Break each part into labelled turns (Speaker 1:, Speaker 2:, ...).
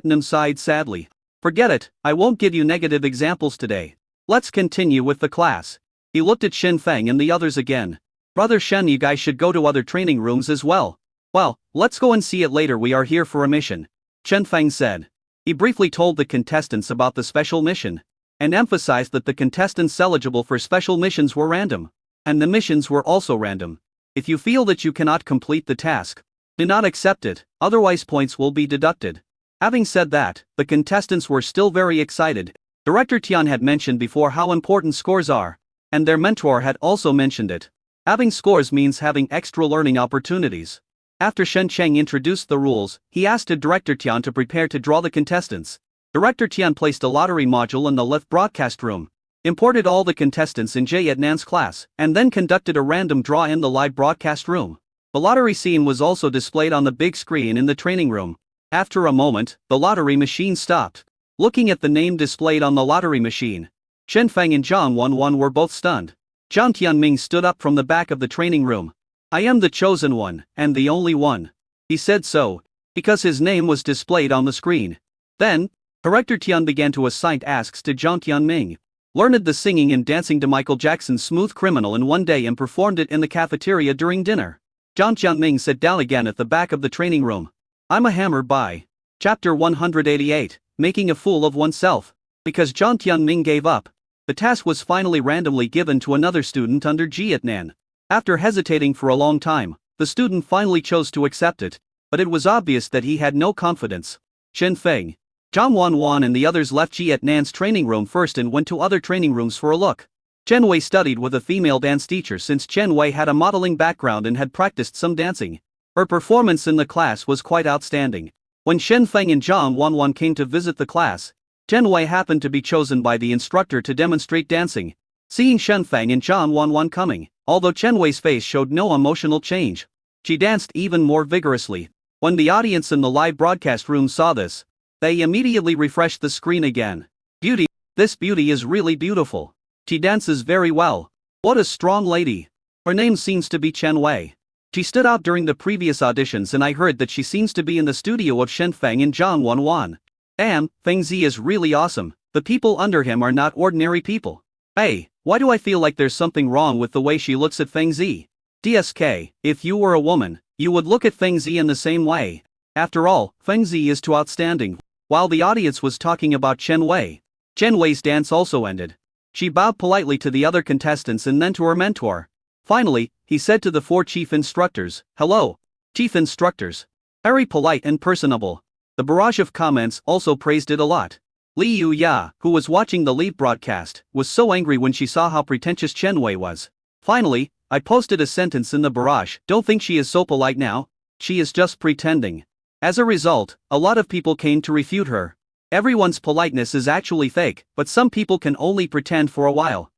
Speaker 1: Nam sighed sadly. Forget it, I won't give you negative examples today. Let's continue with the class. He looked at Shen Feng and the others again. Brother Shen, you guys should go to other training rooms as well. Well, let's go and see it later, we are here for a mission. Chen Feng said. He briefly told the contestants about the special mission, and emphasized that the contestants eligible for special missions were random. And the missions were also random. If you feel that you cannot complete the task, do not accept it, otherwise points will be deducted. Having said that, the contestants were still very excited. Director Tian had mentioned before how important scores are, and their mentor had also mentioned it. Having scores means having extra learning opportunities. After Shen Cheng introduced the rules, he asked Director Tian to prepare to draw the contestants. Director Tian placed a lottery module in the live broadcast room, imported all the contestants in Jie Nan's class, and then conducted a random draw in the live broadcast room. The lottery scene was also displayed on the big screen in the training room. After a moment, the lottery machine stopped. Looking at the name displayed on the lottery machine, Shen Feng and Zhang Wanwan were both stunned. Zhang Tianming stood up from the back of the training room. I am the chosen one, and the only one. He said so, because his name was displayed on the screen. Then, Director Tian began to assign tasks to Zhang Tianming. Learned the singing and dancing to Michael Jackson's Smooth Criminal in one day and performed it in the cafeteria during dinner. Zhang Tianming sat down again at the back of the training room. I'm a hammer by. Chapter 188, Making a Fool of Oneself. Because Zhang Tianming gave up, the task was finally randomly given to another student under Jie Nan. After hesitating for a long time, the student finally chose to accept it, but it was obvious that he had no confidence. Shen Feng, Zhang Wanwan and the others left Jie Nan's training room first and went to other training rooms for a look. Chen Wei studied with a female dance teacher since Chen Wei had a modeling background and had practiced some dancing. Her performance in the class was quite outstanding. When Shen Feng and Zhang Wanwan came to visit the class, Chen Wei happened to be chosen by the instructor to demonstrate dancing. Seeing Shen Feng and Zhang Wanwan coming, although Chen Wei's face showed no emotional change, she danced even more vigorously. When the audience in the live broadcast room saw this, they immediately refreshed the screen again. Beauty, this beauty is really beautiful. She dances very well. What a strong lady. Her name seems to be Chen Wei. She stood out during the previous auditions and I heard that she seems to be in the studio of Shen Feng and Zhang Wanwan. Damn, Feng Zi is really awesome. The people under him are not ordinary people. Hey, why do I feel like there's something wrong with the way she looks at Feng Zi? DSK, if you were a woman, you would look at Feng Zi in the same way. After all, Feng Zi is too outstanding. While the audience was talking about Chen Wei's dance also ended. She bowed politely to the other contestants and then to her mentor. Finally, he said to the four chief instructors, hello, chief instructors. Very polite and personable. The barrage of comments also praised it a lot. Li Yuya, who was watching the live broadcast, was so angry when she saw how pretentious Chen Wei was. Finally, I posted a sentence in the barrage, don't think she is so polite now, she is just pretending. As a result, a lot of people came to refute her. Everyone's politeness is actually fake, but some people can only pretend for a while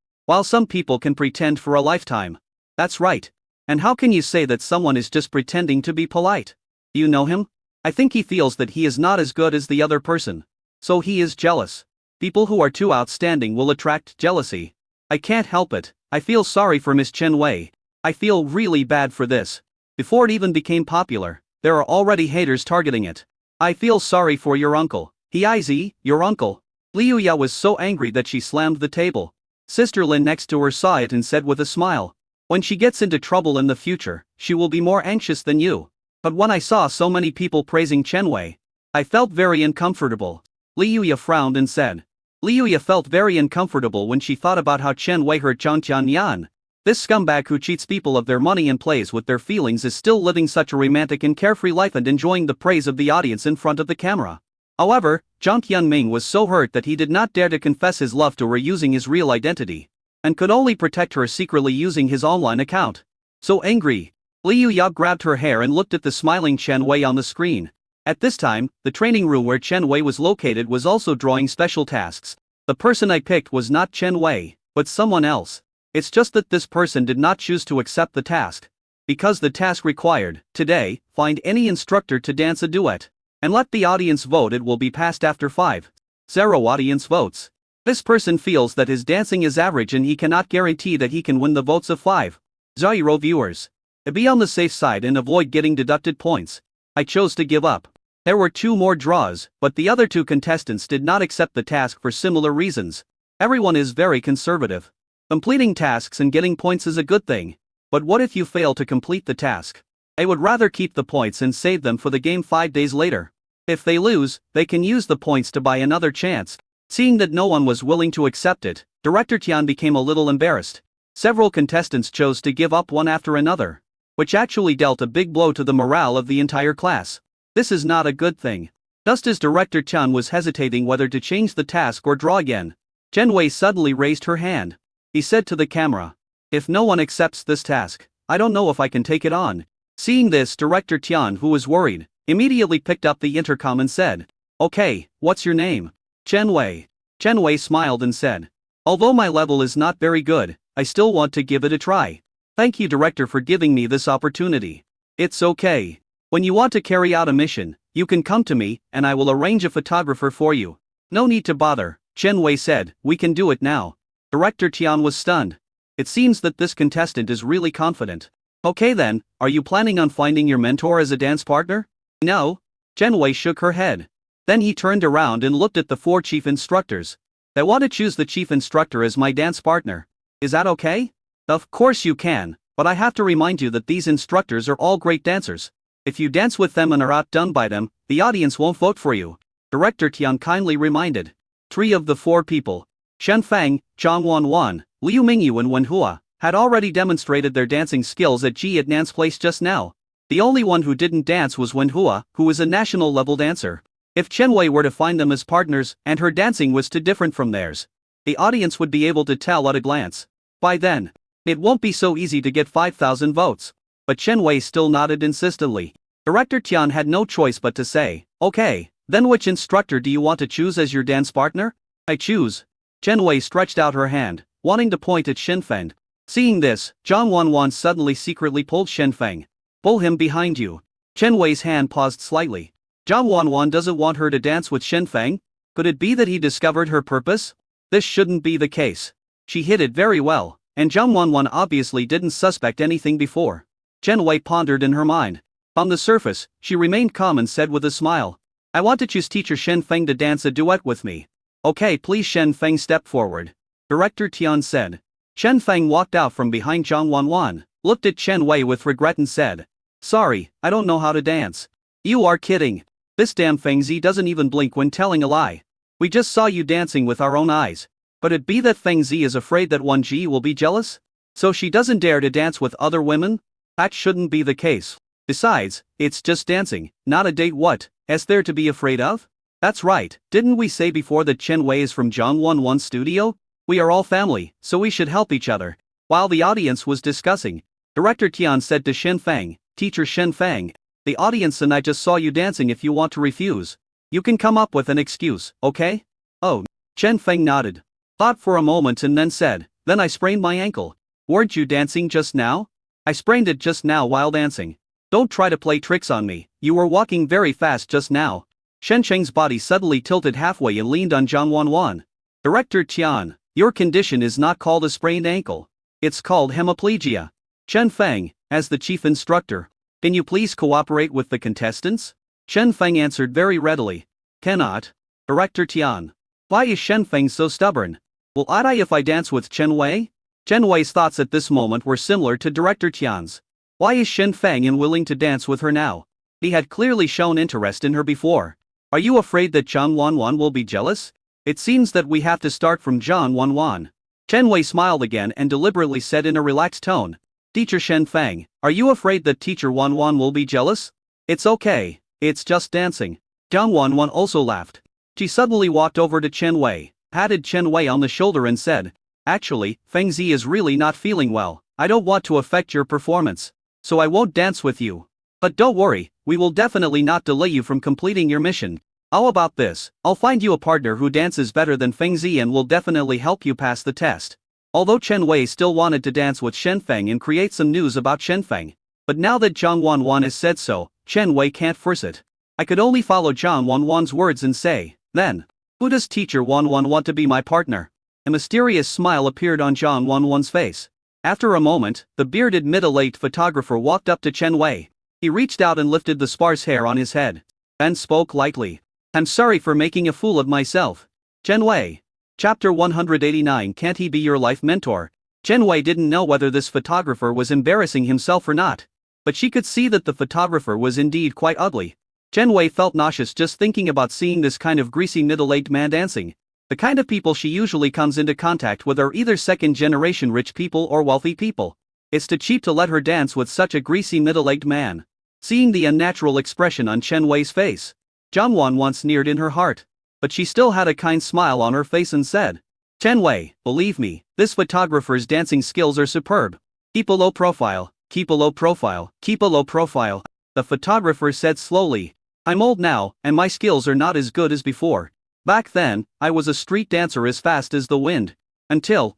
Speaker 1: some people can pretend for a lifetime. That's right. And how can you say that someone is just pretending to be polite? Do you know him? I think he feels that he is not as good as the other person. So he is jealous. People who are too outstanding will attract jealousy. I can't help it. I feel sorry for Miss Chen Wei. I feel really bad for this. Before it even became popular, there are already haters targeting it. I feel sorry for your uncle. Your uncle. Liu Ya was so angry that she slammed the table. Sister Lin next to her saw it and said with a smile, when she gets into trouble in the future, she will be more anxious than you. But when I saw so many people praising Chen Wei, I felt very uncomfortable. Liu Ya frowned and said. Liu Ya felt very uncomfortable when she thought about how Chen Wei hurt Zhang Tianyan. This scumbag who cheats people of their money and plays with their feelings is still living such a romantic and carefree life and enjoying the praise of the audience in front of the camera. However, Zhang Tianming was so hurt that he did not dare to confess his love to her using his real identity, and could only protect her secretly using his online account. So angry, Liu Ya grabbed her hair and looked at the smiling Chen Wei on the screen. At this time, the training room where Chen Wei was located was also drawing special tasks. The person I picked was not Chen Wei, but someone else. It's just that this person did not choose to accept the task. Because the task required, today, find any instructor to dance a duet. And let the audience vote. It will be passed after 5-0 audience votes. This person feels that his dancing is average and he cannot guarantee that he can win the votes of 5-0 viewers. To be on the safe side and avoid getting deducted points, I chose to give up. There were 2 more draws, but the other 2 contestants did not accept the task for similar reasons. Everyone is very conservative. Completing tasks and getting points is a good thing. But what if you fail to complete the task? They would rather keep the points and save them for the game 5 days later. If they lose, they can use the points to buy another chance. Seeing that no one was willing to accept it, Director Tian became a little embarrassed. Several contestants chose to give up one after another, which actually dealt a big blow to the morale of the entire class. This is not a good thing. Just as Director Tian was hesitating whether to change the task or draw again, Chen Wei suddenly raised her hand. He said to the camera, "If no one accepts this task, I don't know if I can take it on." Seeing this, Director Tian, who was worried, immediately picked up the intercom and said, "Okay, what's your name?" "Chen Wei." Chen Wei smiled and said, "Although my level is not very good, I still want to give it a try. Thank you, Director, for giving me this opportunity." "It's okay. When you want to carry out a mission, you can come to me, and I will arrange a photographer for you." "No need to bother," Chen Wei said, "we can do it now." Director Tian was stunned. It seems that this contestant is really confident. "Okay then, are you planning on finding your mentor as a dance partner?" "No." Chen Wei shook her head. Then he turned around and looked at the 4 chief instructors. "I want to choose the chief instructor as my dance partner. Is that okay?" "Of course you can, but I have to remind you that these instructors are all great dancers. If you dance with them and are outdone by them, the audience won't vote for you," Director Tian kindly reminded. 3 of the 4 people, Shen Feng, Zhang Wanwan, Liu Mingyu and Wen Hua, had already demonstrated their dancing skills at Ji Nan's place just now. The only one who didn't dance was Wen Hua, who is a national-level dancer. If Chen Wei were to find them as partners, and her dancing was too different from theirs, the audience would be able to tell at a glance. By then, it won't be so easy to get 5,000 votes. But Chen Wei still nodded insistently. Director Tian had no choice but to say, "Okay, then which instructor do you want to choose as your dance partner?" "I choose." Chen Wei stretched out her hand, wanting to point at Shen Feng. Seeing this, Zhang Wanwan suddenly secretly pulled Shen Feng. "Pull him behind you." Chen Wei's hand paused slightly. Zhang Wanwan doesn't want her to dance with Shen Feng? Could it be that he discovered her purpose? This shouldn't be the case. She hid it very well, and Zhang Wanwan obviously didn't suspect anything before. Chen Wei pondered in her mind. On the surface, she remained calm and said with a smile, "I want to choose teacher Shen Feng to dance a duet with me." "Okay, please Shen Feng step forward," Director Tian said. Shen Feng walked out from behind Zhang Wanwan, looked at Chen Wei with regret and said, "Sorry, I don't know how to dance." "You are kidding. This damn Feng Zi doesn't even blink when telling a lie. We just saw you dancing with our own eyes. Could it be that Feng Zi is afraid that Wan Ji will be jealous? So she doesn't dare to dance with other women? That shouldn't be the case. Besides, it's just dancing, not a date. What is there to be afraid of?" "That's right, didn't we say before that Chen Wei is from Zhang Wanwan's studio? We are all family, so we should help each other." While the audience was discussing, Director Tian said to Shen Feng, "Teacher Shen Feng, the audience and I just saw you dancing. If you want to refuse, you can come up with an excuse, okay?" "Oh." Shen Feng nodded, thought for a moment and then said, "Then I sprained my ankle." "Weren't you dancing just now?" "I sprained it just now while dancing. Don't try to play tricks on me, you were walking very fast just now." Shen Cheng's body suddenly tilted halfway and leaned on Zhang Wanwan. "Director Tian, your condition is not called a sprained ankle. It's called hemiplegia." "Shen Feng, as the chief instructor, can you please cooperate with the contestants?" Shen Feng answered very readily. "Cannot." Director Tian. "Why is Shen Feng so stubborn? Will I die if I dance with Chen Wei?" Chen Wei's thoughts at this moment were similar to Director Tian's. Why is Shen Feng unwilling to dance with her now? He had clearly shown interest in her before. "Are you afraid that Zhang Wanwan will be jealous? It seems that we have to start from Zhang Wanwan." Chen Wei smiled again and deliberately said in a relaxed tone, "Teacher Shen Feng, are you afraid that Teacher Wanwan will be jealous?" "It's okay, it's just dancing." Zhang Wanwan also laughed. She suddenly walked over to Chen Wei, patted Chen Wei on the shoulder and said, "Actually, Feng Zi is really not feeling well. I don't want to affect your performance, so I won't dance with you. But don't worry, we will definitely not delay you from completing your mission. How about this? I'll find you a partner who dances better than Feng Zi and will definitely help you pass the test." Although Chen Wei still wanted to dance with Shen Feng and create some news about Shen Feng, but now that Zhang Wanwan has said so, Chen Wei can't force it. I could only follow Zhang Wanwan's words and say, "Then, who does Teacher Wanwan want to be my partner?" A mysterious smile appeared on Zhang Wanwan's face. After a moment, the bearded middle-aged photographer walked up to Chen Wei. He reached out and lifted the sparse hair on his head. and spoke lightly. I'm sorry for making a fool of myself. Chen Wei. Chapter 189. Can't he be your life mentor? Chen Wei didn't know whether this photographer was embarrassing himself or not, but she could see that the photographer was indeed quite ugly. Chen Wei felt nauseous just thinking about seeing this kind of greasy middle-aged man dancing. The kind of people she usually comes into contact with are either second-generation rich people or wealthy people. It's too cheap to let her dance with such a greasy middle-aged man. Seeing the unnatural expression on Chen Wei's face, Jiang Wanwan sneered in her heart, but she still had a kind smile on her face and said, Chen Wei, believe me, this photographer's dancing skills are superb. Keep a low profile, keep a low profile, keep a low profile. The photographer said slowly, I'm old now, and my skills are not as good as before. Back then, I was a street dancer as fast as the wind. Until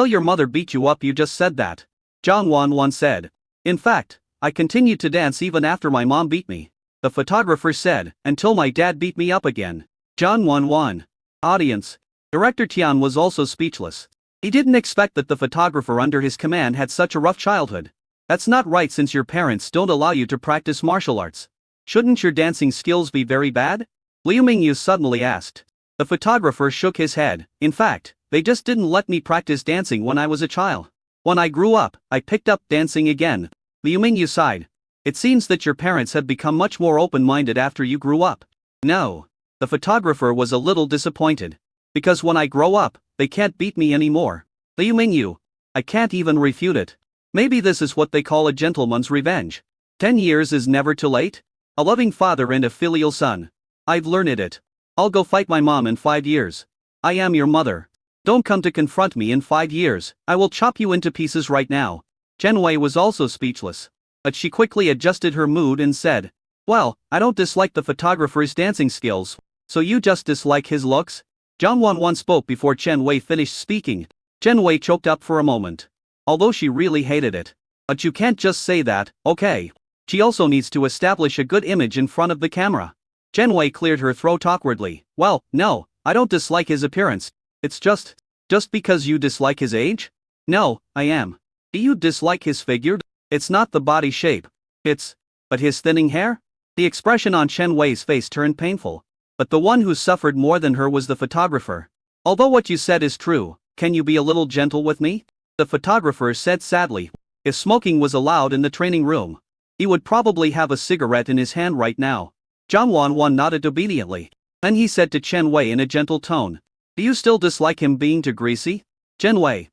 Speaker 1: your mother beat you up. You just said that. Jiang Wanwan said. In fact, I continued to dance even after my mom beat me. The photographer said, until my dad beat me up again. Jiang Wanwan. Audience. Director Tian was also speechless. He didn't expect that the photographer under his command had such a rough childhood. That's not right since your parents don't allow you to practice martial arts. Shouldn't your dancing skills be very bad? Liu Mingyu suddenly asked. The photographer shook his head. In fact, they just didn't let me practice dancing when I was a child. When I grew up, I picked up dancing again. Liu Mingyu sighed. It seems that your parents have become much more open-minded after you grew up. No. The photographer was a little disappointed. Because when I grow up, they can't beat me anymore. Liu Mingyu. I can't even refute it. Maybe this is what they call a gentleman's revenge. 10 years is never too late? A loving father and a filial son. I've learned it. I'll go fight my mom in 5 years. I am your mother. Don't come to confront me in 5 years, I will chop you into pieces right now. Chen Wei was also speechless. But she quickly adjusted her mood and said, well, I don't dislike the photographer's dancing skills. So you just dislike his looks? Jiang Wanwan spoke before Chen Wei finished speaking. Chen Wei choked up for a moment. Although she really hated it. But you can't just say that, okay? She also needs to establish a good image in front of the camera. Chen Wei cleared her throat awkwardly. Well, no, I don't dislike his appearance. It's just because you dislike his age? No, I am. Do you dislike his figure? It's not the body shape. But his thinning hair? The expression on Chen Wei's face turned painful. But the one who suffered more than her was the photographer. Although what you said is true, can you be a little gentle with me? The photographer said sadly. If smoking was allowed in the training room, he would probably have a cigarette in his hand right now. Jiang Wanwan nodded obediently. Then he said to Chen Wei in a gentle tone. Do you still dislike him being too greasy? Chen Wei,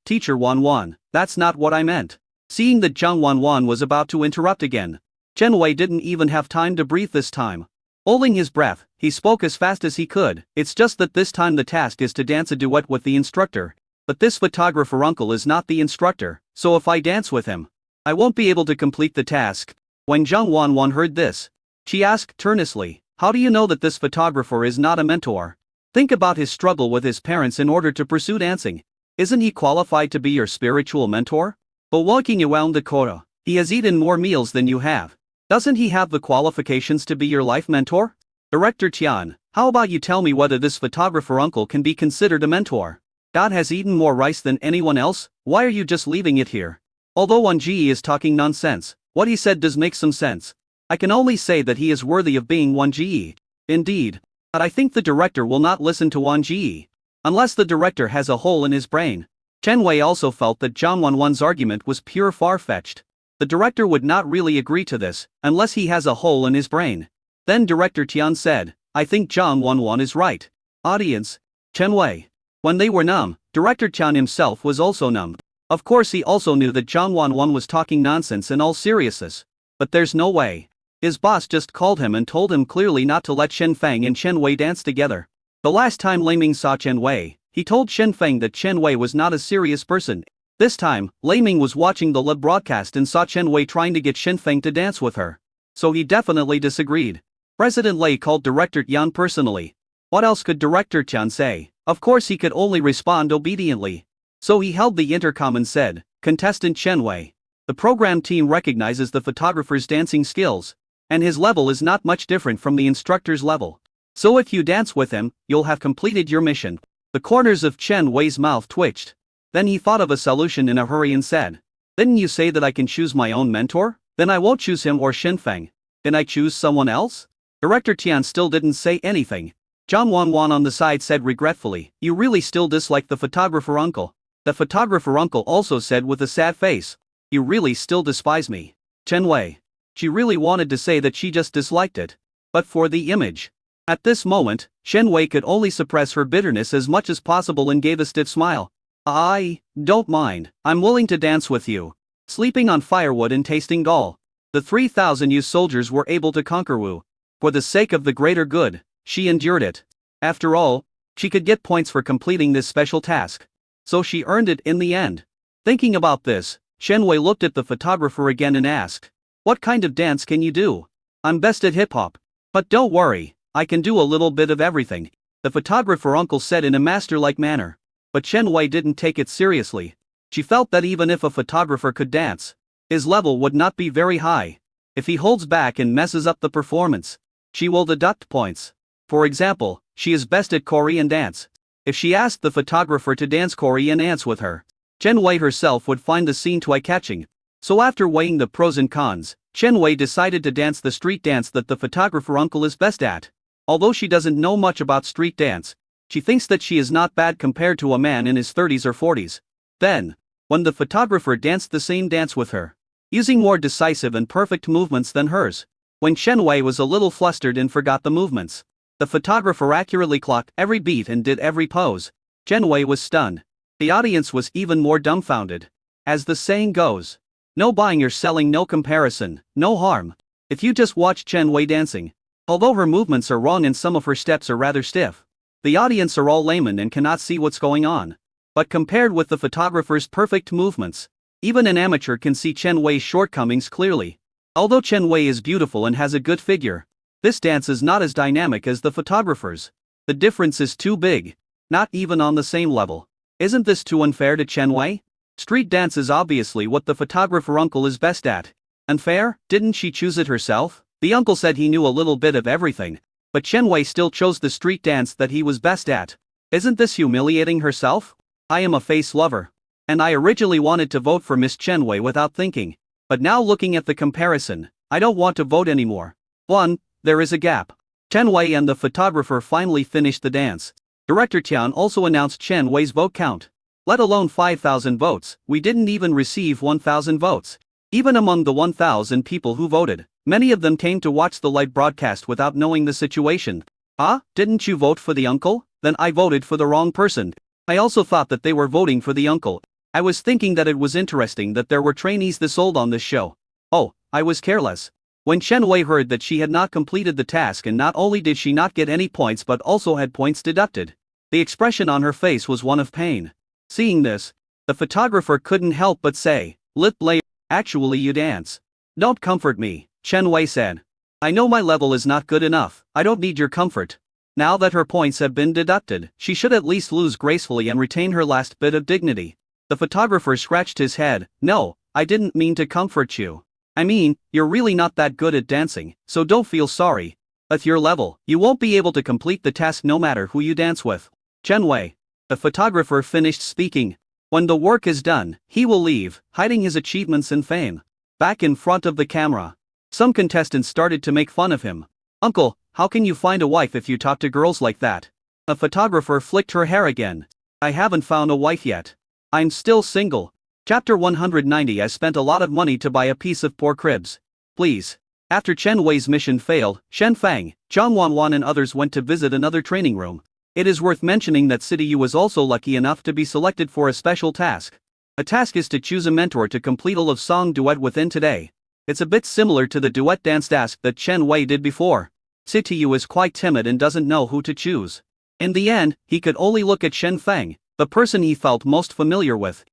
Speaker 1: teacher Wanwan, that's not what I meant. Seeing that Jiang Wanwan was about to interrupt again, Chen Wei didn't even have time to breathe this time. Holding his breath, he spoke as fast as he could. It's just that this time the task is to dance a duet with the instructor. But this photographer uncle is not the instructor, so if I dance with him, I won't be able to complete the task. When Jiang Wanwan heard this, she asked earnestly, how do you know that this photographer is not a mentor? Think about his struggle with his parents in order to pursue dancing. Isn't he qualified to be your spiritual mentor? But walking around the Kora, he has eaten more meals than you have. Doesn't he have the qualifications to be your life mentor? Director Tian, how about you tell me whether this photographer uncle can be considered a mentor? Dad has eaten more rice than anyone else, why are you just leaving it here? Although Wang Ji is talking nonsense, what he said does make some sense. I can only say that he is worthy of being Wang Ji. Indeed. But I think the director will not listen to Wang Ji. Unless the director has a hole in his brain. Chen Wei also felt that Jiang Wanwan's argument was pure far-fetched. The director would not really agree to this, unless he has a hole in his brain. Then Director Tian said, I think Jiang Wanwan is right. Audience. Chen Wei. When they were numb, Director Tian himself was also numb. Of course he also knew that Jiang Wanwan was talking nonsense in all seriousness. But there's no way. His boss just called him and told him clearly not to let Shen Feng and Chen Wei dance together. The last time Lei Ming saw Chen Wei, he told Shen Feng that Chen Wei was not a serious person. This time, Lei Ming was watching the live broadcast and saw Chen Wei trying to get Shen Feng to dance with her. So he definitely disagreed. President Lei called Director Yan personally. What else could Director Tian say? Of course he could only respond obediently. So he held the intercom and said, Contestant Chen Wei. The program team recognizes the photographer's dancing skills. And his level is not much different from the instructor's level. So if you dance with him, you'll have completed your mission. The corners of Chen Wei's mouth twitched. Then he thought of a solution in a hurry and said, Didn't you say that I can choose my own mentor? Then I won't choose him or Shen Feng. Can I choose someone else? Director Tian still didn't say anything. Zhang Wanwan on the side said regretfully, "You really still dislike the photographer uncle?" The photographer uncle also said with a sad face, "You really still despise me." Chen Wei. She really wanted to say that she just disliked it. But for the image. At this moment, Chen Wei could only suppress her bitterness as much as possible and gave a stiff smile. "I don't mind, I'm willing to dance with you." Sleeping on firewood and tasting gall. The 3,000 Yu soldiers were able to conquer Wu. For the sake of the greater good, she endured it. After all, she could get points for completing this special task. So she earned it in the end. Thinking about this, Chen Wei looked at the photographer again and asked, "What kind of dance can you do?" "I'm best at hip-hop. But don't worry, I can do a little bit of everything," the photographer uncle said in a master-like manner. But Chen Wei didn't take it seriously. She felt that even if a photographer could dance, his level would not be very high. If he holds back and messes up the performance, she will deduct points. For example, she is best at Korean dance. If she asked the photographer to dance Korean dance with her, Chen Wei herself would find the scene too eye-catching. So after weighing the pros and cons, Chen Wei decided to dance the street dance that the photographer uncle is best at. Although she doesn't know much about street dance, she thinks that she is not bad compared to a man in his 30s or 40s. Then, when the photographer danced the same dance with her, using more decisive and perfect movements than hers, when Chen Wei was a little flustered and forgot the movements, the photographer accurately clocked every beat and did every pose. Chen Wei was stunned. The audience was even more dumbfounded. As the saying goes, no buying or selling, no comparison, no harm. If you just watch Chen Wei dancing, although her movements are wrong and some of her steps are rather stiff, the audience are all laymen and cannot see what's going on. But compared with the photographer's perfect movements, even an amateur can see Chen Wei's shortcomings clearly. Although Chen Wei is beautiful and has a good figure, this dance is not as dynamic as the photographer's. The difference is too big, not even on the same level. Isn't this too unfair to Chen Wei? Street dance is obviously what the photographer uncle is best at. Unfair? Didn't she choose it herself? The uncle said he knew a little bit of everything, but Chen Wei still chose the street dance that he was best at. Isn't this humiliating herself? I am a face lover. And I originally wanted to vote for Miss Chen Wei without thinking. But now looking at the comparison, I don't want to vote anymore. 1. There is a gap. Chen Wei and the photographer finally finished the dance. Director Tian also announced Chen Wei's vote count. Let alone 5,000 votes, we didn't even receive 1,000 votes. Even among the 1,000 people who voted, many of them came to watch the live broadcast without knowing the situation. Ah, didn't you vote for the uncle? Then I voted for the wrong person. I also thought that they were voting for the uncle. I was thinking that it was interesting that there were trainees this old on this show. Oh, I was careless. When Chen Wei heard that she had not completed the task, and not only did she not get any points but also had points deducted, the expression on her face was one of pain. Seeing this, the photographer couldn't help but say, "Lip layer, actually you dance. Don't comfort me," Chen Wei said. "I know my level is not good enough, I don't need your comfort." Now that her points have been deducted, she should at least lose gracefully and retain her last bit of dignity. The photographer scratched his head. "No, I didn't mean to comfort you. I mean, you're really not that good at dancing, so don't feel sorry. At your level, you won't be able to complete the task no matter who you dance with." Chen Wei. The photographer finished speaking. When the work is done, he will leave, hiding his achievements and fame. Back in front of the camera, some contestants started to make fun of him. "Uncle, how can you find a wife if you talk to girls like that?" A photographer flicked her hair again. "I haven't found a wife yet. I'm still single." Chapter 190. I spent a lot of money to buy a piece of pork ribs. Please. After Chen Wei's mission failed, Shen Fang, Zhang Wanwan and others went to visit another training room. It is worth mentioning that City Yu was also lucky enough to be selected for a special task. A task is to choose a mentor to complete a love song duet within today. It's a bit similar to the duet dance task that Chen Wei did before. City Yu is quite timid and doesn't know who to choose. In the end, he could only look at Shen Fang, the person he felt most familiar with.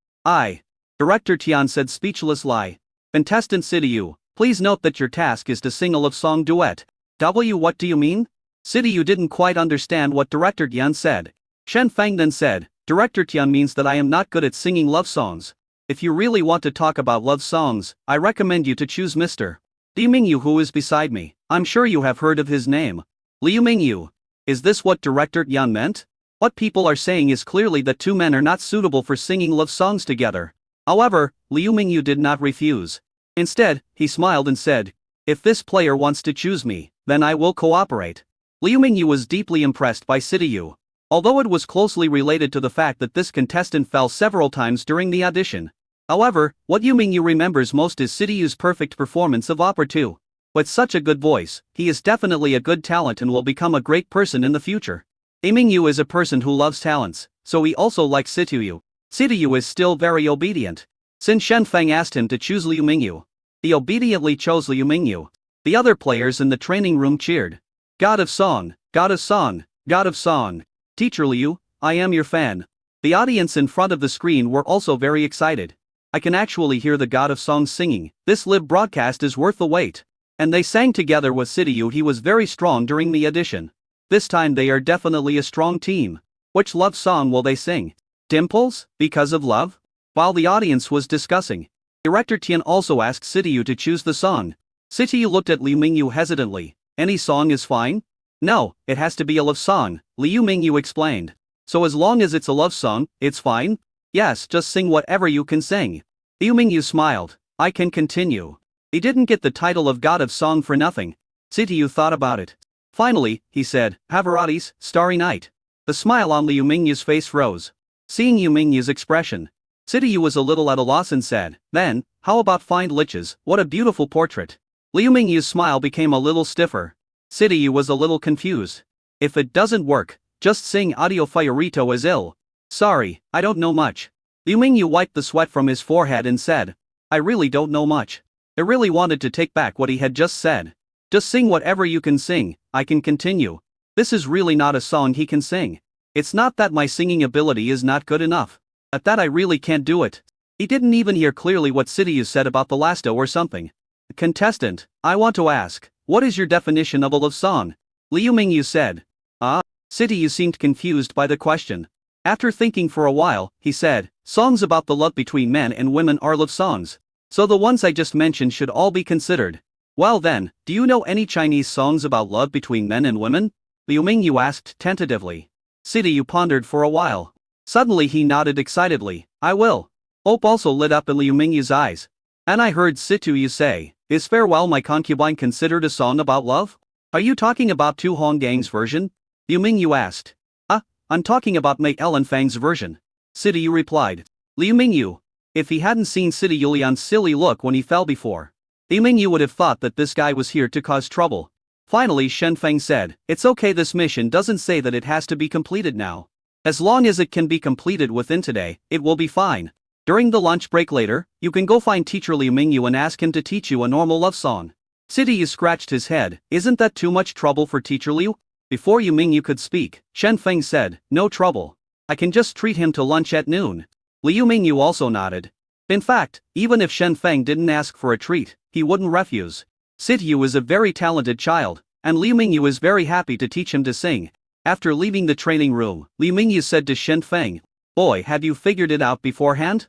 Speaker 1: Director Tian said speechless lie. Contestant City Yu, please note that your task is to sing a love song duet. What do you mean? City Yu didn't quite understand what Director Tian said. Shen Fang then said, Director Tian means that I am not good at singing love songs. If you really want to talk about love songs, I recommend you to choose Mr. Liu Mingyu, who is beside me. I'm sure you have heard of his name. Liu Mingyu. Is this what Director Tian meant? What people are saying is clearly that two men are not suitable for singing love songs together. However, Liu Mingyu did not refuse. Instead, he smiled and said, if this player wants to choose me, then I will cooperate. Liu Mingyu was deeply impressed by Sityu. Although it was closely related to the fact that this contestant fell several times during the audition. However, what Liu Mingyu remembers most is Sityu's perfect performance of Opera 2. With such a good voice, he is definitely a good talent and will become a great person in the future. Mingyu is a person who loves talents, so he also likes Sityu. Sityu is still very obedient. Since Shen Feng asked him to choose Liu Mingyu, he obediently chose Liu Mingyu. The other players in the training room cheered. God of Song, God of Song, God of Song. Teacher Liu, I am your fan. The audience in front of the screen were also very excited. I can actually hear the God of Song singing. This live broadcast is worth the wait. And they sang together with Sityu. He was very strong during the audition. This time they are definitely a strong team. Which love song will they sing? Dimples, Because of Love? While the audience was discussing, Director Tian also asked Sityu to choose the song. Sityu looked at Liu Mingyu hesitantly. Any song is fine? No, it has to be a love song, Liu Mingyu explained. So as long as it's a love song, it's fine? Yes, just sing whatever you can sing. Liu Mingyu smiled. I can continue. He didn't get the title of God of Song for nothing. Sityu thought about it. Finally, he said, Pavarotti's Starry Night. The smile on Liu Mingyu's face rose. Seeing Liu Mingyu's expression, Sityu was a little at a loss and said, then, how about Find Liches? What a beautiful portrait. Liu Mingyu's smile became a little stiffer. Sityu was a little confused. If it doesn't work, just sing Audio Fiorito as ill. Sorry, I don't know much. Liu Mingyu wiped the sweat from his forehead and said, I really don't know much. I really wanted to take back what he had just said. Just sing whatever you can sing, I can continue. This is really not a song he can sing. It's not that my singing ability is not good enough. At that I really can't do it. He didn't even hear clearly what Sityu said about the lasto or something. Contestant, I want to ask, what is your definition of a love song? Liu Mingyu said. Sityu seemed confused by the question. After thinking for a while, he said, songs about the love between men and women are love songs. So the ones I just mentioned should all be considered. Well then, do you know any Chinese songs about love between men and women? Liu Mingyu asked tentatively. Sityu pondered for a while. Suddenly he nodded excitedly. I will. Hope also lit up in Liu Mingyu's eyes. And I heard Sityu say, is Farewell My Concubine considered a song about love? Are you talking about Tu Honggang's version? Liu Mingyu asked. I'm talking about Mei Ellenfang's version. Sityu replied. Liu Mingyu. If he hadn't seen Sityu Lian's silly look when he fell before, Liu Mingyu would have thought that this guy was here to cause trouble. Finally Shen Feng said, it's okay, this mission doesn't say that it has to be completed now. As long as it can be completed within today, it will be fine. During the lunch break later, you can go find teacher Liu Mingyu and ask him to teach you a normal love song. Sityu scratched his head. Isn't that too much trouble for teacher Liu? Before Liu Mingyu could speak, Shen Feng said, no trouble. I can just treat him to lunch at noon. Liu Mingyu also nodded. In fact, even if Shen Feng didn't ask for a treat, he wouldn't refuse. Sityu is a very talented child, and Liu Mingyu is very happy to teach him to sing. After leaving the training room, Liu Mingyu said to Shen Feng, boy, have you figured it out beforehand?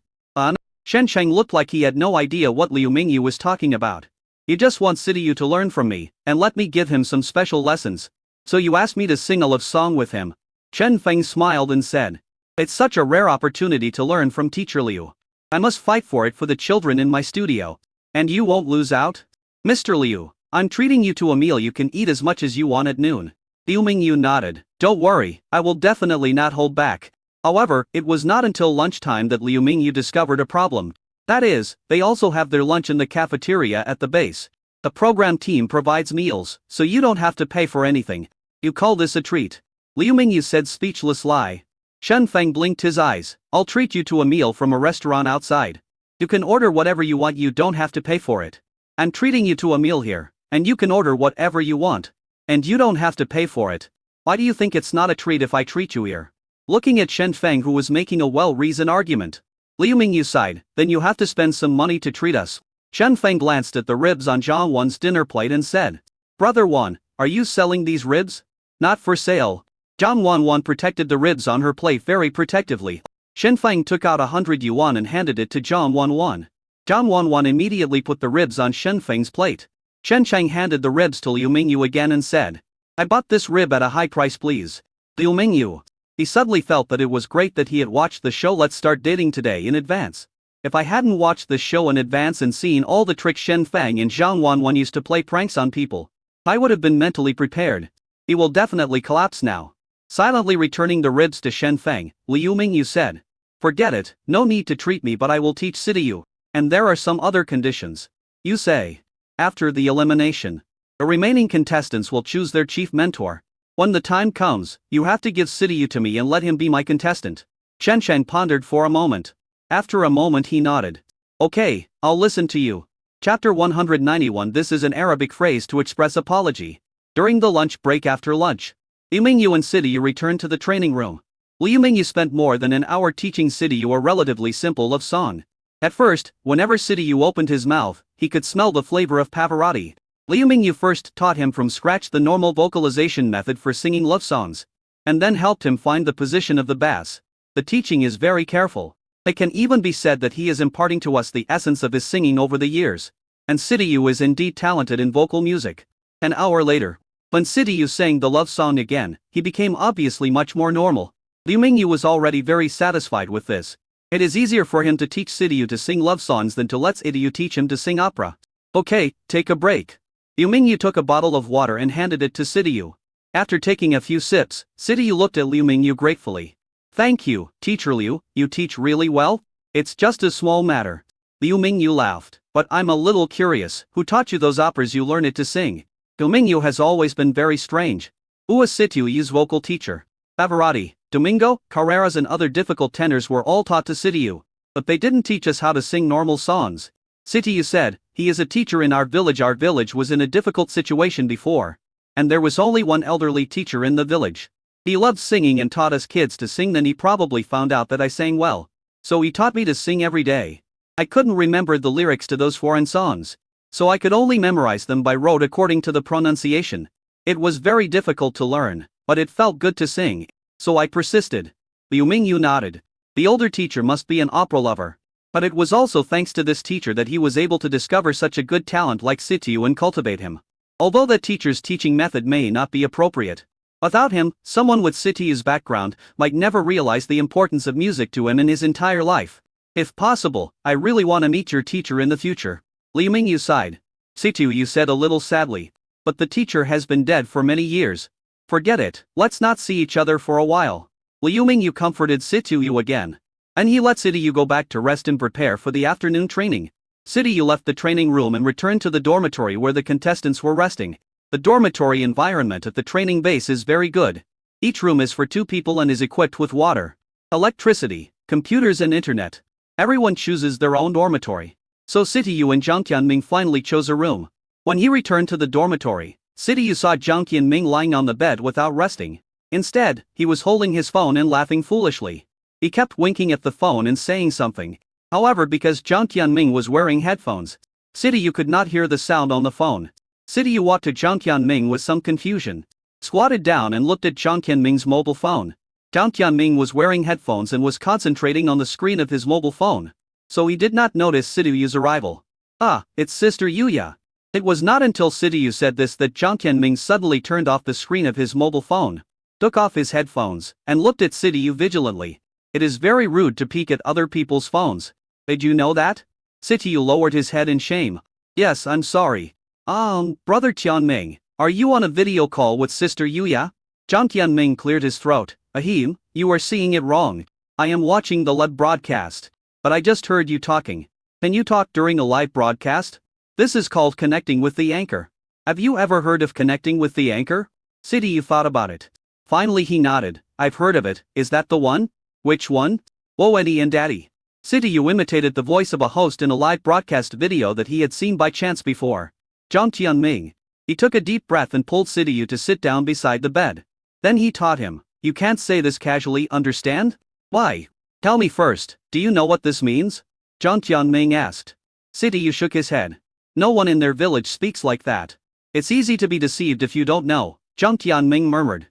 Speaker 1: Shen Feng looked like he had no idea what Liu Mingyu was talking about. He just wants Sityu to learn from me, and let me give him some special lessons. So you asked me to sing a love song with him? Shen Feng smiled and said. It's such a rare opportunity to learn from teacher Liu. I must fight for it for the children in my studio. And you won't lose out? Mr. Liu, I'm treating you to a meal you can eat as much as you want at noon. Liu Mingyu nodded. Don't worry, I will definitely not hold back. However, it was not until lunchtime that Liu Mingyu discovered a problem. That is, they also have their lunch in the cafeteria at the base. The program team provides meals, so you don't have to pay for anything. You call this a treat? Liu Mingyu said, speechless lie. Shen Feng blinked his eyes. I'll treat you to a meal from a restaurant outside. You can order whatever you want, you don't have to pay for it. I'm treating you to a meal here, and you can order whatever you want. And you don't have to pay for it. Why do you think it's not a treat if I treat you here? Looking at Shen Feng, who was making a well-reasoned argument, Liu Mingyu sighed. Then you have to spend some money to treat us. Shen Feng glanced at the ribs on Zhang Wan's dinner plate and said, Brother Wan, are you selling these ribs? Not for sale. Zhang Wan protected the ribs on her plate very protectively. Shen Feng took out 100 yuan and handed it to Zhang Wan. Zhang Wan immediately put the ribs on Shen Feng's plate. Shen Chang handed the ribs to Liu Mingyu again and said, I bought this rib at a high price, please. Liu Mingyu. He suddenly felt that it was great that he had watched the show Let's Start Dating Today in advance. If I hadn't watched the show in advance and seen all the tricks Shen Feng and Zhang Wan used to play pranks on people, I would have been mentally prepared. He will definitely collapse now. Silently returning the ribs to Shen Feng, Liu Mingyu said. Forget it, no need to treat me, but I will teach Sidiyu. And there are some other conditions. You say. After the elimination, the remaining contestants will choose their chief mentor. When the time comes, you have to give Sidiyu to me and let him be my contestant. Chen Shen pondered for a moment. After a moment he nodded. Okay, I'll listen to you. Chapter 191. This is an Arabic phrase to express apology. During the lunch break after lunch, Liu Mingyu and Sidiyu returned to the training room. Liu Mingyu spent more than an hour teaching Sidiyu a relatively simple love song. At first, whenever Sidiyu opened his mouth, he could smell the flavor of Pavarotti. Liu Mingyu first taught him from scratch the normal vocalization method for singing love songs, and then helped him find the position of the bass. The teaching is very careful. It can even be said that he is imparting to us the essence of his singing over the years. And Sidiyu is indeed talented in vocal music. An hour later, when Sidiyu sang the love song again, he became obviously much more normal. Liu Mingyu was already very satisfied with this. It is easier for him to teach Sidiyu to sing love songs than to let Sidiyu teach him to sing opera. Okay, take a break. Liu Mingyu took a bottle of water and handed it to Sidiyu. After taking a few sips, Sidiyu looked at Liu Mingyu gratefully. Thank you, Teacher Liu, you teach really well? It's just a small matter. Liu Mingyu laughed. But I'm a little curious, who taught you those operas you learned it to sing? Liu Mingyu has always been very strange. Who was Sidiyu's vocal teacher? Pavarotti, Domingo, Carreras and other difficult tenors were all taught to Sidiyu. But they didn't teach us how to sing normal songs. Sidiyu said, he is a teacher in our village. Our village was in a difficult situation before. And there was only one elderly teacher in the village. He loved singing and taught us kids to sing. Then he probably found out that I sang well. So he taught me to sing every day. I couldn't remember the lyrics to those foreign songs. So I could only memorize them by rote according to the pronunciation. It was very difficult to learn, but it felt good to sing. So I persisted. Liu Mingyu nodded. The older teacher must be an opera lover. But it was also thanks to this teacher that he was able to discover such a good talent like Sidiyu and cultivate him. Although that teacher's teaching method may not be appropriate. Without him, someone with Sidiyu's background might never realize the importance of music to him in his entire life. If possible, I really want to meet your teacher in the future. Liu Mingyu sighed. Sidiyu said a little sadly. But the teacher has been dead for many years. Forget it, let's not see each other for a while. Liu Mingyu comforted Sidiyu again. And he let Sidiyu go back to rest and prepare for the afternoon training. Sidiyu left the training room and returned to the dormitory where the contestants were resting. The dormitory environment at the training base is very good. Each room is for 2 people and is equipped with water, electricity, computers and internet. Everyone chooses their own dormitory. So Sidiyu and Jiang Qianming finally chose a room. When he returned to the dormitory, Sidiyu saw Jiang Qianming lying on the bed without resting. Instead, he was holding his phone and laughing foolishly. He kept winking at the phone and saying something. However, because Jiang Qianming was wearing headphones, Sidiyu could not hear the sound on the phone. Sidiyu walked to Jiang Qianming with some confusion, squatted down and looked at Jiang Qianming's mobile phone. Jiang Qianming was wearing headphones and was concentrating on the screen of his mobile phone, so he did not notice Sidiyu's arrival. Ah, it's Sister Yuya. It was not until Sidiyu said this that Jiang Qianming suddenly turned off the screen of his mobile phone, took off his headphones, and looked at Sidiyu vigilantly. It is very rude to peek at other people's phones. Did you know that? Sidiyu lowered his head in shame. Yes, I'm sorry. Brother Qianming, are you on a video call with Sister Yuya? Jiang Qianming cleared his throat. Ahem, you are seeing it wrong. I am watching the live broadcast. But I just heard you talking. Can you talk during a live broadcast? This is called connecting with the anchor. Have you ever heard of connecting with the anchor? Sidiyu thought about it. Finally he nodded. I've heard of it. Is that the one? Which one? Woeni and Daddy. Sidiyu imitated the voice of a host in a live broadcast video that he had seen by chance before. Jiang Qianming. He took a deep breath and pulled Sidiyu to sit down beside the bed. Then he taught him. You can't say this casually, understand? Why? Tell me first, do you know what this means? Jiang Qianming asked. Sidiyu shook his head. No one in their village speaks like that. It's easy to be deceived if you don't know, Jiang Qianming murmured.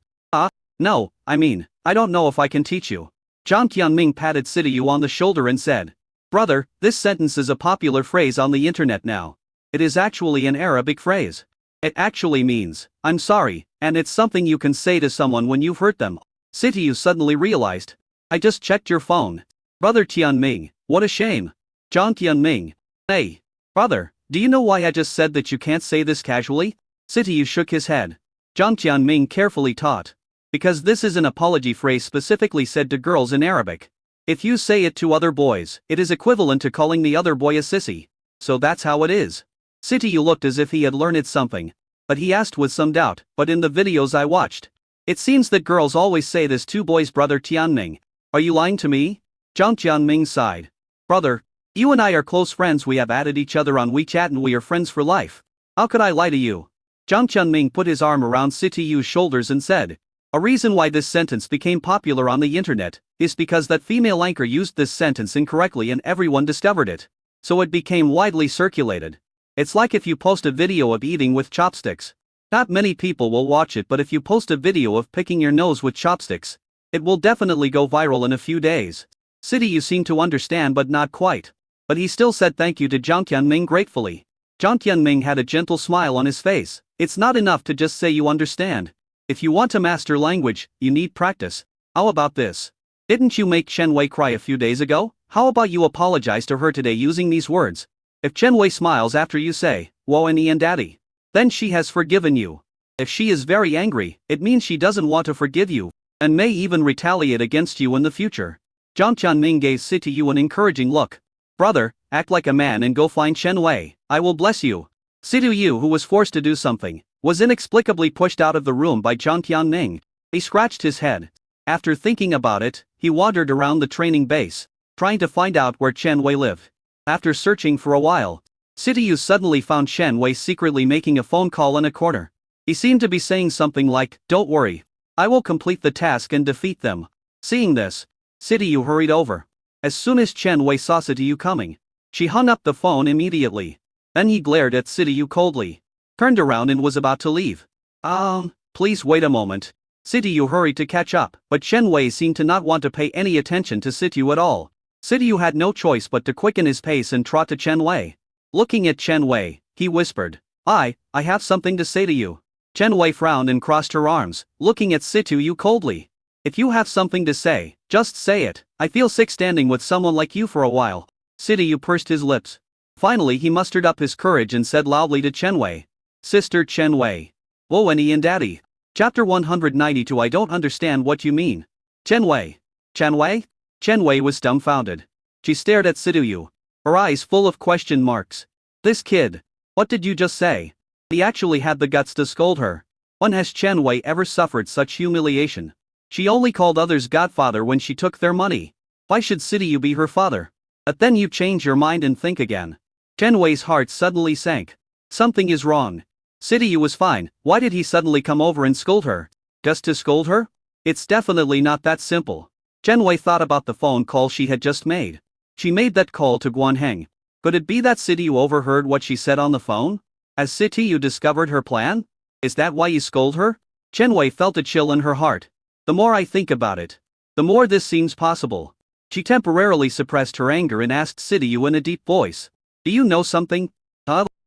Speaker 1: No, I don't know if I can teach you. Jiang Qianming patted Sidiyu on the shoulder and said, Brother, this sentence is a popular phrase on the internet now. It is actually an Arabic phrase. It actually means, I'm sorry, and it's something you can say to someone when you've hurt them. Sidiyu suddenly realized. I just checked your phone. Brother Qianming, what a shame. Jiang Qianming. Hey, brother, do you know why I just said that you can't say this casually? Sityu shook his head. Jiang Tianming carefully taught. Because this is an apology phrase specifically said to girls in Arabic. If you say it to other boys, it is equivalent to calling the other boy a sissy. So that's how it is. Sityu looked as if he had learned something. But he asked with some doubt, but in the videos I watched, it seems that girls always say this to boys. Brother Tianming, are you lying to me? Jiang Tianming sighed. Brother, you and I are close friends. We have added each other on WeChat and we are friends for life. How could I lie to you? Jiang Tianming put his arm around Sityu's shoulders and said, a reason why this sentence became popular on the internet is because that female anchor used this sentence incorrectly and everyone discovered it. So it became widely circulated. It's like if you post a video of eating with chopsticks. Not many people will watch it, but if you post a video of picking your nose with chopsticks, it will definitely go viral in a few days. Sityu seemed to understand but not quite. But he still said thank you to Jiang Tianming gratefully. Jiang Tianming had a gentle smile on his face. It's not enough to just say you understand. If you want to master language, you need practice. How about this? Didn't you make Chen Wei cry a few days ago? How about you apologize to her today using these words? If Chen Wei smiles after you say, "Whoa and daddy," then she has forgiven you. If she is very angry, it means she doesn't want to forgive you, and may even retaliate against you in the future. Jiang Tianming gave Sityu an encouraging look. Brother, act like a man and go find Chen Wei. I will bless you. Sityu, who was forced to do something, was inexplicably pushed out of the room by Jiang Tianming. He scratched his head. After thinking about it, he wandered around the training base, trying to find out where Chen Wei lived. After searching for a while, Sityu suddenly found Chen Wei secretly making a phone call in a corner. He seemed to be saying something like, "Don't worry, I will complete the task and defeat them." Seeing this, Sityu hurried over. As soon as Chen Wei saw Sityu coming, she hung up the phone immediately. Then he glared at Sityu coldly, turned around and was about to leave. Please wait a moment. Sityu hurried to catch up, but Chen Wei seemed to not want to pay any attention to Sityu at all. Sityu had no choice but to quicken his pace and trot to Chen Wei. Looking at Chen Wei, he whispered, I have something to say to you. Chen Wei frowned and crossed her arms, looking at Sityu coldly. If you have something to say, just say it. I feel sick standing with someone like you for a while. Sityu pursed his lips. Finally he mustered up his courage and said loudly to Chen Wei, Sister Chen Wei. Whoa and daddy. Chapter 192. I don't understand what you mean. Chen Wei. Chen Wei? Chen Wei was dumbfounded. She stared at Sityu, her eyes full of question marks. This kid. What did you just say? He actually had the guts to scold her. When has Chen Wei ever suffered such humiliation? She only called others godfather when she took their money. Why should Sityu be her father? But then you change your mind and think again. Chen Wei's heart suddenly sank. Something is wrong. Sityu was fine, why did he suddenly come over and scold her? Just to scold her? It's definitely not that simple. Chen Wei thought about the phone call she had just made. She made that call to Guanheng. Could it be that Sityu overheard what she said on the phone? Has Sityu discovered her plan? Is that why you scold her? Chen Wei felt a chill in her heart. The more I think about it, the more this seems possible. She temporarily suppressed her anger and asked Sityu in a deep voice. Do you know something?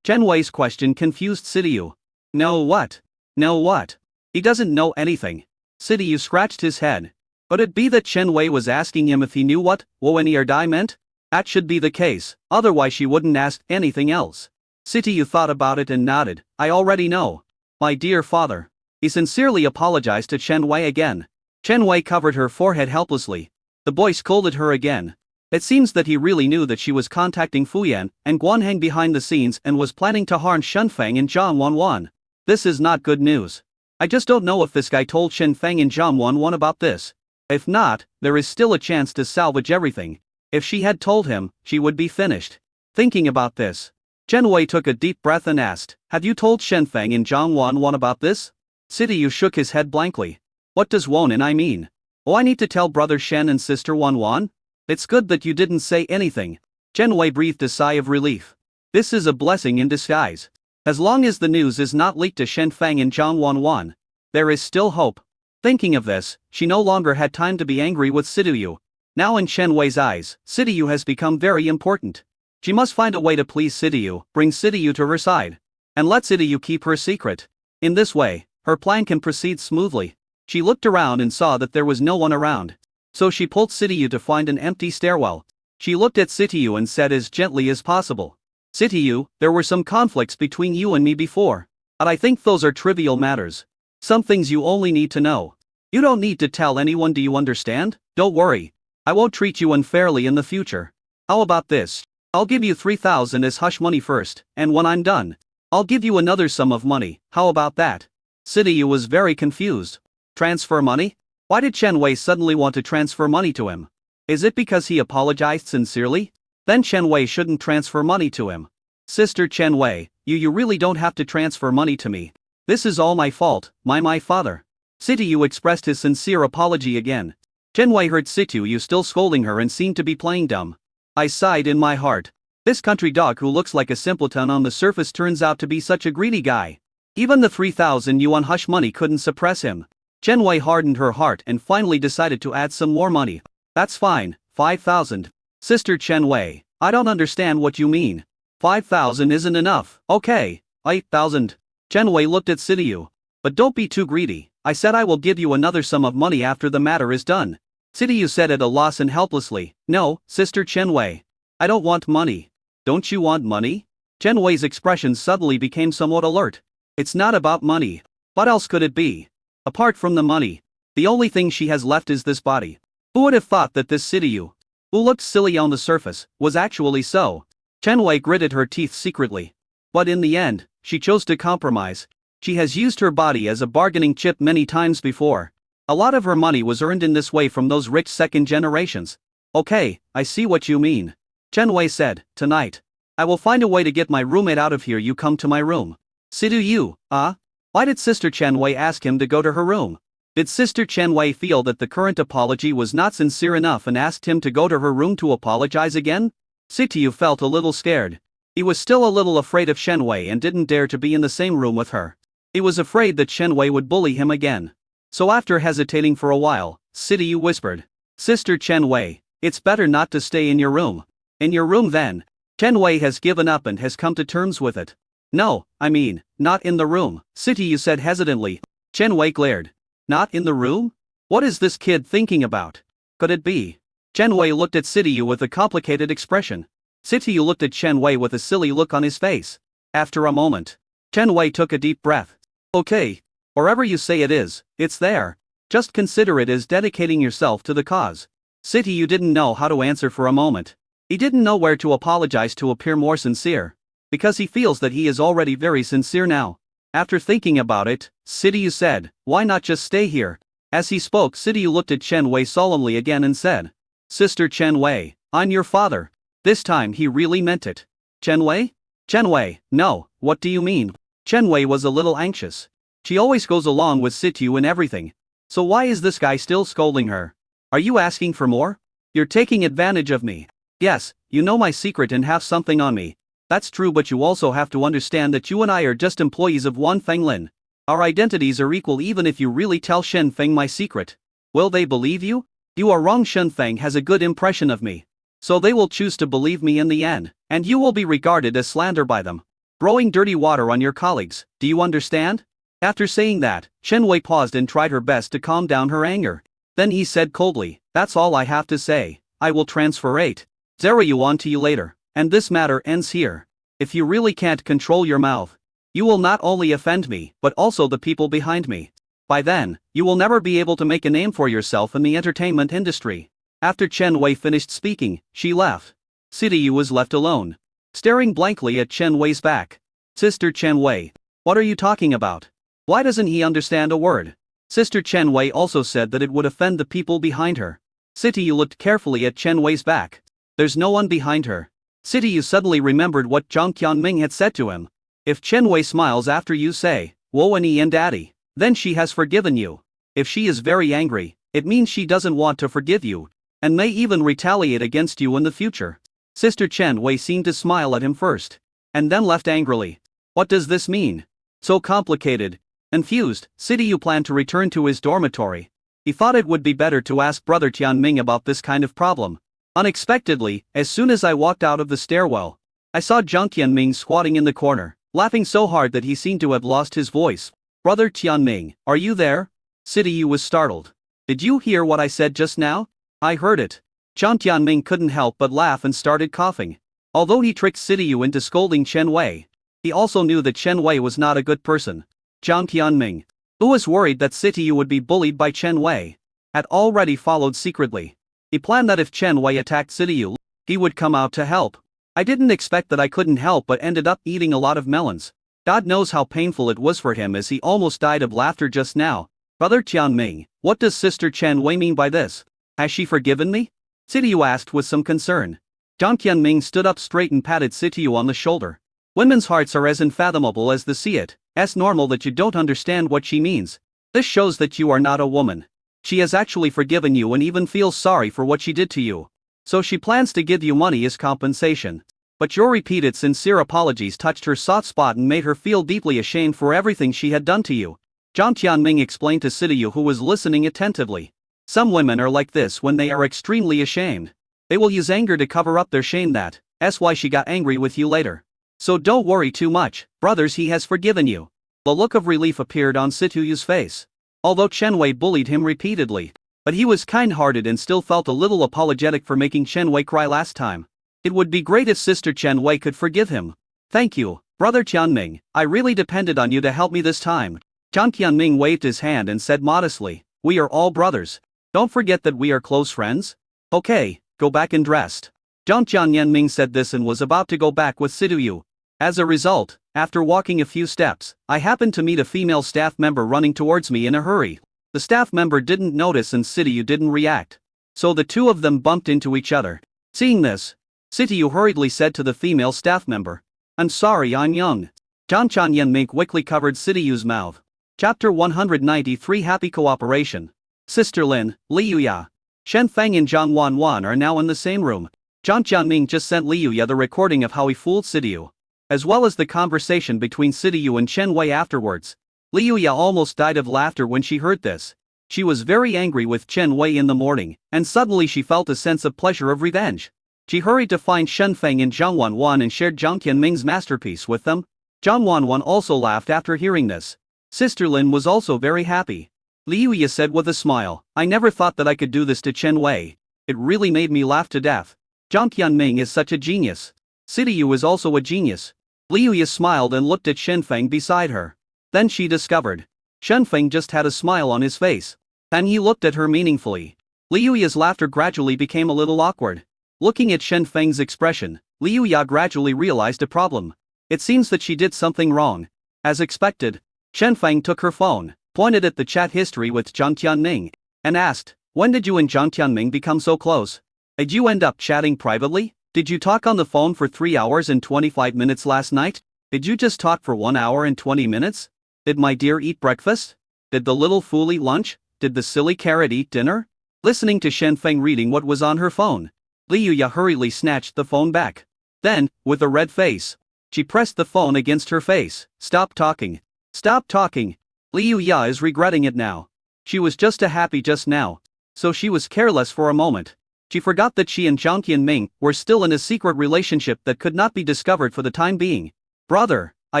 Speaker 1: Chen Wei's question confused Sityu. Know what? Know what? He doesn't know anything. Sityu scratched his head. Could it be that Chen Wei was asking him if he knew what Woen Dai meant? That should be the case, otherwise she wouldn't ask anything else. Sityu thought about it and nodded. I already know. My dear father. He sincerely apologized to Chen Wei again. Chen Wei covered her forehead helplessly. The boy scolded her again. It seems that he really knew that she was contacting Fuyan and Guanheng behind the scenes and was planning to harm Shenfeng and Zhang Wanwan. This is not good news. I just don't know if this guy told Shenfeng and Zhang Wanwan about this. If not, there is still a chance to salvage everything. If she had told him, she would be finished. Thinking about this, Chen Wei took a deep breath and asked, Have you told Shenfeng and Zhang Wanwan about this? Sityu shook his head blankly. What does Wan and I mean? Oh, I need to tell brother Shen and sister Wanwan? It's good that you didn't say anything. Chen Wei breathed a sigh of relief. This is a blessing in disguise. As long as the news is not leaked to Shenfeng and Zhang Wanwan, there is still hope. Thinking of this, she no longer had time to be angry with Sityu. Now in Chen Wei's eyes, Sityu has become very important. She must find a way to please Sityu, bring Sityu to her side, and let Sityu keep her secret. In this way, her plan can proceed smoothly. She looked around and saw that there was no one around. So she pulled Sityu to find an empty stairwell. She looked at Sityu and said as gently as possible, Sityu, there were some conflicts between you and me before. But I think those are trivial matters. Some things you only need to know. You don't need to tell anyone, do you understand? Don't worry. I won't treat you unfairly in the future. How about this? I'll give you 3,000 as hush money first, and when I'm done, I'll give you another sum of money. How about that? Sidiyu was very confused. Transfer money? Why did Chen Wei suddenly want to transfer money to him? Is it because he apologized sincerely? Then Chen Wei shouldn't transfer money to him. Sister Chen Wei, you really don't have to transfer money to me. This is all my fault, my father. Sidiyu expressed his sincere apology again. Chen Wei heard Sidiyu still scolding her and seemed to be playing dumb. I sighed in my heart. This country dog who looks like a simpleton on the surface turns out to be such a greedy guy. Even the 3,000 yuan hush money couldn't suppress him. Chen Wei hardened her heart and finally decided to add some more money. That's fine, 5,000. Sister Chen Wei, I don't understand what you mean. 5,000 isn't enough. Okay, 8,000. Chen Wei looked at Sidiyu. But don't be too greedy. I said I will give you another sum of money after the matter is done. Sidiyu said at a loss and helplessly. No, Sister Chen Wei. I don't want money. Don't you want money? Chen Wei's expression suddenly became somewhat alert. It's not about money. What else could it be? Apart from the money, the only thing she has left is this body. Who would have thought that this Sidiyu, who looked silly on the surface, was actually so? Chen Wei gritted her teeth secretly. But in the end, she chose to compromise. She has used her body as a bargaining chip many times before. A lot of her money was earned in this way from those rich second generations. Okay, I see what you mean. Chen Wei said, tonight, I will find a way to get my roommate out of here. You come to my room. Sidiyu, Why did Sister Chen Wei ask him to go to her room? Did Sister Chen Wei feel that the current apology was not sincere enough and asked him to go to her room to apologize again? Sidiyu felt a little scared. He was still a little afraid of Chen Wei and didn't dare to be in the same room with her. He was afraid that Chen Wei would bully him again. So after hesitating for a while, Sidiyu whispered, Sister Chen Wei, it's better not to stay in your room. In your room then. Chen Wei has given up and has come to terms with it. No, I mean, not in the room, Sidiyu said hesitantly. Chen Wei glared. Not in the room? What is this kid thinking about? Could it be? Chen Wei looked at Sidiyu with a complicated expression. Sidiyu looked at Chen Wei with a silly look on his face. After a moment, Chen Wei took a deep breath. Okay. Wherever you say it is, it's there. Just consider it as dedicating yourself to the cause. Sidiyu didn't know how to answer for a moment. He didn't know where to apologize to appear more sincere. Because he feels that he is already very sincere now. After thinking about it, Sidiyu said, why not just stay here? As he spoke, Sidiyu looked at Chen Wei solemnly again and said, Sister Chen Wei, I'm your father. This time he really meant it. Chen Wei? Chen Wei, no, what do you mean? Chen Wei was a little anxious. She always goes along with Sidiyu in everything. So why is this guy still scolding her? Are you asking for more? You're taking advantage of me. Yes, you know my secret and have something on me. That's true, but you also have to understand that you and I are just employees of one Feng Lin. Our identities are equal even if you really tell Shen Feng my secret. Will they believe you? You are wrong. Shen Feng has a good impression of me. So they will choose to believe me in the end, and you will be regarded as slander by them. Throwing dirty water on your colleagues, do you understand? After saying that, Chen Wei paused and tried her best to calm down her anger. Then he said coldly, that's all I have to say. I will transfer 8,000 yuan to you later, and this matter ends here. If you really can't control your mouth, you will not only offend me, but also the people behind me. By then, you will never be able to make a name for yourself in the entertainment industry. After Chen Wei finished speaking, she left. Sidiyu was left alone, staring blankly at Chen Wei's back. Sister Chen Wei, what are you talking about? Why doesn't he understand a word? Sister Chen Wei also said that it would offend the people behind her. Sidiyu looked carefully at Chen Wei's back. There's no one behind her. Sidiyu suddenly remembered what Zhang Qianming had said to him. If Chen Wei smiles after you say, Woani and Daddy, then she has forgiven you. If she is very angry, it means she doesn't want to forgive you, and may even retaliate against you in the future. Sister Chen Wei seemed to smile at him first, and then left angrily. What does this mean? So complicated. Confused, Sidiyu planned to return to his dormitory. He thought it would be better to ask Brother Tianming about this kind of problem. Unexpectedly, as soon as I walked out of the stairwell, I saw Zhang Qianming squatting in the corner, laughing so hard that he seemed to have lost his voice. Brother Tianming, are you there? Sidiyu was startled. Did you hear what I said just now? I heard it. Zhang Tianming couldn't help but laugh and started coughing. Although he tricked Sidiyu into scolding Chen Wei, He also knew that Chen Wei was not a good person. Jiang Tianming, who was worried that Sityu would be bullied by Chen Wei, had already followed secretly. He planned that if Chen Wei attacked Sityu, he would come out to help. I didn't expect that I couldn't help but ended up eating a lot of melons. God knows how painful it was for him as he almost died of laughter just now. Brother Tianming, what does Sister Chen Wei mean by this? Has she forgiven me? Sityu asked with some concern. Jiang Tianming stood up straight and patted Sityu on the shoulder. Women's hearts are as unfathomable as the sea. It's normal that you don't understand what she means. This shows that you are not a woman. She has actually forgiven you and even feels sorry for what she did to you. So she plans to give you money as compensation. But your repeated sincere apologies touched her soft spot and made her feel deeply ashamed for everything she had done to you. Jiang Tianming explained to Sityu, who was listening attentively. Some women are like this when they are extremely ashamed. They will use anger to cover up their shame. That's why she got angry with you later. So don't worry too much, brothers, he has forgiven you. The look of relief appeared on Sityu's face. Although Chen Wei bullied him repeatedly, but he was kind-hearted and still felt a little apologetic for making Chen Wei cry last time. It would be great if Sister Chen Wei could forgive him. Thank you, Brother Tianming, I really depended on you to help me this time. Jiang Tianming waved his hand and said modestly, we are all brothers. Don't forget that we are close friends. Okay, go back and dressed. Jiang Tianming said this and was about to go back with Sityu. As a result, after walking a few steps, I happened to meet a female staff member running towards me in a hurry. The staff member didn't notice and Sityu didn't react. So the two of them bumped into each other. Seeing this, Sityu hurriedly said to the female staff member, I'm sorry, I'm young. Jiang Tianming quickly covered Sityu's mouth. Chapter 193 Happy Cooperation. Sister Lin, Li Yuya, Shen Feng and Zhang Wanwan are now in the same room. Jiang Tianming just sent Li Yuya the recording of how he fooled Sityu, as well as the conversation between Sityu and Chen Wei afterwards. Li Yuya almost died of laughter when she heard this. She was very angry with Chen Wei in the morning, and suddenly she felt a sense of pleasure of revenge. She hurried to find Shen Feng and Zhang Wanwan and shared Jiang Tianming's masterpiece with them. Zhang Wanwan also laughed after hearing this. Sister Lin was also very happy. Li Yuya said with a smile, I never thought that I could do this to Chen Wei. It really made me laugh to death. Jiang Tianming is such a genius. Sityu is also a genius. Li Yuya smiled and looked at Shen Feng beside her. Then she discovered Shen Feng just had a smile on his face. And he looked at her meaningfully. Li Yuya's laughter gradually became a little awkward. Looking at Shen Feng's expression, Li Yuya gradually realized a problem. It seems that she did something wrong. As expected, Shen Feng took her phone, pointed at the chat history with Jiang Tianming, and asked, when did you and Jiang Tianming become so close? Did you end up chatting privately? Did you talk on the phone for 3 hours and 25 minutes last night? Did you just talk for 1 hour and 20 minutes? Did my dear eat breakfast? Did the little fool eat lunch? Did the silly carrot eat dinner? Listening to Shen Feng reading what was on her phone, Li Yuya hurriedly snatched the phone back. Then, with a red face, she pressed the phone against her face. Stop talking. Stop talking. Li Yuya is regretting it now. She was just happy just now. So she was careless for a moment. She forgot that she and Jiang Tianming were still in a secret relationship that could not be discovered for the time being. Brother, I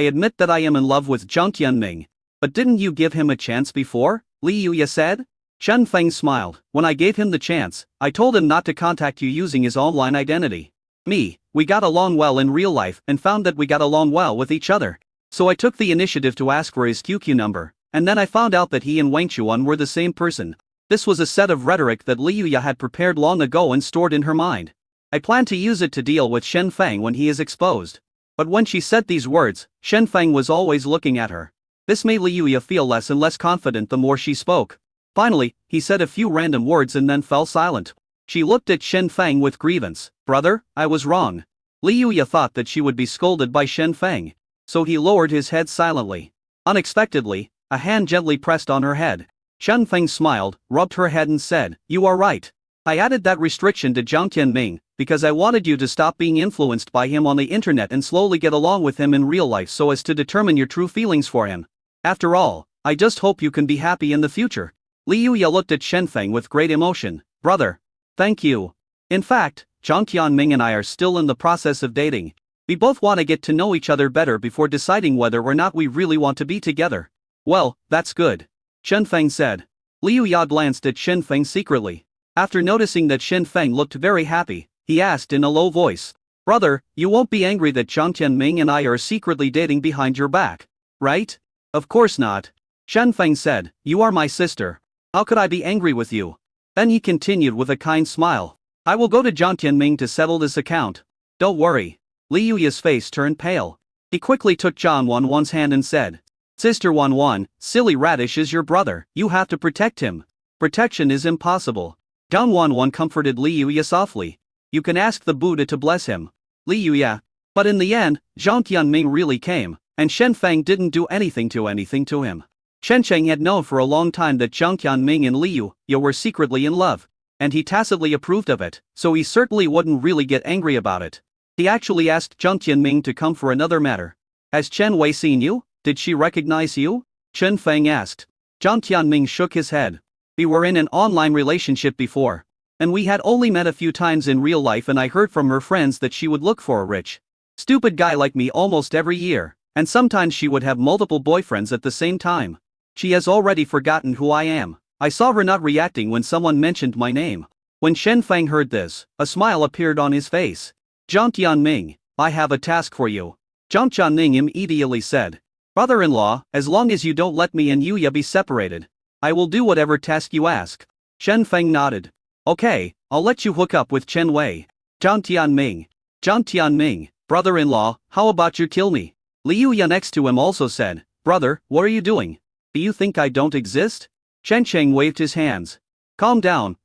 Speaker 1: admit that I am in love with Jiang Tianming. But didn't you give him a chance before? Li Yuya said. Shen Feng smiled. When I gave him the chance, I told him not to contact you using his online identity. We got along well in real life and found that we got along well with each other. So I took the initiative to ask for his QQ number, and then I found out that he and Wang Chuan were the same person. This was a set of rhetoric that Li Yuya had prepared long ago and stored in her mind. I plan to use it to deal with Shen Feng when he is exposed. But when she said these words, Shen Feng was always looking at her. This made Li Yuya feel less and less confident the more she spoke. Finally, he said a few random words and then fell silent. She looked at Shen Feng with grievance. Brother, I was wrong. Li Yuya thought that she would be scolded by Shen Feng. So he lowered his head silently. Unexpectedly, a hand gently pressed on her head. Shen Feng smiled, rubbed her head and said, you are right. I added that restriction to Jiang Tianming, because I wanted you to stop being influenced by him on the internet and slowly get along with him in real life so as to determine your true feelings for him. After all, I just hope you can be happy in the future. Li Yuya looked at Shen Feng with great emotion. Brother. Thank you. In fact, Jiang Tianming and I are still in the process of dating. We both want to get to know each other better before deciding whether or not we really want to be together. Well, that's good. Shen Feng said. Li Yuya glanced at Shen Feng secretly. After noticing that Shen Feng looked very happy, he asked in a low voice. Brother, you won't be angry that Jiang Tianming and I are secretly dating behind your back, right? Of course not. Shen Feng said, you are my sister. How could I be angry with you? Then he continued with a kind smile. I will go to Jiang Tianming to settle this account. Don't worry. Li Yuya's face turned pale. He quickly took Zhang Wanwan's hand and said, Sister Wanwan, Silly Radish is your brother, you have to protect him. Protection is impossible. Zhang Wanwan comforted Li Yuya softly. You can ask the Buddha to bless him. Li Yuya. But in the end, Jiang Tianming really came, and Shen Feng didn't do anything to him. Shen Cheng had known for a long time that Jiang Tianming and Li Yuya were secretly in love, and he tacitly approved of it, so he certainly wouldn't really get angry about it. He actually asked Jiang Tianming to come for another matter. Has Chen Wei seen you? Did she recognize you? Shen Feng asked. Jiang Tianming shook his head. We were in an online relationship before, and we had only met a few times in real life, and I heard from her friends that she would look for a rich, stupid guy like me almost every year, and sometimes she would have multiple boyfriends at the same time. She has already forgotten who I am. I saw her not reacting when someone mentioned my name. When Shen Feng heard this, a smile appeared on his face. Jiang Tianming, I have a task for you. Jiang Tianming immediately said. Brother-in-law, as long as you don't let me and Yuya be separated, I will do whatever task you ask. Shen Feng nodded. Okay, I'll let you hook up with Chen Wei. Jiang Tianming, brother-in-law, how about you kill me? Li Yuya next to him also said, Brother, what are you doing? Do you think I don't exist? Shen Cheng waved his hands. Calm down,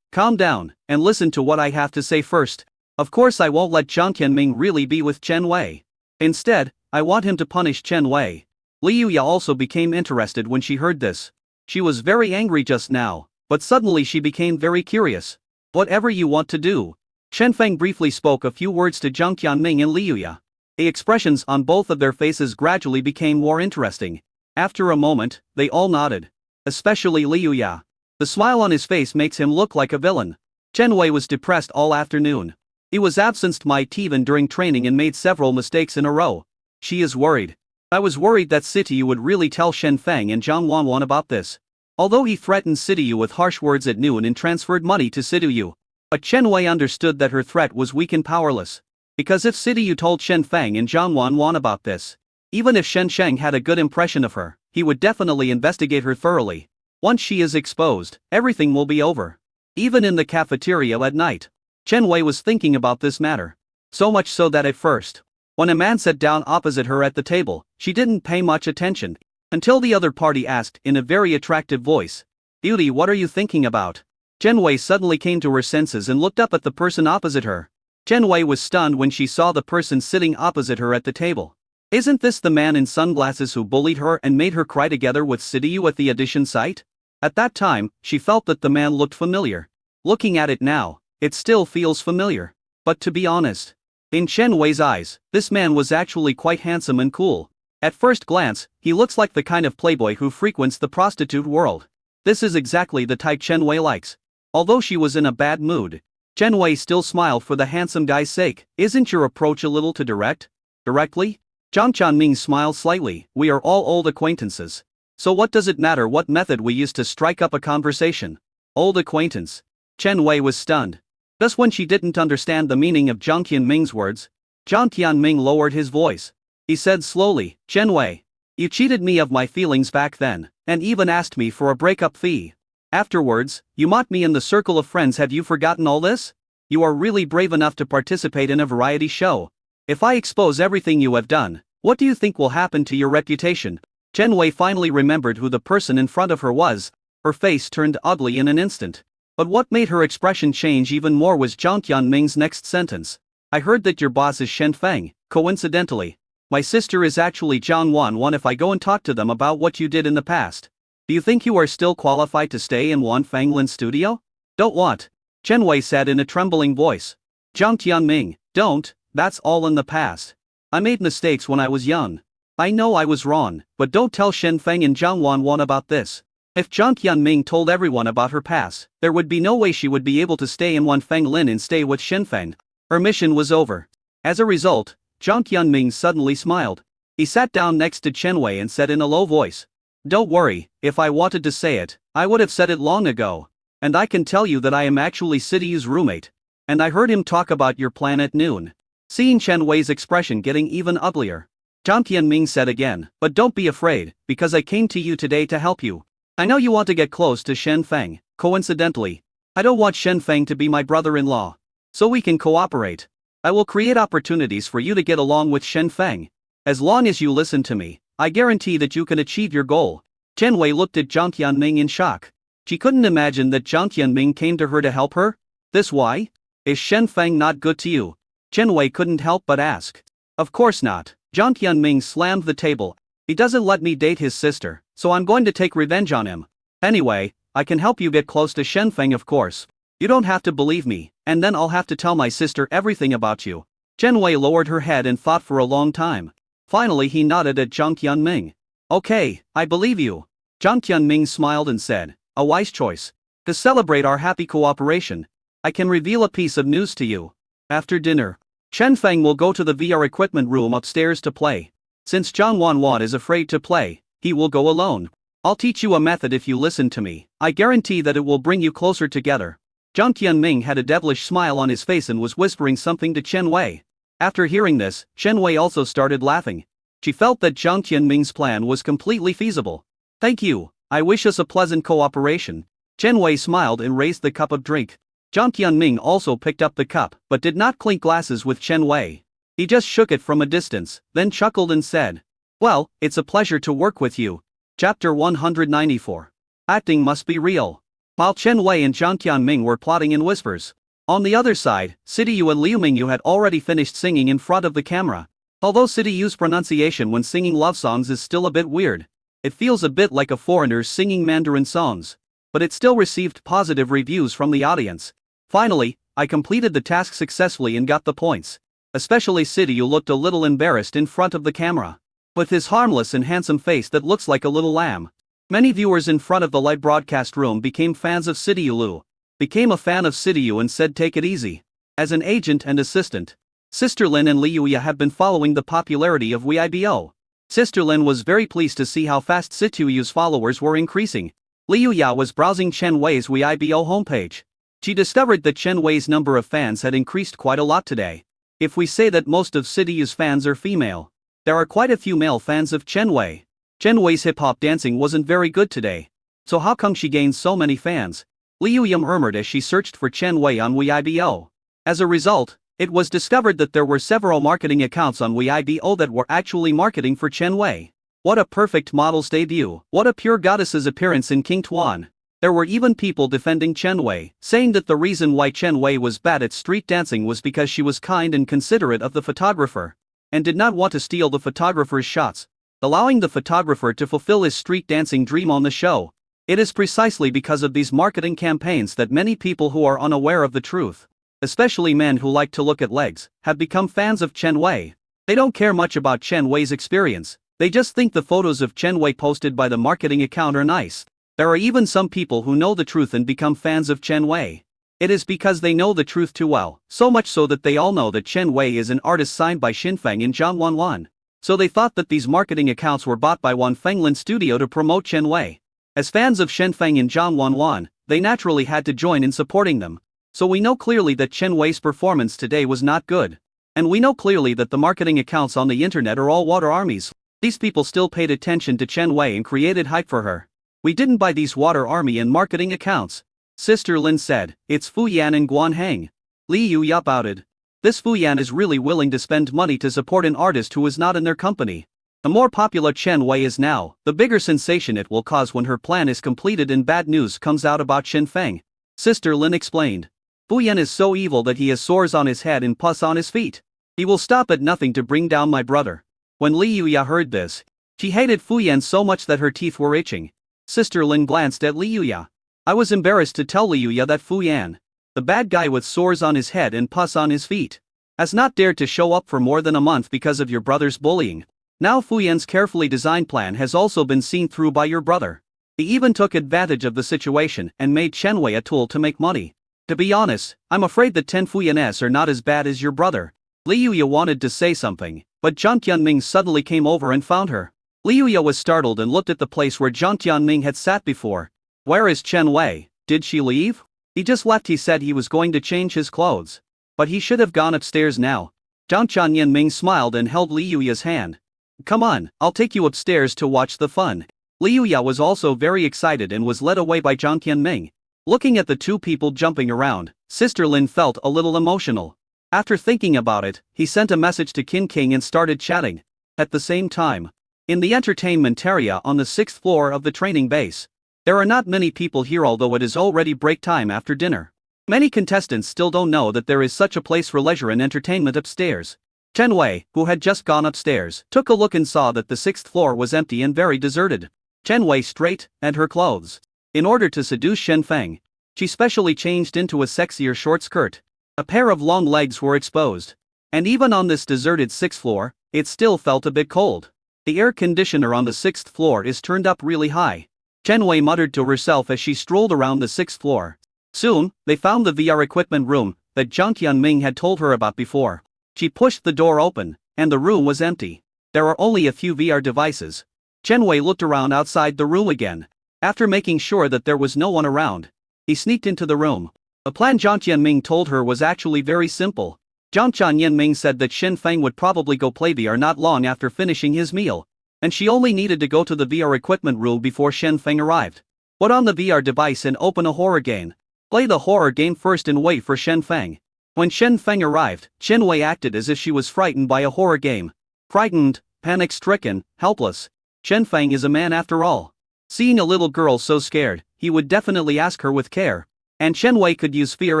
Speaker 1: and listen to what I have to say first. Of course I won't let Jiang Tianming really be with Chen Wei. Instead, I want him to punish Chen Wei. Li Yuya also became interested when she heard this. She was very angry just now, but suddenly she became very curious. Whatever you want to do. Shen Feng briefly spoke a few words to Jiang Tianming and Li Yuya. The expressions on both of their faces gradually became more interesting. After a moment, they all nodded. Especially Li Yuya. The smile on his face makes him look like a villain. Chen Wei was depressed all afternoon. He was absent even during training and made several mistakes in a row. She is worried. I was worried that Situ would really tell Shen Feng and Zhang Wanwan about this. Although he threatened Situ with harsh words at noon and transferred money to Situ. But Chen Wei understood that her threat was weak and powerless. Because if Situ told Shen Feng and Zhang Wanwan about this, even if Shen Sheng had a good impression of her, he would definitely investigate her thoroughly. Once she is exposed, everything will be over. Even in the cafeteria at night, Chen Wei was thinking about this matter. So much so that at first, when a man sat down opposite her at the table, she didn't pay much attention, until the other party asked in a very attractive voice, Beauty, what are you thinking about? Chen Wei suddenly came to her senses and looked up at the person opposite her. Chen Wei was stunned when she saw the person sitting opposite her at the table. Isn't this the man in sunglasses who bullied her and made her cry together with Sidiyu at the audition site? At that time, she felt that the man looked familiar. Looking at it now, it still feels familiar. But to be honest, in Chen Wei's eyes, this man was actually quite handsome and cool. At first glance, he looks like the kind of playboy who frequents the prostitute world. This is exactly the type Chen Wei likes. Although she was in a bad mood, Chen Wei still smiled for the handsome guy's sake. Isn't your approach a little too direct? Directly? Jiang Tianming smiled slightly. We are all old acquaintances. So what does it matter what method we use to strike up a conversation? Old acquaintance. Chen Wei was stunned. Thus when she didn't understand the meaning of Jiang Tianming's words, Jiang Tianming lowered his voice. He said slowly, Chen Wei, you cheated me of my feelings back then, and even asked me for a breakup fee. Afterwards, you mocked me in the circle of friends. Have you forgotten all this? You are really brave enough to participate in a variety show. If I expose everything you have done, what do you think will happen to your reputation? Chen Wei finally remembered who the person in front of her was. Her face turned ugly in an instant. But what made her expression change even more was Jiang Tianming's next sentence. I heard that your boss is Shen Feng. Coincidentally, my sister is actually Zhang Wanwan. If I go and talk to them about what you did in the past, do you think you are still qualified to stay in Wan Fanglin's studio? Don't want. Chen Wei said in a trembling voice. Jiang Tianming, don't, that's all in the past. I made mistakes when I was young. I know I was wrong, but don't tell Shen Feng and Zhang Wanwan about this. If Jiang Tianming told everyone about her past, there would be no way she would be able to stay in Wan Fanglin and stay with Shen Feng. Her mission was over. As a result, Jiang Tianming suddenly smiled. He sat down next to Chen Wei and said in a low voice, Don't worry, if I wanted to say it, I would have said it long ago. And I can tell you that I am actually Sidiyu's roommate. And I heard him talk about your plan at noon. seeing Chen Wei's expression getting even uglier. Jiang Tianming said again, but don't be afraid, because I came to you today to help you. I know you want to get close to Shen Feng. Coincidentally, I don't want Shen Feng to be my brother-in-law. So we can cooperate. I will create opportunities for you to get along with Shen Feng. As long as you listen to me, I guarantee that you can achieve your goal. Chen Wei looked at Jiang Tianming in shock. She couldn't imagine that Jiang Tianming came to her to help her. This why? Is Shen Feng not good to you? Chen Wei couldn't help but ask. Of course not. Jiang Tianming slammed the table. He doesn't let me date his sister, so I'm going to take revenge on him. Anyway, I can help you get close to Shen Feng, of course. You don't have to believe me, and then I'll have to tell my sister everything about you. Chen Wei lowered her head and thought for a long time. Finally he nodded at Jiang Tianming. Okay, I believe you. Jiang Tianming smiled and said, a wise choice. To celebrate our happy cooperation, I can reveal a piece of news to you. After dinner, Shen Feng will go to the VR equipment room upstairs to play. Since Zhang Wanwan is afraid to play, he will go alone. I'll teach you a method if you listen to me. I guarantee that it will bring you closer together. Jiang Tianming had a devilish smile on his face and was whispering something to Chen Wei. After hearing this, Chen Wei also started laughing. She felt that Jiang Tianming's plan was completely feasible. Thank you, I wish us a pleasant cooperation. Chen Wei smiled and raised the cup of drink. Jiang Tianming also picked up the cup but did not clink glasses with Chen Wei. He just shook it from a distance, then chuckled and said, well, it's a pleasure to work with you. Chapter 194. Acting must be real. While Chen Wei and Jiang Tianming were plotting in whispers, on the other side, City Yu and Liu Mingyu had already finished singing in front of the camera. Although City Yu's pronunciation when singing love songs is still a bit weird, it feels a bit like a foreigner singing Mandarin songs, but it still received positive reviews from the audience. Finally, I completed the task successfully and got the points. Especially City Yu looked a little embarrassed in front of the camera. With his harmless and handsome face that looks like a little lamb. Many viewers in front of the light broadcast room became fans of City Yu Lu. Became a fan of City Yu and said take it easy. As an agent and assistant, Sister Lin and Li Yuya have been following the popularity of Weibo. Sister Lin was very pleased to see how fast City Yu's followers were increasing. Li Yuya was browsing Chen Wei's Weibo homepage. She discovered that Chen Wei's number of fans had increased quite a lot today. If we say that most of City Yu's fans are female, there are quite a few male fans of Chen Wei. Chen Wei's hip-hop dancing wasn't very good today. So how come she gained so many fans? Li Yuya murmured as she searched for Chen Wei on Weibo. As a result, it was discovered that there were several marketing accounts on Weibo that were actually marketing for Chen Wei. What a perfect model's debut, what a pure goddess's appearance in King Tuan. There were even people defending Chen Wei, saying that the reason why Chen Wei was bad at street dancing was because she was kind and considerate of the photographer, and did not want to steal the photographer's shots, allowing the photographer to fulfill his street dancing dream on the show. It is precisely because of these marketing campaigns that many people who are unaware of the truth, especially men who like to look at legs, have become fans of Chen Wei. They don't care much about Chen Wei's experience, they just think the photos of Chen Wei posted by the marketing account are nice. There are even some people who know the truth and become fans of Chen Wei. It is because they know the truth too well, so much so that they all know that Chen Wei is an artist signed by Xinfeng in Zhang Wanwan. So they thought that these marketing accounts were bought by Wan Fenglin Studio to promote Chen Wei. As fans of Xinfeng in Zhang Wanwan, they naturally had to join in supporting them. So we know clearly that Chen Wei's performance today was not good. And we know clearly that the marketing accounts on the internet are all water armies. These people still paid attention to Chen Wei and created hype for her. We didn't buy these water army and marketing accounts. Sister Lin said, it's Fu Yan and Guan Heng. Li Yuya outed. This Fu Yan is really willing to spend money to support an artist who is not in their company. The more popular Chen Wei is now, the bigger sensation it will cause when her plan is completed and bad news comes out about Xinfeng. Sister Lin explained. Fu Yan is so evil that he has sores on his head and pus on his feet. He will stop at nothing to bring down my brother. When Li Yuya heard this, she hated Fu Yan so much that her teeth were itching. Sister Lin glanced at Li Yuya. I was embarrassed to tell Li Yuya that Fu Yan, the bad guy with sores on his head and pus on his feet, has not dared to show up for more than a month because of your brother's bullying. Now Fu Yan's carefully designed plan has also been seen through by your brother. He even took advantage of the situation and made Chen Wei a tool to make money. To be honest, I'm afraid that 10 Fu Yan's are not as bad as your brother. Li Yuya wanted to say something, but Jiang Tianming suddenly came over and found her. Li Yuya was startled and looked at the place where Jiang Tianming had sat before. Where is Chen Wei? Did she leave? He just left. He said he was going to change his clothes. But he should have gone upstairs now. Zhang Tianming smiled and held Li Yuya's hand. Come on, I'll take you upstairs to watch the fun. Li Yuya was also very excited and was led away by Zhang Tianming. Looking at the two people jumping around, Sister Lin felt a little emotional. After thinking about it, he sent a message to Qin King and started chatting. At the same time, in the entertainment area on the 6th floor of the training base, there are not many people here although it is already break time after dinner. Many contestants still don't know that there is such a place for leisure and entertainment upstairs. Chen Wei, who had just gone upstairs, took a look and saw that the 6th floor was empty and very deserted. Chen Wei straight, and her clothes. In order to seduce Shen Feng, she specially changed into a sexier short skirt. A pair of long legs were exposed. And even on this deserted 6th floor, it still felt a bit cold. The air conditioner on the 6th floor is turned up really high. Chen Wei muttered to herself as she strolled around the 6th floor. Soon, they found the VR equipment room that Zhang Tianming had told her about before. She pushed the door open, and the room was empty. There are only a few VR devices. Chen Wei looked around outside the room again. After making sure that there was no one around, he sneaked into the room. A plan Zhang Tianming told her was actually very simple. Zhang Tianming said that Shen Feng would probably go play VR not long after finishing his meal, and she only needed to go to the VR equipment room before Shen Feng arrived. Put on the VR device and open a horror game. Play the horror game first and wait for Shen Feng. When Shen Feng arrived, Chen Wei acted as if she was frightened by a horror game. Frightened, panic-stricken, helpless. Shen Feng is a man after all. Seeing a little girl so scared, he would definitely ask her with care. And Chen Wei could use fear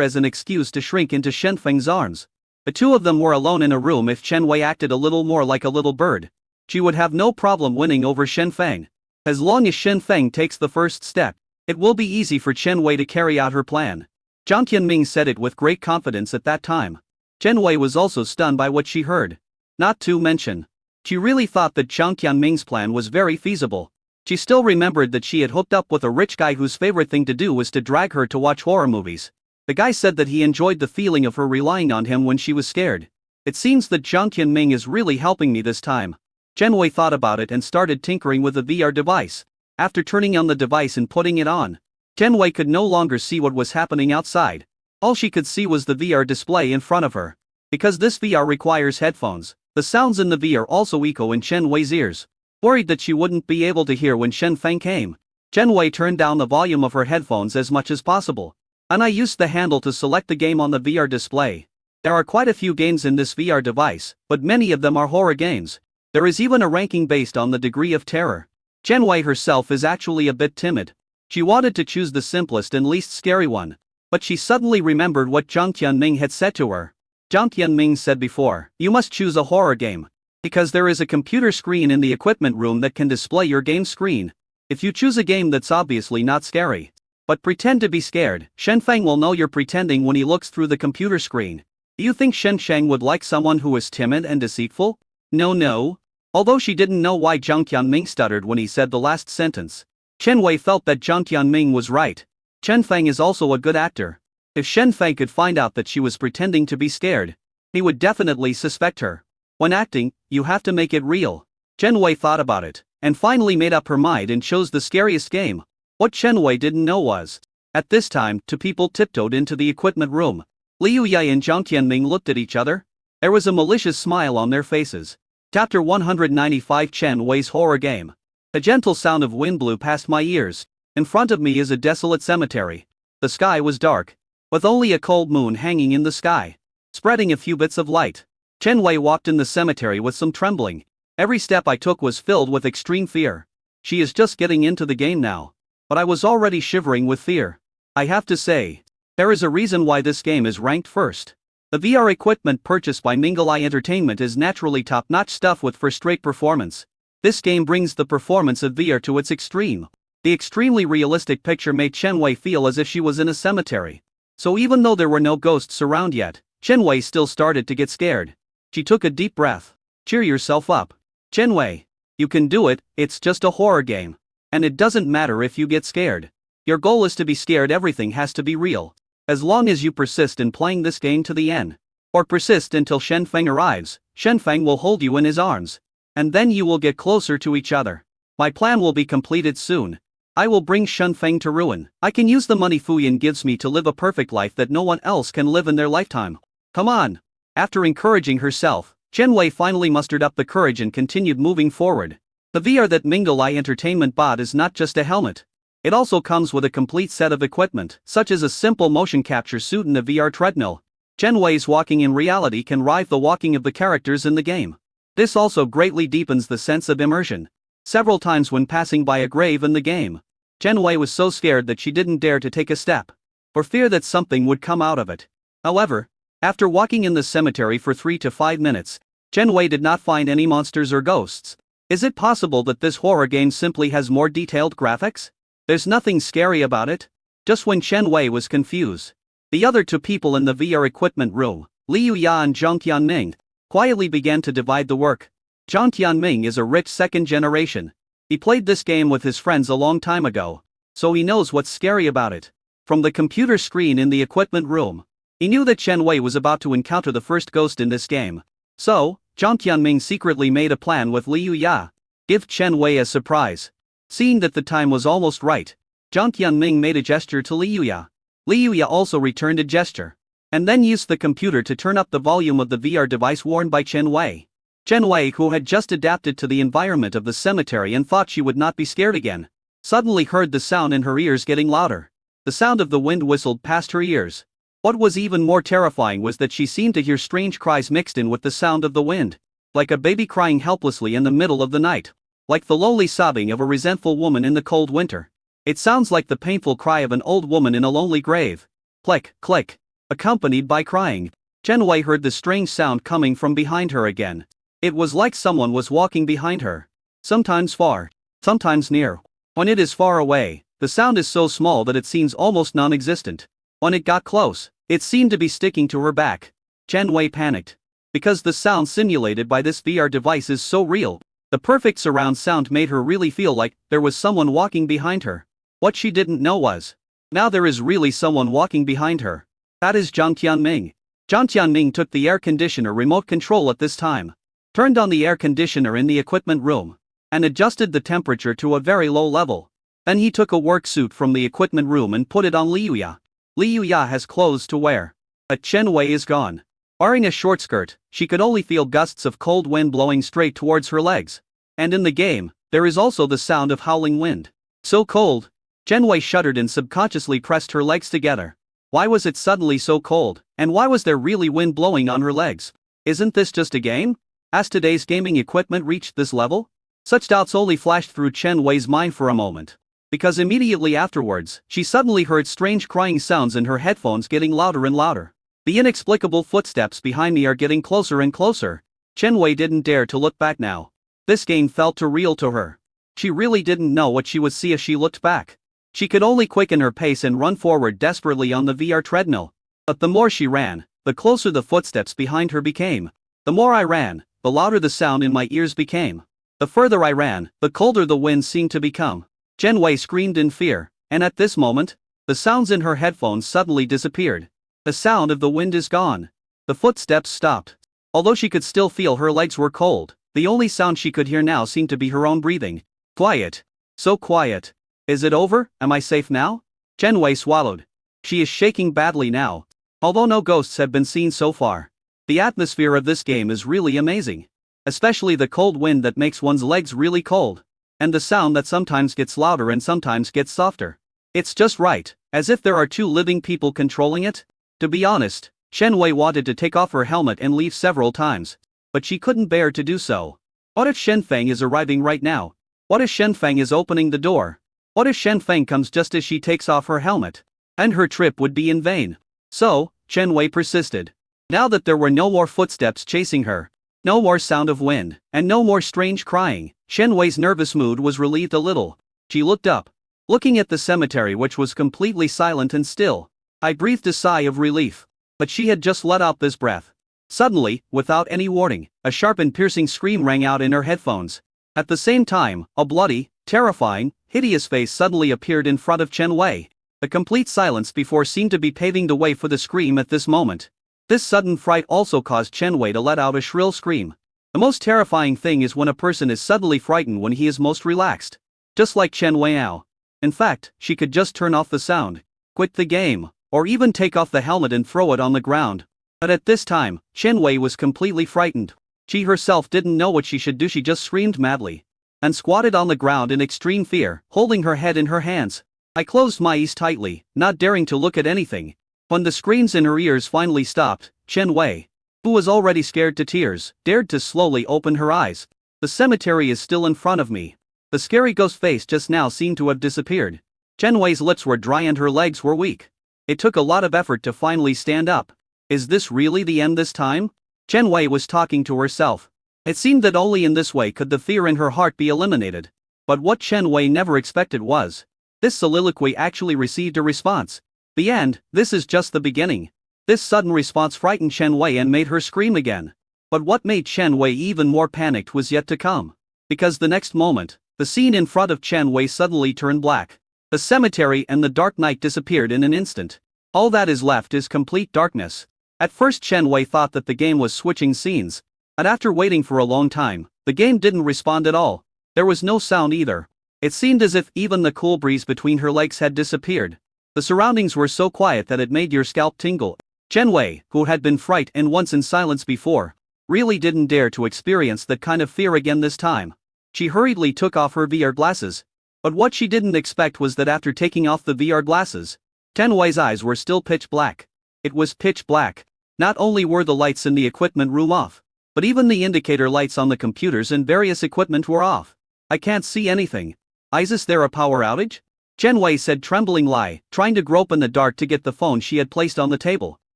Speaker 1: as an excuse to shrink into Shen Feng's arms. The two of them were alone in a room. If Chen Wei acted a little more like a little bird, she would have no problem winning over Shen Feng. As long as Shen Feng takes the first step, it will be easy for Chen Wei to carry out her plan. Zhang Tianming said it with great confidence at that time. Chen Wei was also stunned by what she heard. Not to mention, she really thought that Zhang Tianming's plan was very feasible. She still remembered that she had hooked up with a rich guy whose favorite thing to do was to drag her to watch horror movies. The guy said that he enjoyed the feeling of her relying on him when she was scared. It seems that Zhang Tianming is really helping me this time. Chen Wei thought about it and started tinkering with the VR device. After turning on the device and putting it on, Chen Wei could no longer see what was happening outside. All she could see was the VR display in front of her. Because this VR requires headphones, the sounds in the VR also echo in Chen Wei's ears. Worried that she wouldn't be able to hear when Shen Feng came, Chen Wei turned down the volume of her headphones as much as possible. And I used the handle to select the game on the VR display. There are quite a few games in this VR device, but many of them are horror games. There is even a ranking based on the degree of terror. Chen Wei herself is actually a bit timid. She wanted to choose the simplest and least scary one. But she suddenly remembered what Zhang Tianming had said to her. Zhang Tianming said before, you must choose a horror game. Because there is a computer screen in the equipment room that can display your game screen. If you choose a game that's obviously not scary, but pretend to be scared, Shen Feng will know you're pretending when he looks through the computer screen. Do you think Shen Sheng would like someone who is timid and deceitful? No. Although she didn't know why Zhang Tianming stuttered when he said the last sentence, Chen Wei felt that Zhang Tianming was right. Chen Feng is also a good actor. If Shen Feng could find out that she was pretending to be scared, he would definitely suspect her. When acting, you have to make it real. Chen Wei thought about it, and finally made up her mind and chose the scariest game. What Chen Wei didn't know was, at this time, two people tiptoed into the equipment room. Li Yuya and Zhang Tianming looked at each other. There was a malicious smile on their faces. Chapter 195 Chen Wei's Horror Game. A gentle sound of wind blew past my ears. In front of me is a desolate cemetery. The sky was dark, with only a cold moon hanging in the sky, spreading a few bits of light. Chen Wei walked in the cemetery with some trembling. Every step I took was filled with extreme fear. She is just getting into the game now. But I was already shivering with fear. I have to say, there is a reason why this game is ranked first. The VR equipment purchased by Minglai Entertainment is naturally top-notch stuff with first-rate performance. This game brings the performance of VR to its extreme. The extremely realistic picture made Chen Wei feel as if she was in a cemetery. So even though there were no ghosts around yet, Chen Wei still started to get scared. She took a deep breath. Cheer yourself up. Chen Wei. You can do it, it's just a horror game. And it doesn't matter if you get scared. Your goal is to be scared, everything has to be real. As long as you persist in playing this game to the end. Or persist until Shen Feng arrives, Shen Feng will hold you in his arms. And then you will get closer to each other. My plan will be completed soon. I will bring Shen Feng to ruin. I can use the money Fuyan gives me to live a perfect life that no one else can live in their lifetime. Come on. After encouraging herself, Chen Wei finally mustered up the courage and continued moving forward. The VR that Mingle Eye Entertainment bought is not just a helmet. It also comes with a complete set of equipment, such as a simple motion capture suit and a VR treadmill. Chen Wei's walking in reality can rival the walking of the characters in the game. This also greatly deepens the sense of immersion. Several times when passing by a grave in the game, Chen Wei was so scared that she didn't dare to take a step, for fear that something would come out of it. However, after walking in the cemetery for 3 to 5 minutes, Chen Wei did not find any monsters or ghosts. Is it possible that this horror game simply has more detailed graphics? There's nothing scary about it. Just when Chen Wei was confused, the other two people in the VR equipment room, Liu Ya and Zhang Tianming, quietly began to divide the work. Zhang Tianming is a rich second generation. He played this game with his friends a long time ago, so he knows what's scary about it. From the computer screen in the equipment room, he knew that Chen Wei was about to encounter the first ghost in this game. So, Zhang Tianming secretly made a plan with Liu Ya. Give Chen Wei a surprise. Seeing that the time was almost right, Zhang Tianming made a gesture to Liu Ya. Liu Ya also returned a gesture, and then used the computer to turn up the volume of the VR device worn by Chen Wei. Chen Wei, who had just adapted to the environment of the cemetery and thought she would not be scared again, suddenly heard the sound in her ears getting louder. The sound of the wind whistled past her ears. What was even more terrifying was that she seemed to hear strange cries mixed in with the sound of the wind, like a baby crying helplessly in the middle of the night, like the lowly sobbing of a resentful woman in the cold winter. It sounds like the painful cry of an old woman in a lonely grave. Click, click, accompanied by crying. Chen Wei heard the strange sound coming from behind her again. It was like someone was walking behind her. Sometimes far, sometimes near. When it is far away, the sound is so small that it seems almost non-existent. When it got close, it seemed to be sticking to her back. Chen Wei panicked. Because the sound simulated by this VR device is so real, the perfect surround sound made her really feel like there was someone walking behind her. What she didn't know was, now there is really someone walking behind her. That is Zhang Tianming. Zhang Tianming took the air conditioner remote control at this time, turned on the air conditioner in the equipment room, and adjusted the temperature to a very low level. Then he took a work suit from the equipment room and put it on Liu Ya. Liu Ya has clothes to wear. But Chen Wei is gone. Wearing a short skirt, she could only feel gusts of cold wind blowing straight towards her legs. And in the game, there is also the sound of howling wind. So cold. Chen Wei shuddered and subconsciously pressed her legs together. Why was it suddenly so cold, and why was there really wind blowing on her legs? Isn't this just a game? Has today's gaming equipment reached this level? Such doubts only flashed through Chen Wei's mind for a moment, because immediately afterwards, she suddenly heard strange crying sounds in her headphones getting louder and louder. The inexplicable footsteps behind me are getting closer and closer. Chen Wei didn't dare to look back now. This game felt too real to her. She really didn't know what she would see as she looked back. She could only quicken her pace and run forward desperately on the VR treadmill. But the more she ran, the closer the footsteps behind her became. The more I ran, the louder the sound in my ears became. The further I ran, the colder the wind seemed to become. Chen Wei screamed in fear, and at this moment, the sounds in her headphones suddenly disappeared. The sound of the wind is gone. The footsteps stopped. Although she could still feel her legs were cold, the only sound she could hear now seemed to be her own breathing. Quiet. So quiet. Is it over? Am I safe now? Chen Wei swallowed. She is shaking badly now. Although no ghosts have been seen so far, the atmosphere of this game is really amazing. Especially the cold wind that makes one's legs really cold. And the sound that sometimes gets louder and sometimes gets softer. It's just right, as if there are two living people controlling it. To be honest, Chen Wei wanted to take off her helmet and leave several times, but she couldn't bear to do so. What if Shen Feng is arriving right now? What if Shen Feng is opening the door? What if Shen Feng comes just as she takes off her helmet? And her trip would be in vain. So, Chen Wei persisted. Now that there were no more footsteps chasing her, no more sound of wind, and no more strange crying, Chen Wei's nervous mood was relieved a little. She looked up, looking at the cemetery which was completely silent and still. I breathed a sigh of relief. But she had just let out this breath. Suddenly, without any warning, a sharp and piercing scream rang out in her headphones. At the same time, a bloody, terrifying, hideous face suddenly appeared in front of Chen Wei. The complete silence before seemed to be paving the way for the scream at this moment. This sudden fright also caused Chen Wei to let out a shrill scream. The most terrifying thing is when a person is suddenly frightened when he is most relaxed. Just like Chen Wei now. In fact, she could just turn off the sound, quit the game, or even take off the helmet and throw it on the ground. But at this time, Chen Wei was completely frightened. She herself didn't know what she should do. She just screamed madly and squatted on the ground in extreme fear, holding her head in her hands. I closed my eyes tightly, not daring to look at anything. When the screams in her ears finally stopped, Chen Wei, who was already scared to tears, dared to slowly open her eyes. The cemetery is still in front of me. The scary ghost face just now seemed to have disappeared. Chen Wei's lips were dry and her legs were weak. It took a lot of effort to finally stand up. Is this really the end this time? Chen Wei was talking to herself. It seemed that only in this way could the fear in her heart be eliminated. But what Chen Wei never expected was, this soliloquy actually received a response. The end, this is just the beginning. This sudden response frightened Chen Wei and made her scream again. But what made Chen Wei even more panicked was yet to come. Because the next moment, the scene in front of Chen Wei suddenly turned black. The cemetery and the dark night disappeared in an instant. All that is left is complete darkness. At first Chen Wei thought that the game was switching scenes. But after waiting for a long time, the game didn't respond at all. There was no sound either. It seemed as if even the cool breeze between her legs had disappeared. The surroundings were so quiet that it made your scalp tingle. Chen Wei, who had been frightened once in silence before, really didn't dare to experience that kind of fear again this time. She hurriedly took off her VR glasses. But what she didn't expect was that after taking off the VR glasses, Chen Wei's eyes were still pitch black. It was pitch black. Not only were the lights in the equipment room off, but even the indicator lights on the computers and various equipment were off. I can't see anything. Is there a power outage? Chen Wei said, trembling lie, trying to grope in the dark to get the phone she had placed on the table.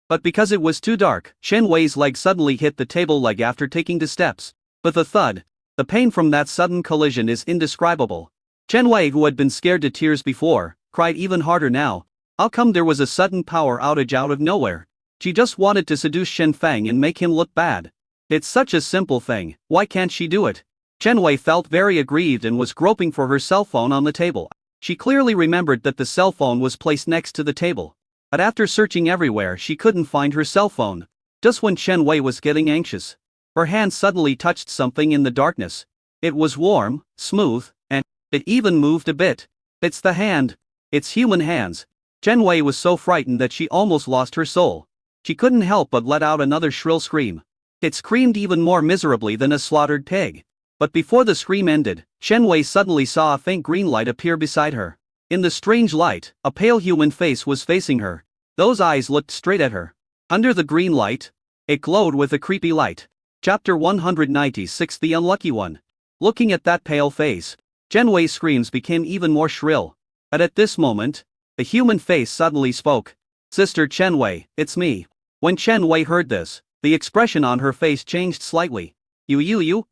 Speaker 1: But because it was too dark, Chen Wei's leg suddenly hit the table leg after taking 2 steps. With a thud, the pain from that sudden collision is indescribable. Chen Wei, who had been scared to tears before, cried even harder now. How come there was a sudden power outage out of nowhere? She just wanted to seduce Shen Feng and make him look bad. It's such a simple thing, why can't she do it? Chen Wei felt very aggrieved and was groping for her cell phone on the table. She clearly remembered that the cell phone was placed next to the table. But after searching everywhere she couldn't find her cell phone. Just when Chen Wei was getting anxious, her hand suddenly touched something in the darkness. It was warm, smooth, and it even moved a bit. It's the hand. It's human hands. Chen Wei was so frightened that she almost lost her soul. She couldn't help but let out another shrill scream. It screamed even more miserably than a slaughtered pig. But before the scream ended, Chen Wei suddenly saw a faint green light appear beside her. In the strange light, a pale human face was facing her. Those eyes looked straight at her. Under the green light, it glowed with a creepy light. Chapter 196, The Unlucky One. Looking at that pale face, Chen Wei's screams became even more shrill. But at this moment, the human face suddenly spoke. Sister Chen Wei, it's me. When Chen Wei heard this, the expression on her face changed slightly. You?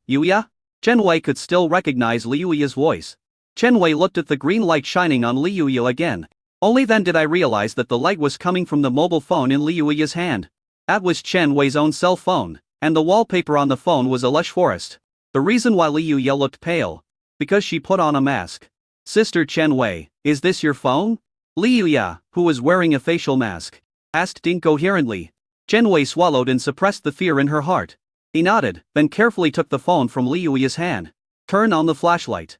Speaker 1: Chen Wei could still recognize Li Yuya's voice. Chen Wei looked at the green light shining on Li Yuya again. Only then did I realize that the light was coming from the mobile phone in Li Yuya's hand. That was Chen Wei's own cell phone, and the wallpaper on the phone was a lush forest. The reason why Li Yuya looked pale? Because she put on a mask. Sister Chen Wei, is this your phone? Li Yuya, who was wearing a facial mask, asked incoherently. Chen Wei swallowed and suppressed the fear in her heart. He nodded, then carefully took the phone from Li Yuya's hand. Turn on the flashlight.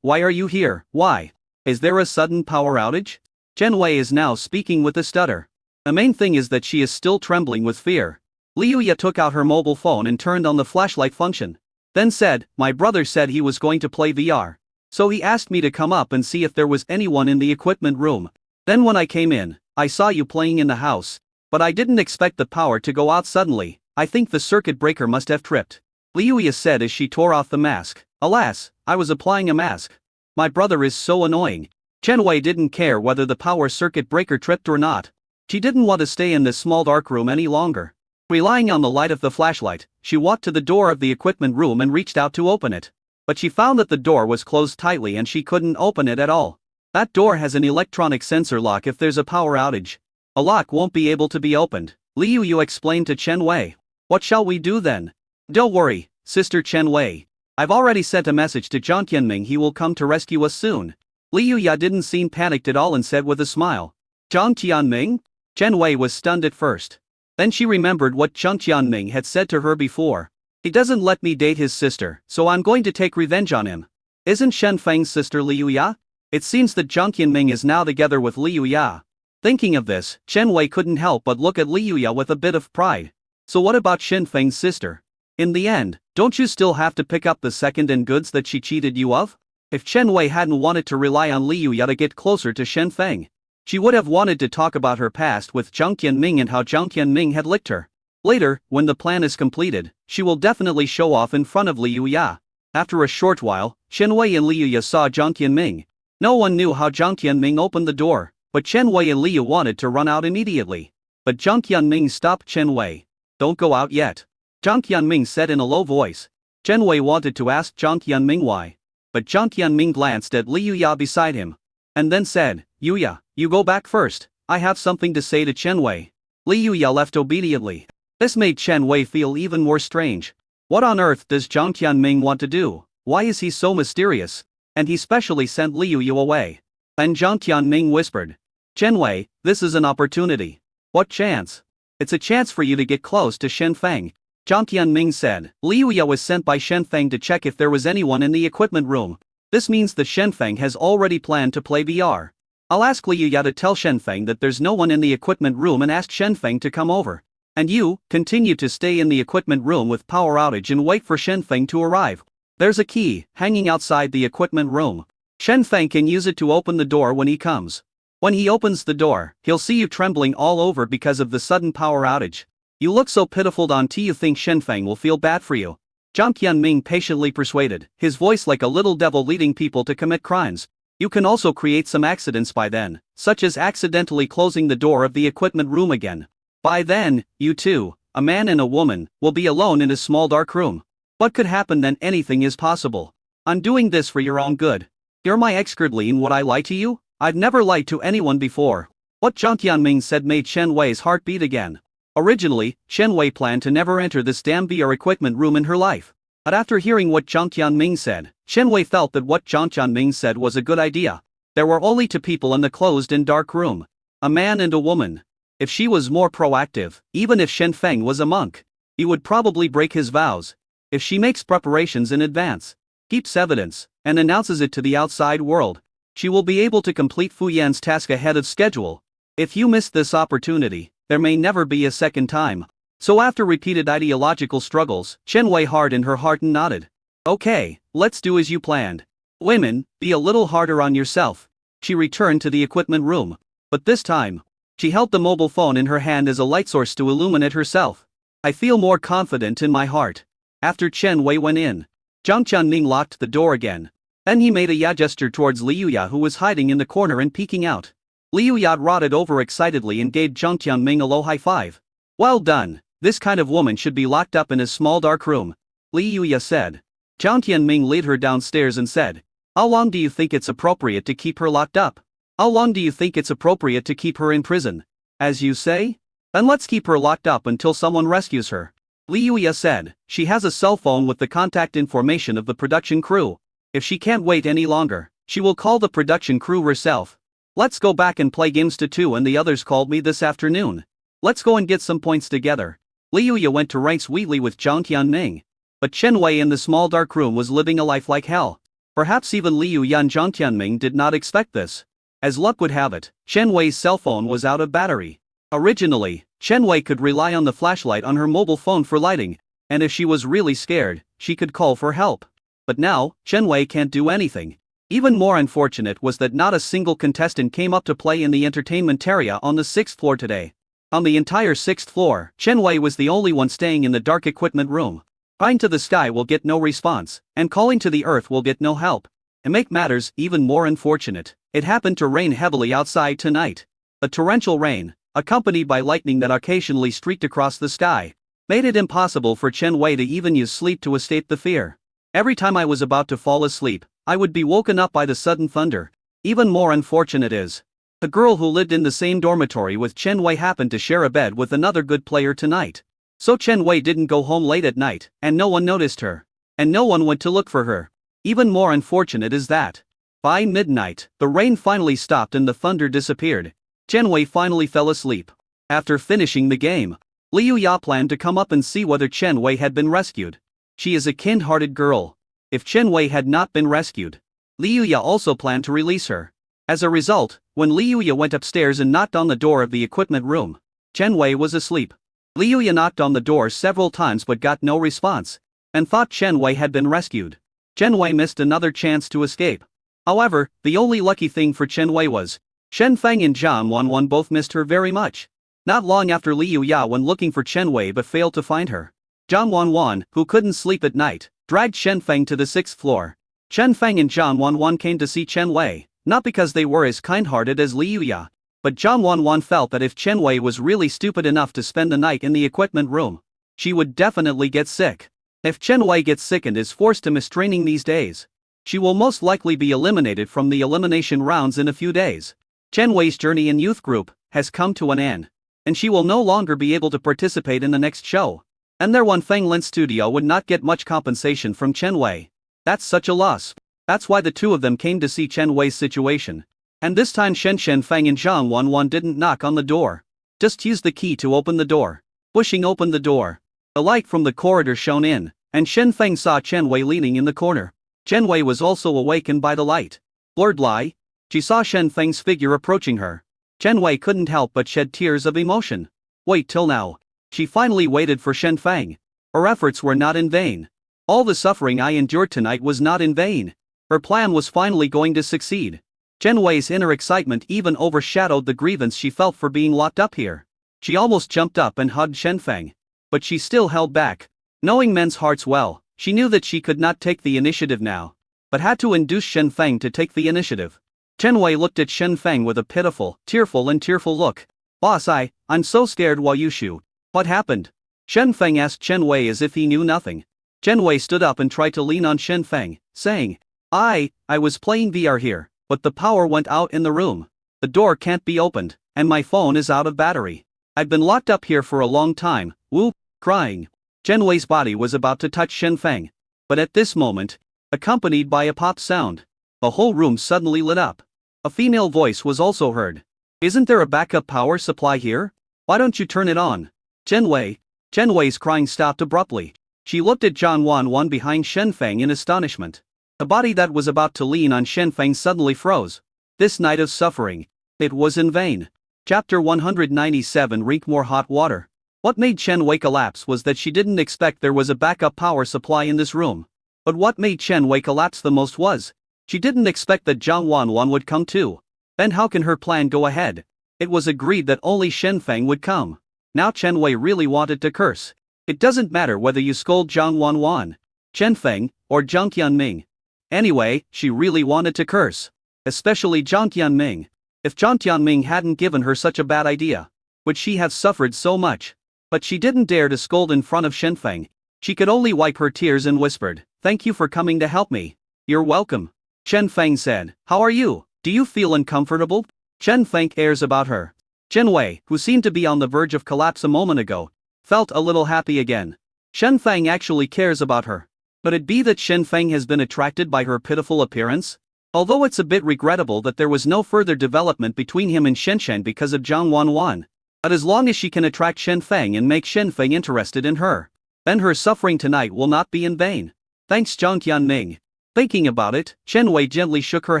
Speaker 1: Why are you here? Why? Is there a sudden power outage? Chen Wei is now speaking with a stutter. The main thing is that she is still trembling with fear. Li Yuya took out her mobile phone and turned on the flashlight function. Then said, my brother said he was going to play VR. So he asked me to come up and see if there was anyone in the equipment room. Then when I came in, I saw you playing in the house. But I didn't expect the power to go out suddenly. I think the circuit breaker must have tripped. Li Yuya said as she tore off the mask. Alas, I was applying a mask. My brother is so annoying. Chen Wei didn't care whether the power circuit breaker tripped or not. She didn't want to stay in this small dark room any longer. Relying on the light of the flashlight, she walked to the door of the equipment room and reached out to open it. But she found that the door was closed tightly and she couldn't open it at all. That door has an electronic sensor lock. If there's a power outage, a lock won't be able to be opened. Li Yuya explained to Chen Wei. What shall we do then? Don't worry, Sister Chen Wei. I've already sent a message to Jiang Tianming. He will come to rescue us soon. Li Yuya didn't seem panicked at all and said with a smile. Jiang Tianming? Chen Wei was stunned at first. Then she remembered what Jiang Tianming had said to her before. He doesn't let me date his sister, so I'm going to take revenge on him. Isn't Shen Feng's sister Li Yuya? It seems that Jiang Tianming is now together with Li Yuya. Thinking of this, Chen Wei couldn't help but look at Li Yuya with a bit of pride. So what about Xin Feng's sister? In the end, don't you still have to pick up the second-hand goods that she cheated you of? If Chen Wei hadn't wanted to rely on Li Yuya to get closer to Xin Feng, she would have wanted to talk about her past with Jiang Qianming and how Jiang Qianming had licked her. Later, when the plan is completed, she will definitely show off in front of Li Yuya. After a short while, Chen Wei and Li Yuya saw Jiang Qianming. No one knew how Jiang Qianming opened the door, but Chen Wei and Li Yuya wanted to run out immediately. But Jiang Qianming stopped Chen Wei. Don't go out yet. Jiang Qianming said in a low voice. Chen Wei wanted to ask Jiang Qianming why, but Jiang Qianming glanced at Li Yuya beside him, and then said, Yuya, you go back first, I have something to say to Chen Wei. Li Yuya left obediently. This made Chen Wei feel even more strange. What on earth does Jiang Qianming want to do? Why is he so mysterious? And he specially sent Li Yuya away. And Jiang Qianming whispered, Chen Wei, this is an opportunity. What chance? It's a chance for you to get close to Xin Feng. Jiang Qianming said. Li Yuya was sent by Xin Feng to check if there was anyone in the equipment room. This means that Xin Feng has already planned to play VR. I'll ask Li Yuya to tell Xin Feng that there's no one in the equipment room and ask Xin Feng to come over. And you, continue to stay in the equipment room with power outage and wait for Xin Feng to arrive. There's a key, hanging outside the equipment room. Xin Feng can use it to open the door when he comes. When he opens the door, he'll see you trembling all over because of the sudden power outage. You look so pitiful, don't you think Xin Feng will feel bad for you? Jiang Qianming patiently persuaded, his voice like a little devil leading people to commit crimes. You can also create some accidents by then, such as accidentally closing the door of the equipment room again. By then, you two, a man and a woman, will be alone in a small dark room. What could happen then? Anything is possible. I'm doing this for your own good. You're my expert, Lin. Would I lie to you? I've never lied to anyone before. What Jiang Qianming said made Chen Wei's heart beat again. Originally, Chen Wei planned to never enter this damn VR equipment room in her life. But after hearing what Jiang Qianming said, Chen Wei felt that what Jiang Qianming said was a good idea. There were only two people in the closed and dark room. A man and a woman. If she was more proactive, even if Xin Feng was a monk, he would probably break his vows. If she makes preparations in advance, keeps evidence, and announces it to the outside world, she will be able to complete Fu Yan's task ahead of schedule. If you miss this opportunity, there may never be a second time. So after repeated ideological struggles, Chen Wei hardened her heart and nodded. Okay, let's do as you planned. Women, be a little harder on yourself. She returned to the equipment room. But this time, she held the mobile phone in her hand as a light source to illuminate herself. I feel more confident in my heart. After Chen Wei went in, Jiang Qianming locked the door again. Then he made a yeah gesture towards Li Yuya, who was hiding in the corner and peeking out. Li Yuya nodded over excitedly and gave Jiang Qianming a low high five. Well done, this kind of woman should be locked up in a small dark room, Li Yuya said. Jiang Qianming led her downstairs and said, How long do you think it's appropriate to keep her locked up? How long do you think it's appropriate to keep her in prison? As you say? Then let's keep her locked up until someone rescues her. Li Yuya said. She has a cell phone with the contact information of the production crew. If she can't wait any longer, she will call the production crew herself. Let's go back and play games to two, and the others called me this afternoon. Let's go and get some points together. Li Yuya went to rank sweetly with Jiang Qianming. But Chen Wei in the small dark room was living a life like hell. Perhaps even Li Yuya and Jiang Qianming did not expect this. As luck would have it, Chen Wei's cell phone was out of battery. Originally, Chen Wei could rely on the flashlight on her mobile phone for lighting, and if she was really scared, she could call for help. But now, Chen Wei can't do anything. Even more unfortunate was that not a single contestant came up to play in the entertainment area on the 6th floor today. On the entire 6th floor, Chen Wei was the only one staying in the dark equipment room. Calling to the sky will get no response, and calling to the earth will get no help. And make matters even more unfortunate, it happened to rain heavily outside tonight. A torrential rain, accompanied by lightning that occasionally streaked across the sky, made it impossible for Chen Wei to even use sleep to escape the fear. Every time I was about to fall asleep, I would be woken up by the sudden thunder. Even more unfortunate is, the girl who lived in the same dormitory with Chen Wei happened to share a bed with another good player tonight. So Chen Wei didn't go home late at night, and no one noticed her. And no one went to look for her. Even more unfortunate is that, by midnight, the rain finally stopped and the thunder disappeared. Chen Wei finally fell asleep. After finishing the game, Li Yuya planned to come up and see whether Chen Wei had been rescued. She is a kind-hearted girl. If Chen Wei had not been rescued, Li Yuya also planned to release her. As a result, when Liu Ya went upstairs and knocked on the door of the equipment room, Chen Wei was asleep. Liu Ya knocked on the door several times but got no response, and thought Chen Wei had been rescued. Chen Wei missed another chance to escape. However, the only lucky thing for Chen Wei was, Shen Feng and Jiang Wanwan both missed her very much. Not long after Liu Ya went looking for Chen Wei but failed to find her. Jiang Wanwan, who couldn't sleep at night, dragged Shen Feng to the 6th floor. Shen Feng and Jiang Wanwan came to see Chen Wei, not because they were as kind-hearted as Liu Ya, but Jiang Wanwan felt that if Chen Wei was really stupid enough to spend the night in the equipment room, she would definitely get sick. If Chen Wei gets sick and is forced to miss training these days, she will most likely be eliminated from the elimination rounds in a few days. Chen Wei's journey in youth group has come to an end, and she will no longer be able to participate in the next show. And their Feng Lin studio would not get much compensation from Chen Wei. That's such a loss. That's why the two of them came to see Chen Wei's situation. And this time Shen Feng and Jiang Wanwan didn't knock on the door. Just used the key to open the door. Pushing open the door, a light from the corridor shone in, and Shen Feng saw Chen Wei leaning in the corner. Chen Wei was also awakened by the light. Blurred lie. She saw Shen Feng's figure approaching her. Chen Wei couldn't help but shed tears of emotion. Wait till now. She finally waited for Shen Feng. Her efforts were not in vain. All the suffering I endured tonight was not in vain. Her plan was finally going to succeed. Chen Wei's inner excitement even overshadowed the grievance she felt for being locked up here. She almost jumped up and hugged Shen Feng. But she still held back. Knowing men's hearts well, she knew that she could not take the initiative now, but had to induce Shen Feng to take the initiative. Chen Wei looked at Shen Feng with a pitiful, tearful look. Boss, I'm so scared while you shoot. What happened? Shen Feng asked Chen Wei as if he knew nothing. Chen Wei stood up and tried to lean on Shen Feng, saying, I was playing VR here, but the power went out in the room. The door can't be opened, and my phone is out of battery. I've been locked up here for a long time, whoop, crying. Chen Wei's body was about to touch Shen Feng. But at this moment, accompanied by a pop sound, the whole room suddenly lit up. A female voice was also heard. Isn't there a backup power supply here? Why don't you turn it on? Chen Wei's crying stopped abruptly. She looked at Jiang Wanwan behind Shen Feng in astonishment. The body that was about to lean on Shen Feng suddenly froze. This night of suffering, it was in vain. Chapter 197 Drink more hot water. What made Chen Wei collapse was that she didn't expect there was a backup power supply in this room. But what made Chen Wei collapse the most was, she didn't expect that Jiang Wanwan would come too. Then how can her plan go ahead? It was agreed that only Shen Feng would come. Now Chen Wei really wanted to curse. It doesn't matter whether you scold Jiang Wanwan, Chen Feng, or Jiang Qianming. Anyway, she really wanted to curse. Especially Jiang Qianming. If Jiang Qianming hadn't given her such a bad idea, would she have suffered so much? But she didn't dare to scold in front of Shen Feng. She could only wipe her tears and whispered, "Thank you for coming to help me." "You're welcome." Shen Feng said, "How are you? Do you feel uncomfortable?" Shen Feng cares about her. Chen Wei, who seemed to be on the verge of collapse a moment ago, felt a little happy again. Shen Feng actually cares about her. Could it be that Shen Feng has been attracted by her pitiful appearance? Although it's a bit regrettable that there was no further development between him and Shen because of Jiang Wanwan. But as long as she can attract Shen Feng and make Shen Feng interested in her, then her suffering tonight will not be in vain. Thanks Jiang Qianming. Thinking about it, Chen Wei gently shook her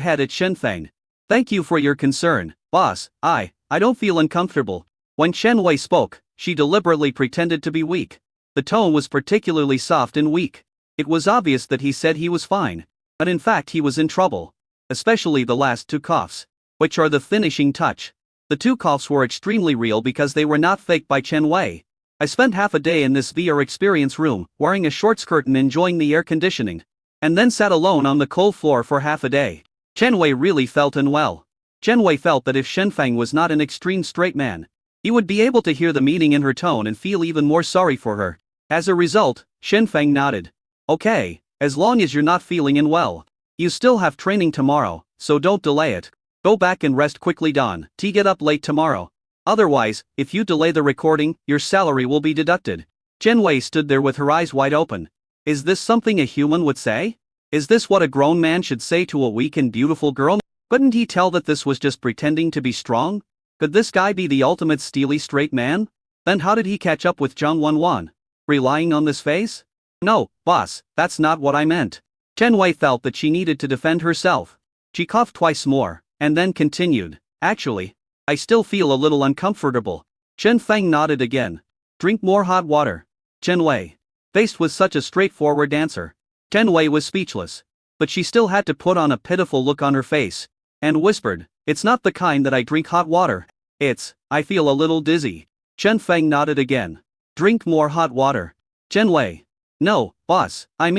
Speaker 1: head at Shen Feng. Thank you for your concern, boss. I don't feel uncomfortable. When Chen Wei spoke, she deliberately pretended to be weak. The tone was particularly soft and weak. It was obvious that he said he was fine, but in fact he was in trouble. Especially the last two coughs, which are the finishing touch. The two coughs were extremely real because they were not faked by Chen Wei. I spent half a day in this VR experience room, wearing a short skirt and enjoying the air conditioning, and then sat alone on the cold floor for half a day. Chen Wei really felt unwell. Chen Wei felt that if Shen Feng was not an extreme straight man, he would be able to hear the meaning in her tone and feel even more sorry for her. As a result, Shen Feng nodded. Okay, as long as you're not feeling unwell. You still have training tomorrow, so don't delay it. Go back and rest quickly. Get up late tomorrow. Otherwise, if you delay the recording, your salary will be deducted. Chen Wei stood there with her eyes wide open. Is this something a human would say? Is this what a grown man should say to a weak and beautiful girl? Couldn't he tell that this was just pretending to be strong? Could this guy be the ultimate steely straight man? Then how did he catch up with Jiang Wanwan? Relying on this face? No, boss, that's not what I meant. Chen Wei felt that she needed to defend herself. She coughed twice more, and then continued, "Actually, I still feel a little uncomfortable." Chen Feng nodded again. "Drink more hot water." Chen Wei. Faced with such a straightforward answer, Chen Wei was speechless. But she still had to put on a pitiful look on her face, and whispered, "It's not the kind that I drink hot water. I feel a little dizzy." Chen Feng nodded again. "Drink more hot water." Chen Wei. "No, boss, I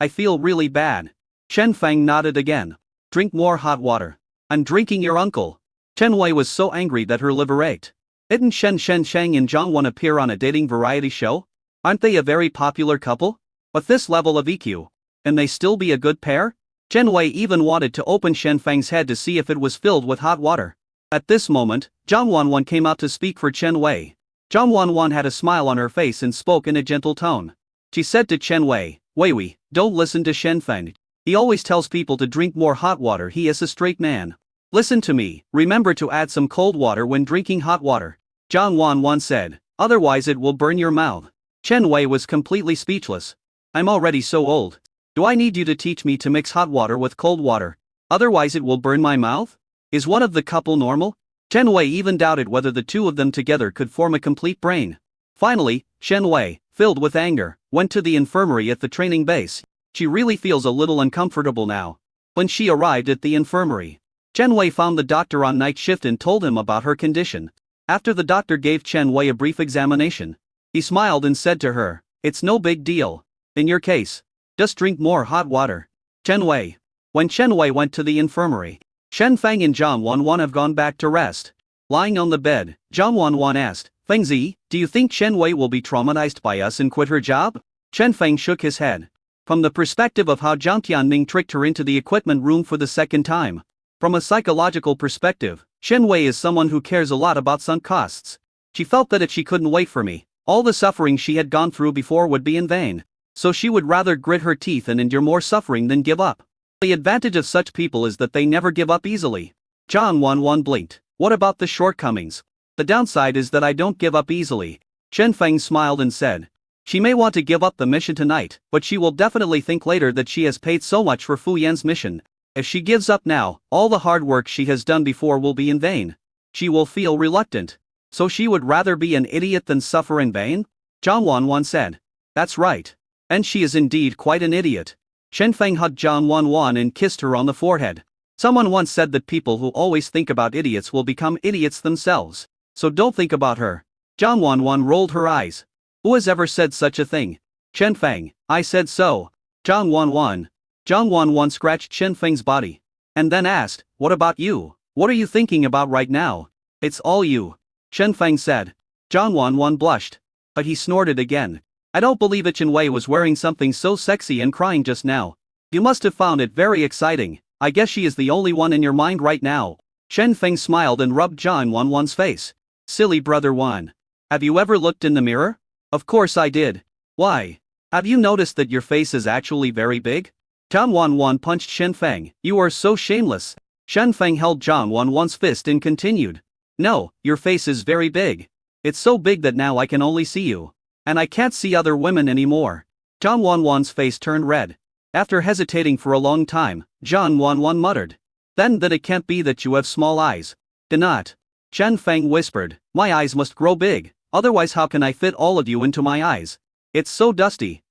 Speaker 1: feel really bad." Chen Feng nodded again. "Drink more hot water." "I'm drinking your uncle." Chen Wei was so angry that her liver ached. Didn't Shen Sheng and Zhang Wan appear on a dating variety show? Aren't they a very popular couple? With this level of EQ, can they still be a good pair? Chen Wei even wanted to open Shen Feng's head to see if it was filled with hot water. At this moment, Zhang Wanwan came out to speak for Chen Wei. Zhang Wanwan had a smile on her face and spoke in a gentle tone. She said to Chen Wei, "Wei, don't listen to Shen Feng. He always tells people to drink more hot water. He is a straight man. Listen to me, remember to add some cold water when drinking hot water." Zhang Wanwan said, "Otherwise it will burn your mouth." Chen Wei was completely speechless. "I'm already so old. Do I need you to teach me to mix hot water with cold water? Otherwise it will burn my mouth? Is one of the couple normal?" Chen Wei even doubted whether the two of them together could form a complete brain. Finally, Chen Wei, filled with anger, went to the infirmary at the training base. She really feels a little uncomfortable now. When she arrived at the infirmary, Chen Wei found the doctor on night shift and told him about her condition. After the doctor gave Chen Wei a brief examination, he smiled and said to her, "It's no big deal. In your case, just drink more hot water." Chen Wei. When Chen Wei went to the infirmary, Shen Feng and Zhang Wanwan have gone back to rest. Lying on the bed, Zhang Wanwan asked, "Fengzi, do you think Chen Wei will be traumatized by us and quit her job?" Chen Feng shook his head. From the perspective of how Jiang Tianming tricked her into the equipment room for the second time. From a psychological perspective, Shen Wei is someone who cares a lot about sunk costs. She felt that if she couldn't wait for me, all the suffering she had gone through before would be in vain. So she would rather grit her teeth and endure more suffering than give up. The advantage of such people is that they never give up easily. Zhang Wanwan blinked. "What about the shortcomings?" "The downside is that I don't give up easily." Chen Feng smiled and said, "She may want to give up the mission tonight, but she will definitely think later that she has paid so much for Fu Yan's mission. If she gives up now, all the hard work she has done before will be in vain. She will feel reluctant. So she would rather be an idiot than suffer in vain?" Zhang Wanwan said. "That's right. And she is indeed quite an idiot." Chen Feng hugged Zhang Wanwan and kissed her on the forehead. "Someone once said that people who always think about idiots will become idiots themselves. So don't think about her." Zhang Wanwan rolled her eyes. "Who has ever said such a thing?" Chen Feng. "I said so." Zhang Wanwan. Zhang Wanwan scratched Chen Feng's body. And then asked, "What about you? What are you thinking about right now?" "It's all you." Chen Feng said. Zhang Wanwan blushed. But he snorted again. "I don't believe it. Chen Wei was wearing something so sexy and crying just now. You must have found it very exciting. I guess she is the only one in your mind right now." Chen Feng smiled and rubbed Zhang Wanwan's face. "Silly brother Wan. Have you ever looked in the mirror?" "Of course I did. Why? Have you noticed that your face is actually very big?" Zhang Wanwan punched Shen Feng. "You are so shameless." Shen Feng held Zhang Wanwan's fist and continued. "No, your face is very big. It's so big that now I can only see you. And I can't see other women anymore." Zhang Wanwan's face turned red. After hesitating for a long time, Zhang Wanwan muttered, Then it can't be that you have small eyes." "Cannot." Shen Feng whispered, "My eyes must grow big, otherwise how can I fit all of you into my eyes? It's so dusty,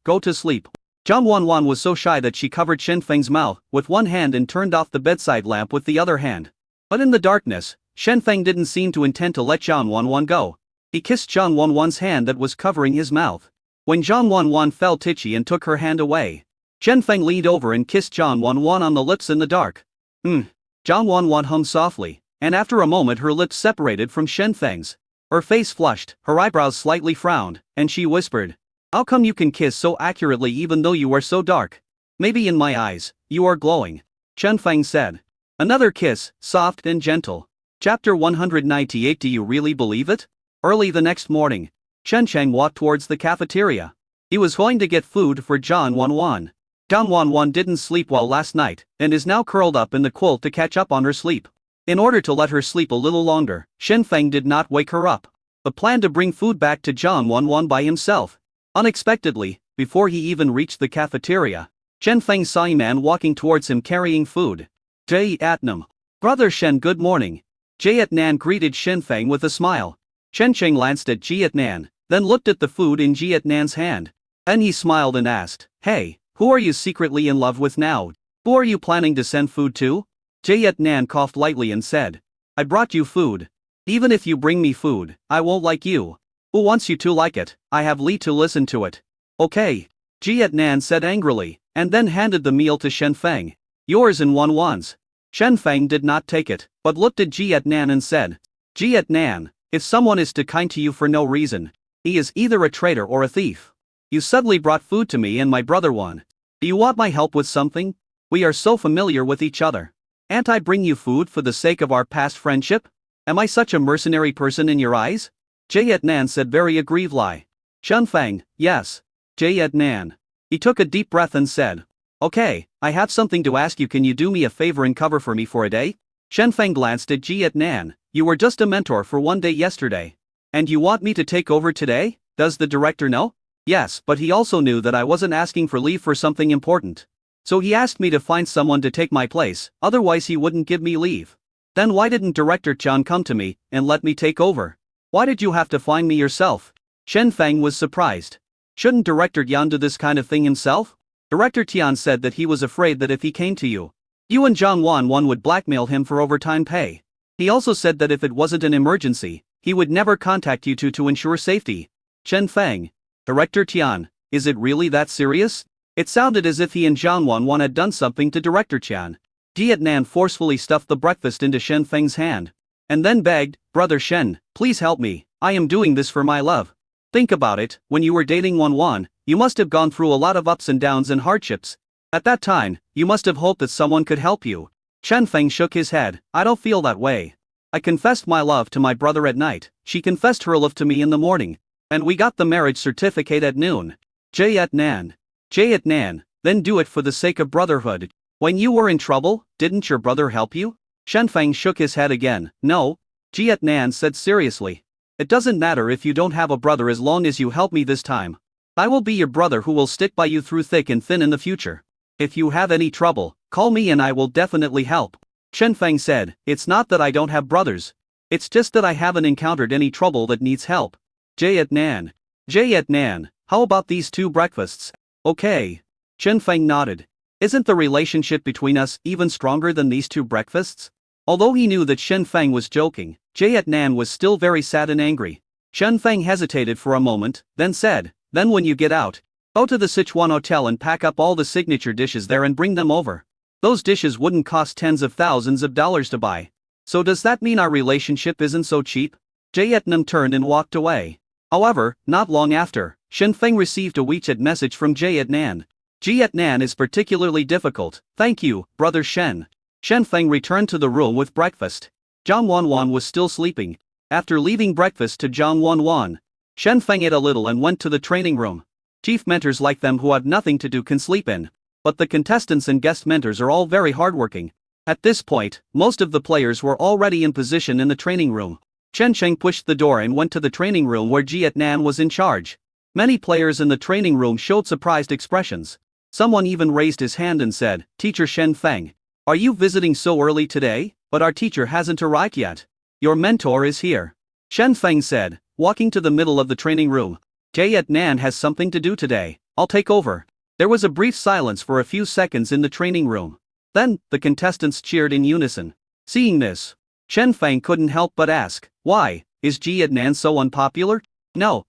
Speaker 1: go to sleep." Zhang Wanwan was so shy that she covered Shen Feng's mouth with one hand and turned off the bedside lamp with the other hand. But in the darkness, Shen Feng didn't seem to intend to let Zhang Wanwan go. He kissed Zhang Wanwan's hand that was covering his mouth. When Zhang Wanwan felt itchy and took her hand away, Shen Feng leaned over and kissed Zhang Wanwan on the lips in the dark. Zhang Wanwan hummed softly, and after a moment her lips separated from Shen Feng's. Her face flushed, her eyebrows slightly frowned, and she whispered, "How come you can kiss so accurately even though you are so dark?" "Maybe in my eyes, you are glowing," Shen Feng said. Another kiss, soft and gentle. Chapter 198. Do you really believe it? Early the next morning, Shen Cheng walked towards the cafeteria. He was going to get food for Zhang Wanwan. Zhang Wanwan didn't sleep well last night, and is now curled up in the quilt to catch up on her sleep. In order to let her sleep a little longer, Shen Feng did not wake her up, but planned to bring food back to Zhang Wanwan by himself. Unexpectedly, before he even reached the cafeteria, Shen Feng saw a man walking towards him carrying food. Nam. Brother Shen, good morning. Nan greeted Shen Feng with a smile. Shen Cheng glanced at Nan, then looked at the food in Nan's hand. Then he smiled and asked, "Hey, who are you secretly in love with now? Who are you planning to send food to?" Nan coughed lightly and said, "I brought you food. Even if you bring me food, I won't like you. Who wants you to like it? I have Li to listen to it." "Okay." Nan said angrily, and then handed the meal to Shen Feng. "Yours in 1 won." Shen Feng did not take it, but looked at Nan and said, Nan, if someone is too kind to you for no reason, he is either a traitor or a thief. You suddenly brought food to me and my brother one. Do you want my help with something? We are so familiar with each other. Can't I bring you food for the sake of our past friendship? Am I such a mercenary person in your eyes? Nan said very aggrievedly. Shen Feng, yes. Nan. He took a deep breath and said, "Okay, I have something to ask you. Can you do me a favor and cover for me for a day?" Shen Feng glanced at Nan. "You were just a mentor for 1 day yesterday. And you want me to take over today? Does the director know?" "Yes, but he also knew that I wasn't asking for leave for something important. So he asked me to find someone to take my place, otherwise he wouldn't give me leave." "Then why didn't Director Tian come to me and let me take over? Why did you have to find me yourself?" Shen Feng was surprised. "Shouldn't Director Tian do this kind of thing himself?" Director Tian said that he was afraid that if he came to you, you and Zhang Wan would blackmail him for overtime pay. He also said that if it wasn't an emergency, he would never contact you to ensure safety. Shen Feng. Director Tian, is it really that serious? It sounded as if he and Zhang Wan had done something to Director Tian. Nan forcefully stuffed the breakfast into Shen Feng's hand. And then begged, "Brother Shen, please help me, I am doing this for my love. Think about it, when you were dating Wan, you must have gone through a lot of ups and downs and hardships. At that time, you must have hoped that someone could help you." Shen Feng shook his head. "I don't feel that way. I confessed my love to my brother at night, she confessed her love to me in the morning. And we got the marriage certificate at noon." Nan. Then do it for the sake of brotherhood. When you were in trouble, didn't your brother help you? Shen Feng shook his head again. "No." Nan said seriously. "It doesn't matter if you don't have a brother as long as you help me this time. I will be your brother who will stick by you through thick and thin in the future. If you have any trouble, call me and I will definitely help." Shen Feng said, "It's not that I don't have brothers. It's just that I haven't encountered any trouble that needs help." Nan. How about these 2 breakfasts? Okay. Shen Feng nodded. "Isn't the relationship between us even stronger than these 2 breakfasts?" Although he knew that Shen Feng was joking, Nan was still very sad and angry. Shen Feng hesitated for a moment, then said, "Then when you get out, go to the Sichuan Hotel and pack up all the signature dishes there and bring them over. Those dishes wouldn't cost tens of thousands of dollars to buy. So does that mean our relationship isn't so cheap?" Nam turned and walked away. However, not long after, Shen Feng received a WeChat message from Nan. Nan is particularly difficult, thank you, Brother Shen. Shen Feng returned to the room with breakfast. Zhang Wan was still sleeping. After leaving breakfast to Zhang Wan, Shen Feng ate a little and went to the training room. Chief mentors like them who have nothing to do can sleep in. But the contestants and guest mentors are all very hardworking. At this point, most of the players were already in position in the training room. Chen Cheng pushed the door and went to the training room where Nan was in charge. Many players in the training room showed surprised expressions. Someone even raised his hand and said, "Teacher Shen Feng, are you visiting so early today? But our teacher hasn't arrived yet. Your mentor is here." Shen Feng said, walking to the middle of the training room. Nan has something to do today, I'll take over." There was a brief silence for a few seconds in the training room. Then, the contestants cheered in unison. Seeing this, Shen Feng couldn't help but ask, "Why, is Nan so unpopular?" No,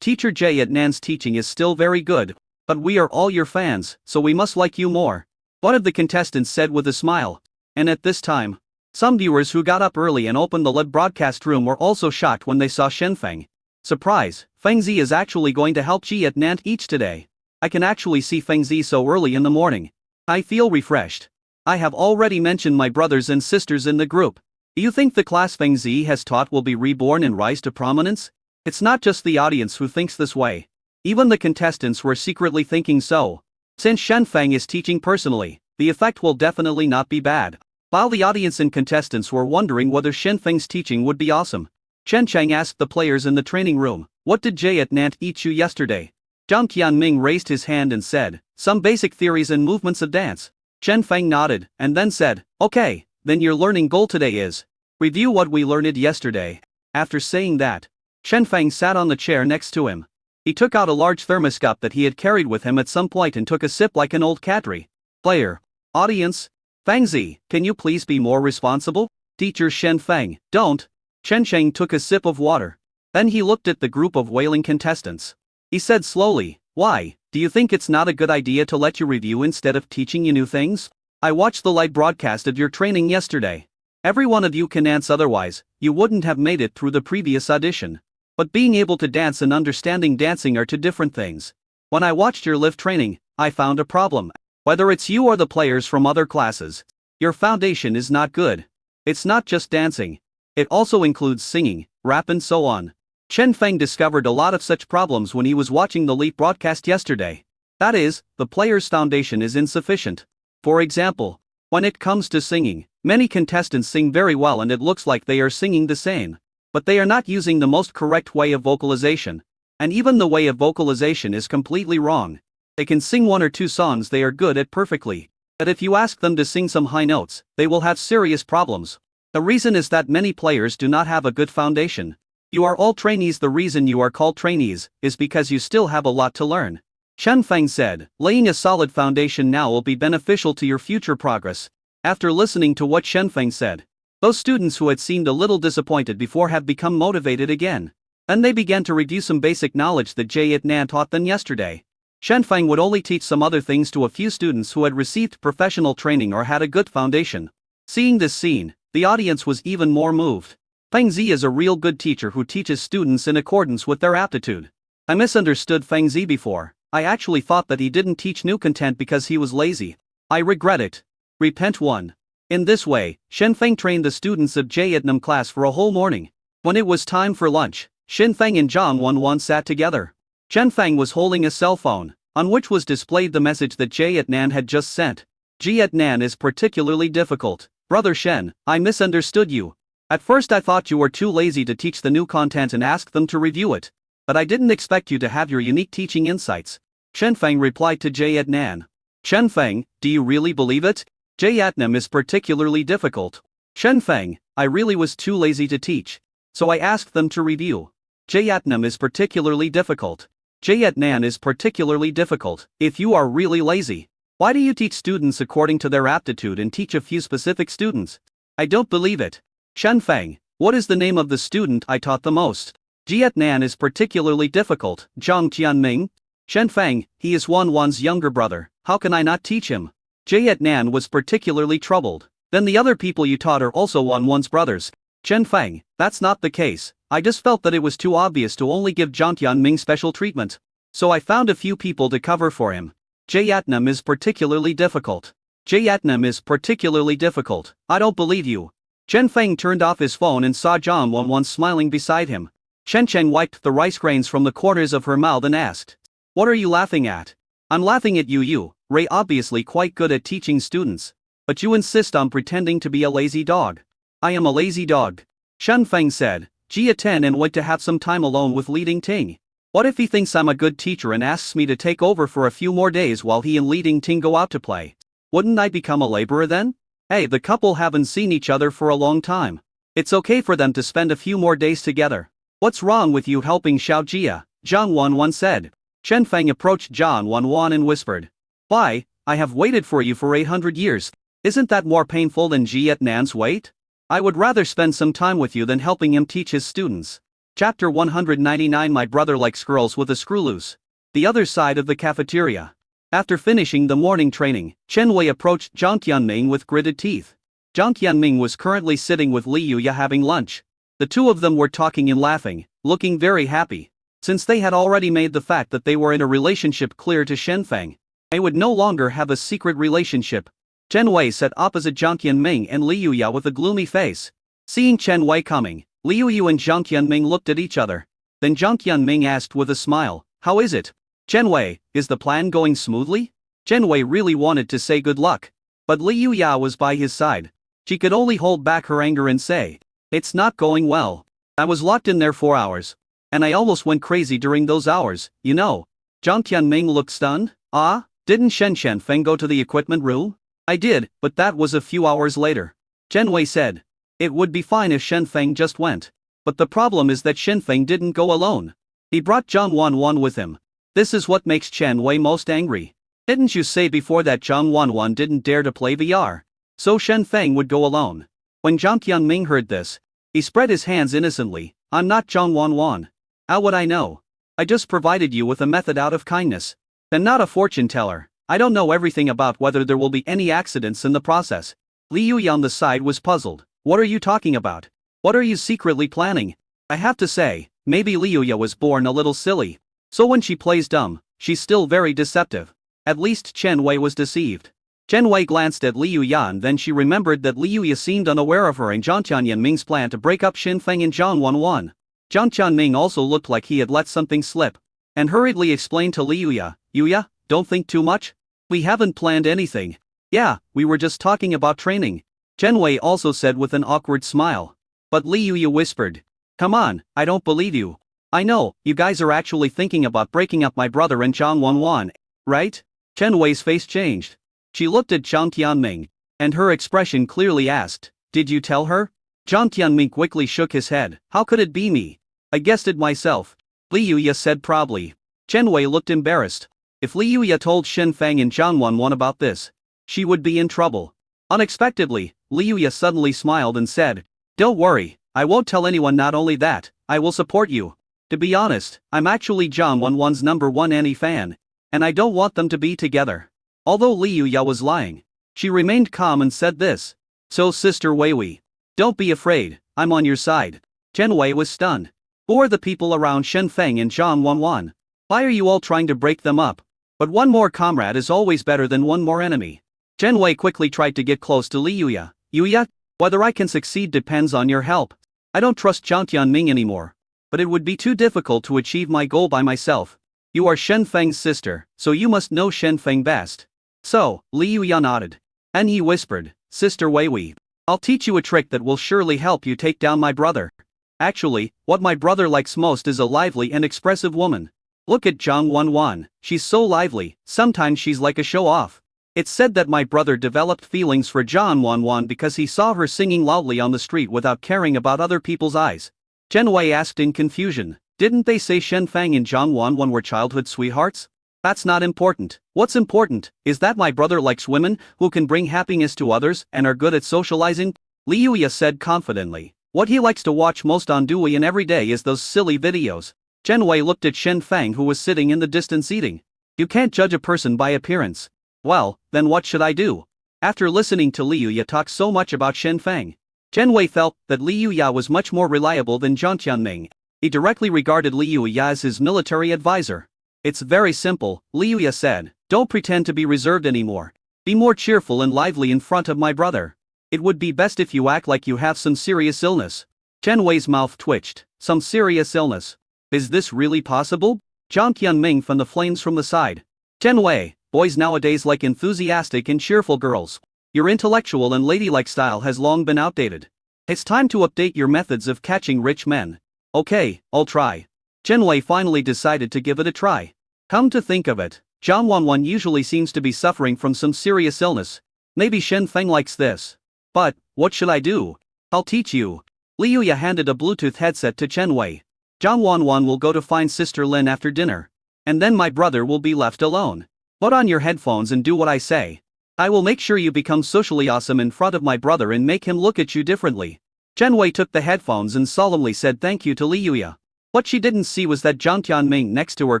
Speaker 1: Teacher Nan's teaching is still very good. But we are all your fans, so we must like you more," one of the contestants said with a smile. And at this time, some viewers who got up early and opened the live broadcast room were also shocked when they saw Shen Feng. Surprise, Feng Zi is actually going to help Nan teach today. I can actually see Feng Zi so early in the morning. I feel refreshed. I have already mentioned my brothers and sisters in the group. Do you think the class Feng Zi has taught will be reborn and rise to prominence? It's not just the audience who thinks this way. Even the contestants were secretly thinking so. Since Shen Feng is teaching personally, the effect will definitely not be bad. While the audience and contestants were wondering whether Shen Feng's teaching would be awesome, Chen Cheng asked the players in the training room, "What did Nan teach you yesterday?" Zhang Qianming raised his hand and said, "Some basic theories and movements of dance." Chen Feng nodded, and then said, "Okay, then your learning goal today is review what we learned yesterday." After saying that, Chen Feng sat on the chair next to him. He took out a large thermos cup that he had carried with him at some point and took a sip like an old cadre. Player. Audience. Fangzi, can you please be more responsible? Teacher Shen Feng, don't. Chen Sheng took a sip of water. Then he looked at the group of wailing contestants. He said slowly, "Why, do you think it's not a good idea to let you review instead of teaching you new things? I watched the live broadcast of your training yesterday. Every one of you can dance, otherwise, you wouldn't have made it through the previous audition. But being able to dance and understanding dancing are two different things. When I watched your live training, I found a problem. Whether it's you or the players from other classes, your foundation is not good. It's not just dancing. It also includes singing, rap and so on." Chen Feng discovered a lot of such problems when he was watching the live broadcast yesterday. That is, the player's foundation is insufficient. For example, when it comes to singing, many contestants sing very well and it looks like they are singing the same. But they are not using the most correct way of vocalization. And even the way of vocalization is completely wrong. They can sing one or two songs they are good at perfectly. But if you ask them to sing some high notes, they will have serious problems. The reason is that many players do not have a good foundation. You are all trainees. The reason you are called trainees is because you still have a lot to learn. Chen Feng said, "Laying a solid foundation now will be beneficial to your future progress." After listening to what Chen Feng said, those students who had seemed a little disappointed before have become motivated again. Then they began to review some basic knowledge that Jie Nan taught them yesterday. Chen Feng would only teach some other things to a few students who had received professional training or had a good foundation. Seeing this scene, the audience was even more moved. Feng Zi is a real good teacher who teaches students in accordance with their aptitude. I misunderstood Feng Zi before. I actually thought that he didn't teach new content because he was lazy. I regret it. Repent 1. In this way, Shen Feng trained the students of Jayatnam class for a whole morning. When it was time for lunch, Shen Feng and Zhang Wanwan sat together. Chen Feng was holding a cell phone, on which was displayed the message that Jayatnan had just sent. "Jayatnan is particularly difficult. Brother Shen, I misunderstood you. At first I thought you were too lazy to teach the new content and ask them to review it. But I didn't expect you to have your unique teaching insights." Shen Feng replied to Jayatnan. "Chen Feng, do you really believe it? Jayatnam is particularly difficult." "Shen Feng, I really was too lazy to teach. So I asked them to review. Jayatnam is particularly difficult. Jayatnan is particularly difficult. If you are really lazy, why do you teach students according to their aptitude and teach a few specific students? I don't believe it." "Shen Feng, what is the name of the student I taught the most?" "Jayatnan is particularly difficult. Zhang Tianming." "Shen Feng, he is Wanwan's younger brother. How can I not teach him?" Jayatnan was particularly troubled. "Then the other people you taught are also Wanwan's brothers." "Chen Feng, that's not the case. I just felt that it was too obvious to only give Zhang Tianming special treatment. So I found a few people to cover for him. Jayatnam is particularly difficult. Jayatnam is particularly difficult. I don't believe you." Chen Feng turned off his phone and saw Zhang Wanwan smiling beside him. Chen Cheng wiped the rice grains from the corners of her mouth and asked, "What are you laughing at?" "I'm laughing at you. Ray obviously quite good at teaching students. But you insist on pretending to be a lazy dog." "I am a lazy dog," Shen Feng said. "Jia Ten and went to have some time alone with Li Dingting. What if he thinks I'm a good teacher and asks me to take over for a few more days while he and Li Dingting go out to play? Wouldn't I become a laborer then? Hey, the couple haven't seen each other for a long time. It's okay for them to spend a few more days together. What's wrong with you helping Xiao Jia?" Zhang Wanwan said. Chen Feng approached Zhang Wanwan and whispered, "Why, I have waited for you for 800 years. Isn't that more painful than Jayatnan's wait? I would rather spend some time with you than helping him teach his students." Chapter 199. My brother likes girls with a screw loose. The other side of the cafeteria. After finishing the morning training, Chen Wei approached Zhang Tianming with gritted teeth. Zhang Tianming was currently sitting with Li Yuya having lunch. The two of them were talking and laughing, looking very happy. Since they had already made the fact that they were in a relationship clear to Shen Feng, they would no longer have a secret relationship. Chen Wei sat opposite Zhang Tianming and Li Yuya with a gloomy face. Seeing Chen Wei coming, Li Yuya and Zhang Tianming looked at each other. Then Zhang Tianming asked with a smile, "How is it? Chen Wei, is the plan going smoothly?" Chen Wei really wanted to say good luck. But Li Yuya was by his side. She could only hold back her anger and say, "It's not going well. I was locked in there 4 hours. And I almost went crazy during those hours, you know." Zhang Tianming looked stunned. "Ah, didn't Shen Feng go to the equipment room?" I did, but that was a few hours later. Chen Wei said. It would be fine if Shen Feng just went. But the problem is that Shen Feng didn't go alone. He brought Zhang Wanwan with him. This is what makes Chen Wei most angry. Didn't you say before that Zhang Wanwan didn't dare to play VR? So Shen Feng would go alone. When Jiang Tianming heard this, he spread his hands innocently. I'm not Zhang Wanwan. How would I know? I just provided you with a method out of kindness. And not a fortune teller. I don't know everything about whether there will be any accidents in the process. Li Yuya on the side was puzzled. What are you talking about? What are you secretly planning? I have to say, maybe Li Yuya was born a little silly. So when she plays dumb, she's still very deceptive. At least Chen Wei was deceived. Chen Wei glanced at Li Yuya and then she remembered that Li Yuya seemed unaware of her and Jiang Tianming's plan to break up Shen Feng and Zhang Wanwan. Jiang Tianming also looked like he had let something slip. And hurriedly explained to Li Yuya, Yuya, don't think too much. We haven't planned anything. Yeah, we were just talking about training. Chen Wei also said with an awkward smile. But Li Yuya whispered. Come on, I don't believe you. I know, you guys are actually thinking about breaking up my brother and Zhang Wanwan, right? Chen Wei's face changed. She looked at Jiang Tianming, and her expression clearly asked, did you tell her? Jiang Tianming quickly shook his head. How could it be me? I guessed it myself. Li Yuya said proudly. Chen Wei looked embarrassed. If Li Yuya told Shen Feng and Zhang Wanwan about this, she would be in trouble. Unexpectedly, Li Yuya suddenly smiled and said, don't worry, I won't tell anyone. Not only that, I will support you. To be honest, I'm actually Zhang Wanwan's #1 Annie fan. And I don't want them to be together. Although Li Yuya was lying, she remained calm and said this. So Sister Weiwei, don't be afraid, I'm on your side. Chen Wei was stunned. Who are the people around Shen Feng and Zhang Wanwan? Why are you all trying to break them up? But one more comrade is always better than one more enemy. Chen Wei quickly tried to get close to Li Yuya. Yuya, whether I can succeed depends on your help. I don't trust Jiang Tianming anymore. But it would be too difficult to achieve my goal by myself. You are Shen Feng's sister, so you must know Shen Feng best. So, Li Yuya nodded. And he whispered, Sister Weiwei, I'll teach you a trick that will surely help you take down my brother. Actually, what my brother likes most is a lively and expressive woman. Look at Zhang Wanwan, she's so lively, sometimes she's like a show-off. It's said that my brother developed feelings for Zhang Wanwan because he saw her singing loudly on the street without caring about other people's eyes. Chen Wei asked in confusion, didn't they say Shen Feng and Zhang Wanwan were childhood sweethearts? That's not important. What's important is that my brother likes women who can bring happiness to others and are good at socializing. Li Yuya said confidently. What he likes to watch most on Douyin every day is those silly videos. Chen Wei looked at Shen Feng who was sitting in the distance eating. You can't judge a person by appearance. Well, then what should I do? After listening to Li Yuya talk so much about Shen Feng, Chen Wei felt that Li Yuya was much more reliable than Jiang Tianming. He directly regarded Li Yuya as his military advisor. It's very simple, Li Yuya said. Don't pretend to be reserved anymore. Be more cheerful and lively in front of my brother. It would be best if you act like you have some serious illness. Chen Wei's mouth twitched. Some serious illness. Is this really possible? Jiang Tianming from the flames from the side. Chen Wei, boys nowadays like enthusiastic and cheerful girls. Your intellectual and ladylike style has long been outdated. It's time to update your methods of catching rich men. Okay, I'll try. Chen Wei finally decided to give it a try. Come to think of it, Zhang Wanwan usually seems to be suffering from some serious illness. Maybe Shen Feng likes this. But, what should I do? I'll teach you. Li Yuya handed a Bluetooth headset to Chen Wei. Zhang Wanwan will go to find Sister Lin after dinner. And then my brother will be left alone. Put on your headphones and do what I say. I will make sure you become socially awesome in front of my brother and make him look at you differently. Chen Wei took the headphones and solemnly said thank you to Li Yuya. What she didn't see was that Jiang Tianming next to her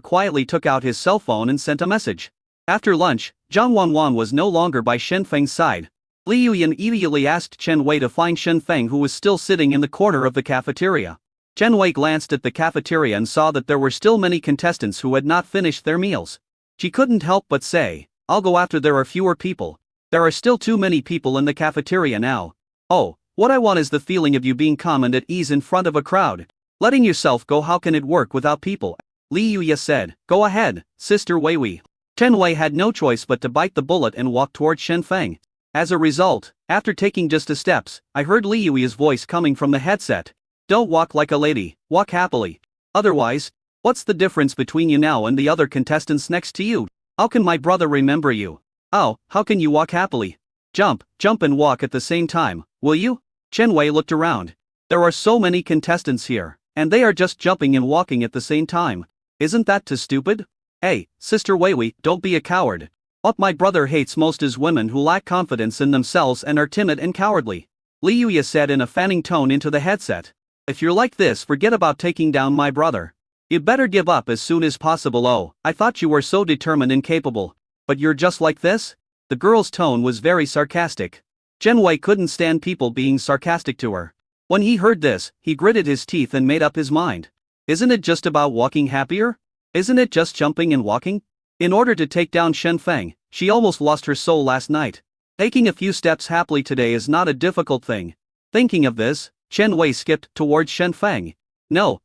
Speaker 1: quietly took out his cell phone and sent a message. After lunch, Zhang Wanwan was no longer by Shen Feng's side. Li Yuya immediately asked Chen Wei to find Shen Feng who was still sitting in the corner of the cafeteria. Chen Wei glanced at the cafeteria and saw that there were still many contestants who had not finished their meals. She couldn't help but say, I'll go after there are fewer people. There are still too many people in the cafeteria now. Oh, what I want is the feeling of you being calm and at ease in front of a crowd. Letting yourself go, how can it work without people? Li Yuya said, go ahead, Sister Weiwei. Chen Wei had no choice but to bite the bullet and walk towards Shen Feng. As a result, after taking just a steps, I heard Li Yuya's voice coming from the headset. Don't walk like a lady, walk happily. Otherwise, what's the difference between you now and the other contestants next to you? How can my brother remember you? Oh, how can you walk happily? Jump, jump and walk at the same time, will you? Chen Wei looked around. There are so many contestants here, and they are just jumping and walking at the same time. Isn't that too stupid? Hey, Sister Weiwei, don't be a coward. What my brother hates most is women who lack confidence in themselves and are timid and cowardly. Li Yuya said in a fanning tone into the headset. If you're like this, forget about taking down my brother. You'd better give up as soon as possible. Oh, I thought you were so determined and capable. But you're just like this? The girl's tone was very sarcastic. Chen Wei couldn't stand people being sarcastic to her. When he heard this, he gritted his teeth and made up his mind. Isn't it just about walking happier? Isn't it just jumping and walking? In order to take down Shen Feng, she almost lost her soul last night. Taking a few steps happily today is not a difficult thing. Thinking of this, Chen Wei skipped towards Shen Feng. No,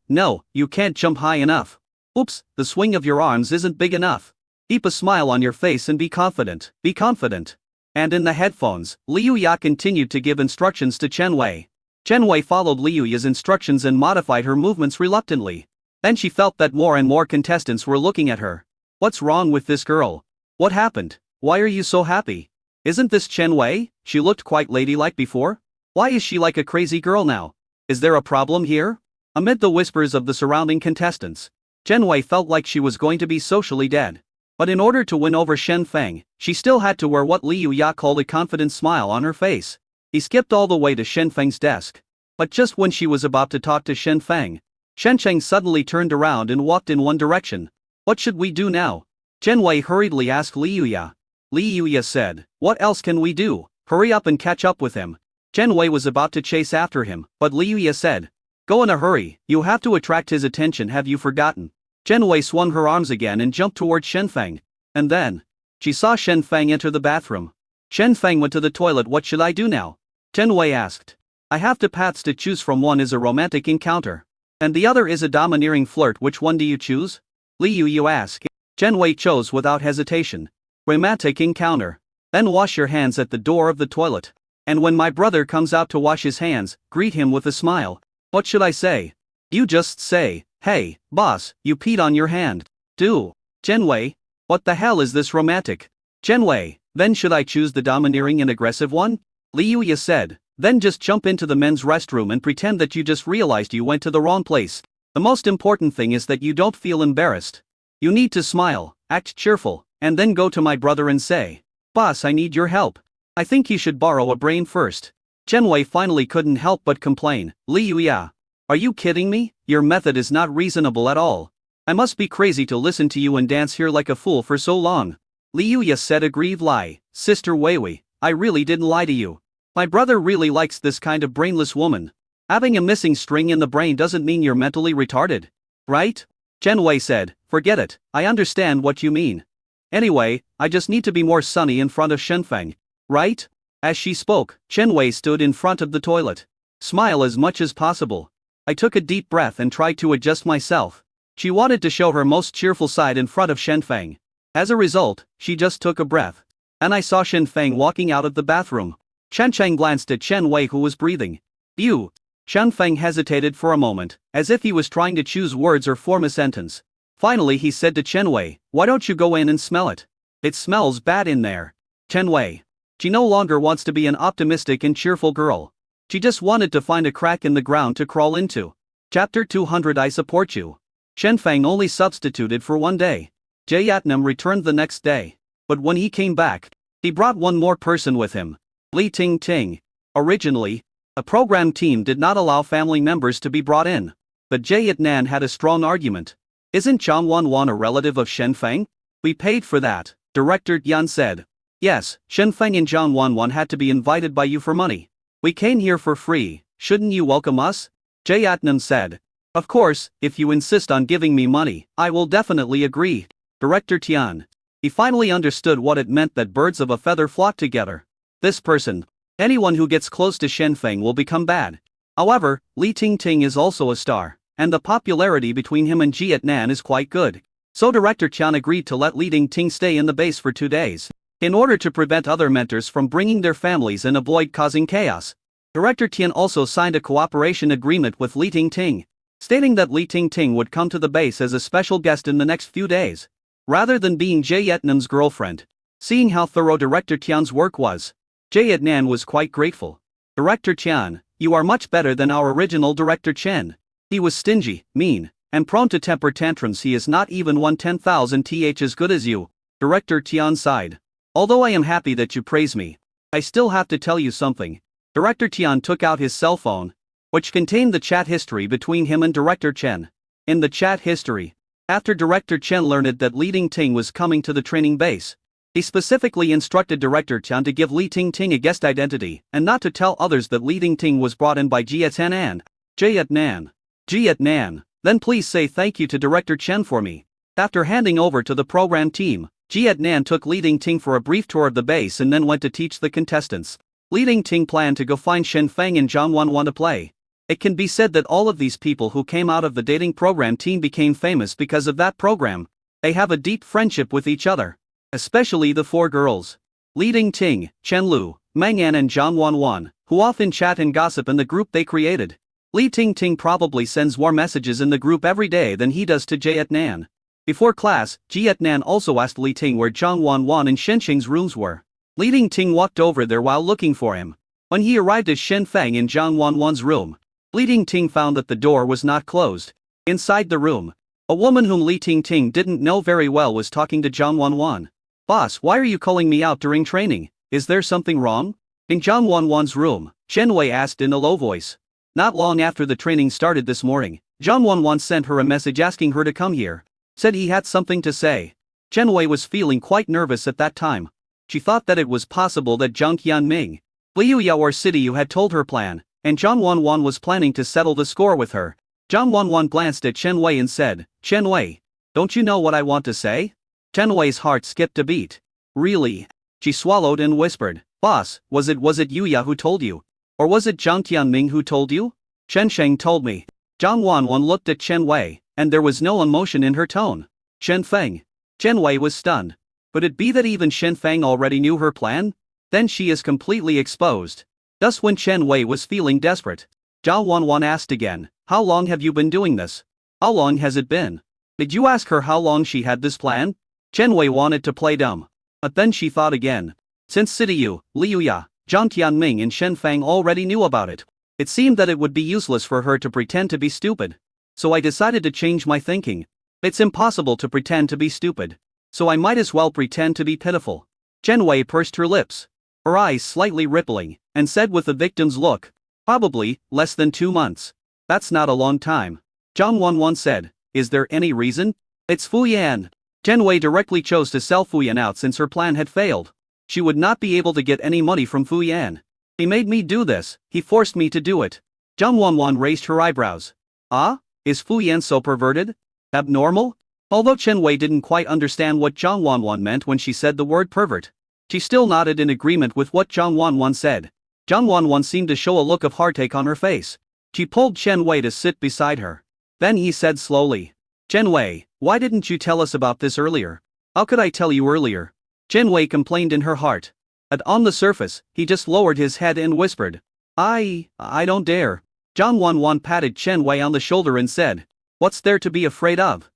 Speaker 1: you can't jump high enough. Oops, the swing of your arms isn't big enough. Keep a smile on your face and be confident, be confident. And in the headphones, Li Yuya continued to give instructions to Chen Wei. Chen Wei followed Li Yuya's instructions and modified her movements reluctantly. Then she felt that more and more contestants were looking at her. What's wrong with this girl? What happened? Why are you so happy? Isn't this Chen Wei? She looked quite ladylike before. Why is she like a crazy girl now? Is there a problem here? Amid the whispers of the surrounding contestants, Chen Wei felt like she was going to be socially dead. But in order to win over Shen Feng, she still had to wear what Li Yuya called a confident smile on her face. He skipped all the way to Shen Feng's desk. But just when she was about to talk to Shen Feng, Shen Cheng suddenly turned around and walked in one direction. What should we do now? Chen Wei hurriedly asked Li Yuya. Li Yuya said, what else can we do? Hurry up and catch up with him. Chen Wei was about to chase after him, but Li Yuya said, go in a hurry, you have to attract his attention, have you forgotten? Chen Wei swung her arms again and jumped towards Shen Feng. And then, she saw Shen Feng enter the bathroom. Shen Feng went to the toilet. What should I do now? Chen Wei asked. I have two paths to choose from. One is a romantic encounter, and the other is a domineering flirt. Which one do you choose? Li Yuya asked. Chen Wei chose without hesitation. Romantic encounter. Then wash your hands at the door of the toilet. And when my brother comes out to wash his hands, greet him with a smile. What should I say? You just say, hey, boss, you peed on your hand. Do. Chen Wei. What the hell is this romantic? Chen Wei. Then should I choose the domineering and aggressive one? Li Yuya said. Then just jump into the men's restroom and pretend that you just realized you went to the wrong place. The most important thing is that you don't feel embarrassed. You need to smile, act cheerful, and then go to my brother and say, boss, I need your help. I think you should borrow a brain first. Chen Wei finally couldn't help but complain. Li Yuya. Are you kidding me? Your method is not reasonable at all. I must be crazy to listen to you and dance here like a fool for so long. Li Yuya said, aggrieved. Lie, Sister Weiwei, I really didn't lie to you. My brother really likes this kind of brainless woman. Having a missing string in the brain doesn't mean you're mentally retarded. Right? Chen Wei said, forget it, I understand what you mean. Anyway, I just need to be more sunny in front of Shen Feng. Right? As she spoke, Chen Wei stood in front of the toilet. Smile as much as possible. I took a deep breath and tried to adjust myself. She wanted to show her most cheerful side in front of Shen Feng. As a result, she just took a breath. And I saw Shen Feng walking out of the bathroom. Chen Cheng glanced at Chen Wei, who was breathing. You. Shen Feng hesitated for a moment, as if he was trying to choose words or form a sentence. Finally he said to Chen Wei, why don't you go in and smell it? It smells bad in there. Chen Wei. She no longer wants to be an optimistic and cheerful girl. She just wanted to find a crack in the ground to crawl into. Chapter 200. I support you. Shen Feng only substituted for one day. Jay Yatnam returned the next day. But when he came back, he brought one more person with him. Li Ting Ting. Originally, a program team did not allow family members to be brought in. But Jay Yatnan had a strong argument. Isn't Zhang Wanwan a relative of Shen Feng? We paid for that, Director Yan said. Yes, Shen Feng and Zhang Wanwan had to be invited by you for money. We came here for free, shouldn't you welcome us? Jay Yatnan said. Of course, if you insist on giving me money, I will definitely agree. Director Tian. He finally understood what it meant that birds of a feather flock together. This person, anyone who gets close to Shen Feng will become bad. However, Li Ting Ting is also a star, and the popularity between him and Ji Yatnan is quite good. So Director Tian agreed to let Li Ting Ting stay in the base for 2 days, in order to prevent other mentors from bringing their families and avoid causing chaos. Director Tian also signed a cooperation agreement with Li Ting Ting, stating that Li Ting Ting would come to the base as a special guest in the next few days, rather than being Jay Yatnam's girlfriend. Seeing how thorough Director Tian's work was, Jayat Nan was quite grateful. Director Chen, you are much better than our original Director Chen. He was stingy, mean, and prone to temper tantrums. He is not even 1/10,000th as good as you. Director Tian sighed. Although I am happy that you praise me, I still have to tell you something. Director Tian took out his cell phone, which contained the chat history between him and Director Chen. In the chat history, after Director Chen learned that Li Tingting was coming to the training base, he specifically instructed Director Chen to give Li Tingting a guest identity and not to tell others that Li Tingting was brought in by Jiat Nan. Jiat Nan. Jiat Nan, then please say thank you to Director Chen for me. After handing over to the program team, Jiat Nan took Li Tingting for a brief tour of the base and then went to teach the contestants. Li Tingting planned to go find Shen Feng and Zhang Wanwan to play. It can be said that all of these people who came out of the dating program team became famous because of that program. They have a deep friendship with each other. Especially the four girls. Li Tingting, Chen Lu, Meng An and Zhang Wanwan, who often chat and gossip in the group they created. Li Tingting probably sends more messages in the group every day than he does to Jiat Nan. Before class, Jiat Nan also asked Li Ting where Zhang Wanwan and Shen Qing's rooms were. Li Tingting walked over there while looking for him. When he arrived at Shen Feng in Zhang Wanwan's room, Li Tingting found that the door was not closed. Inside the room, a woman whom Li Tingting didn't know very well was talking to Zhang Wanwan. Boss, why are you calling me out during training? Is there something wrong? In Zhang Wanwan's room, Chen Wei asked in a low voice. Not long after the training started this morning, Zhang Wanwan sent her a message asking her to come here. Said he had something to say. Chen Wei was feeling quite nervous at that time. She thought that it was possible that Zhang Qianming, Liu or Sidiyu had told her plan, and Zhang Wanwan was planning to settle the score with her. Zhang Wanwan glanced at Chen Wei and said, Chen Wei, don't you know what I want to say? Chen Wei's heart skipped a beat. Really? She swallowed and whispered, Boss, was it Yuya who told you? Or was it Zhang Tianming who told you? Chen Sheng told me. Zhang Wanwan looked at Chen Wei, and there was no emotion in her tone. Shen Feng. Chen Wei was stunned. Could it be that even Shen Feng already knew her plan? Then she is completely exposed. Thus when Chen Wei was feeling desperate, Zhang Wanwan asked again, How long have you been doing this? How long has it been? Did you ask her how long she had this plan? Chen Wei wanted to play dumb. But then she thought again. Since Sidiyu, Liuya, Zhang Tianming and Shen Feng already knew about it, it seemed that it would be useless for her to pretend to be stupid. So I decided to change my thinking. It's impossible to pretend to be stupid. So I might as well pretend to be pitiful. Chen Wei pursed her lips, her eyes slightly rippling, and said with a victim's look, Probably, less than 2 months. That's not a long time. Zhang Wanwan said, Is there any reason? It's Fu Yan. Chen Wei directly chose to sell Fu Yan out since her plan had failed. She would not be able to get any money from Fu Yan. He made me do this, he forced me to do it. Zhang Wanwan raised her eyebrows. Ah? Is Fu Yan so perverted? Abnormal? Although Chen Wei didn't quite understand what Zhang Wanwan meant when she said the word pervert, she still nodded in agreement with what Zhang Wanwan said. Zhang Wanwan seemed to show a look of heartache on her face. She pulled Chen Wei to sit beside her. Then he said slowly, Chen Wei, why didn't you tell us about this earlier? How could I tell you earlier? Chen Wei complained in her heart. And on the surface, he just lowered his head and whispered, I don't dare. Zhang Wanwan patted Chen Wei on the shoulder and said, What's there to be afraid of?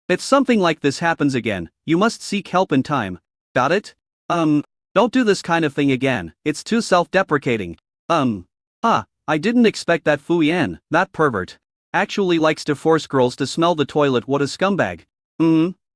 Speaker 1: If something like this happens again, you must seek help in time. Got it? Don't do this kind of thing again, it's too self-deprecating. I didn't expect that Fu Yan, that pervert, actually likes to force girls to smell the toilet. What a scumbag.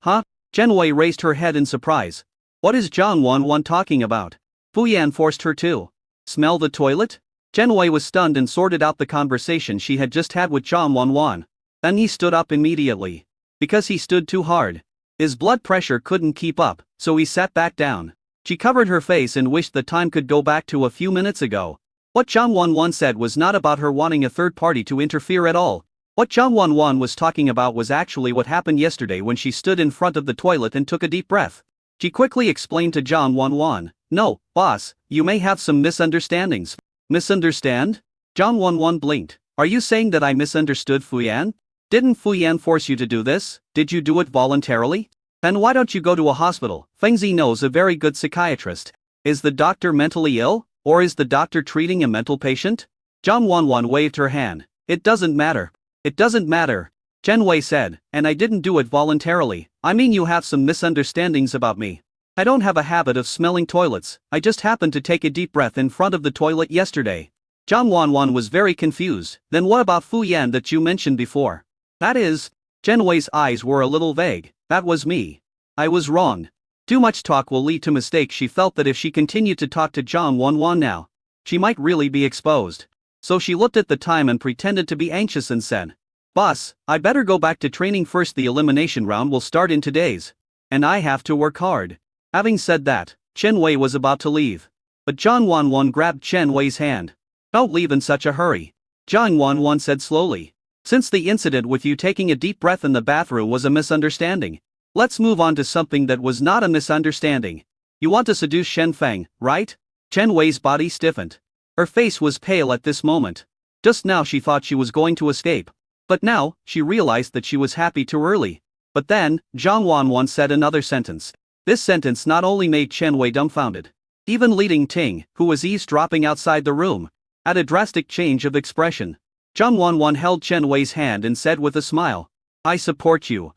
Speaker 1: Huh? Chen Wei raised her head in surprise. What is Zhang Wanwan talking about? Fu Yan forced her to smell the toilet? Chen Wei was stunned and sorted out the conversation she had just had with Zhang Wanwan. Then he stood up immediately. Because he stood too hard. His blood pressure couldn't keep up, so he sat back down. She covered her face and wished the time could go back to a few minutes ago. What Zhang Wanwan said was not about her wanting a third party to interfere at all. What Zhang Wanwan was talking about was actually what happened yesterday when she stood in front of the toilet and took a deep breath. She quickly explained to Zhang Wanwan, No, boss, you may have some misunderstandings. Misunderstand? Zhang Wanwan blinked. Are you saying that I misunderstood Fu Yan? Didn't Fu Yan force you to do this? Did you do it voluntarily? Then why don't you go to a hospital? Feng Zi knows a very good psychiatrist. Is the doctor mentally ill? Or is the doctor treating a mental patient? Zhang Wanwan waved her hand. It doesn't matter. It doesn't matter. Chen Wei said, and I didn't do it voluntarily. I mean you have some misunderstandings about me. I don't have a habit of smelling toilets, I just happened to take a deep breath in front of the toilet yesterday. Zhang Wanwan was very confused. Then what about Fu Yan that you mentioned before? That is, Chen Wei's eyes were a little vague. That was me. I was wrong. Too much talk will lead to mistakes. She felt that if she continued to talk to Zhang Wanwan now, she might really be exposed. So she looked at the time and pretended to be anxious and said, "Boss, I better go back to training first. The elimination round will start in 2 days. And I have to work hard." Having said that, Chen Wei was about to leave. But Zhang Wanwan grabbed Chen Wei's hand. "Don't leave in such a hurry," Zhang Wanwan said slowly. "Since the incident with you taking a deep breath in the bathroom was a misunderstanding, let's move on to something that was not a misunderstanding. You want to seduce Shen Feng, right?" Chen Wei's body stiffened. Her face was pale at this moment. Just now she thought she was going to escape. But now, she realized that she was happy too early. But then, Zhang Wanwan said another sentence. This sentence not only made Chen Wei dumbfounded. Even Li Ting, who was eavesdropping outside the room, had a drastic change of expression. Zhang Wanwan held Chen Wei's hand and said with a smile, "I support you."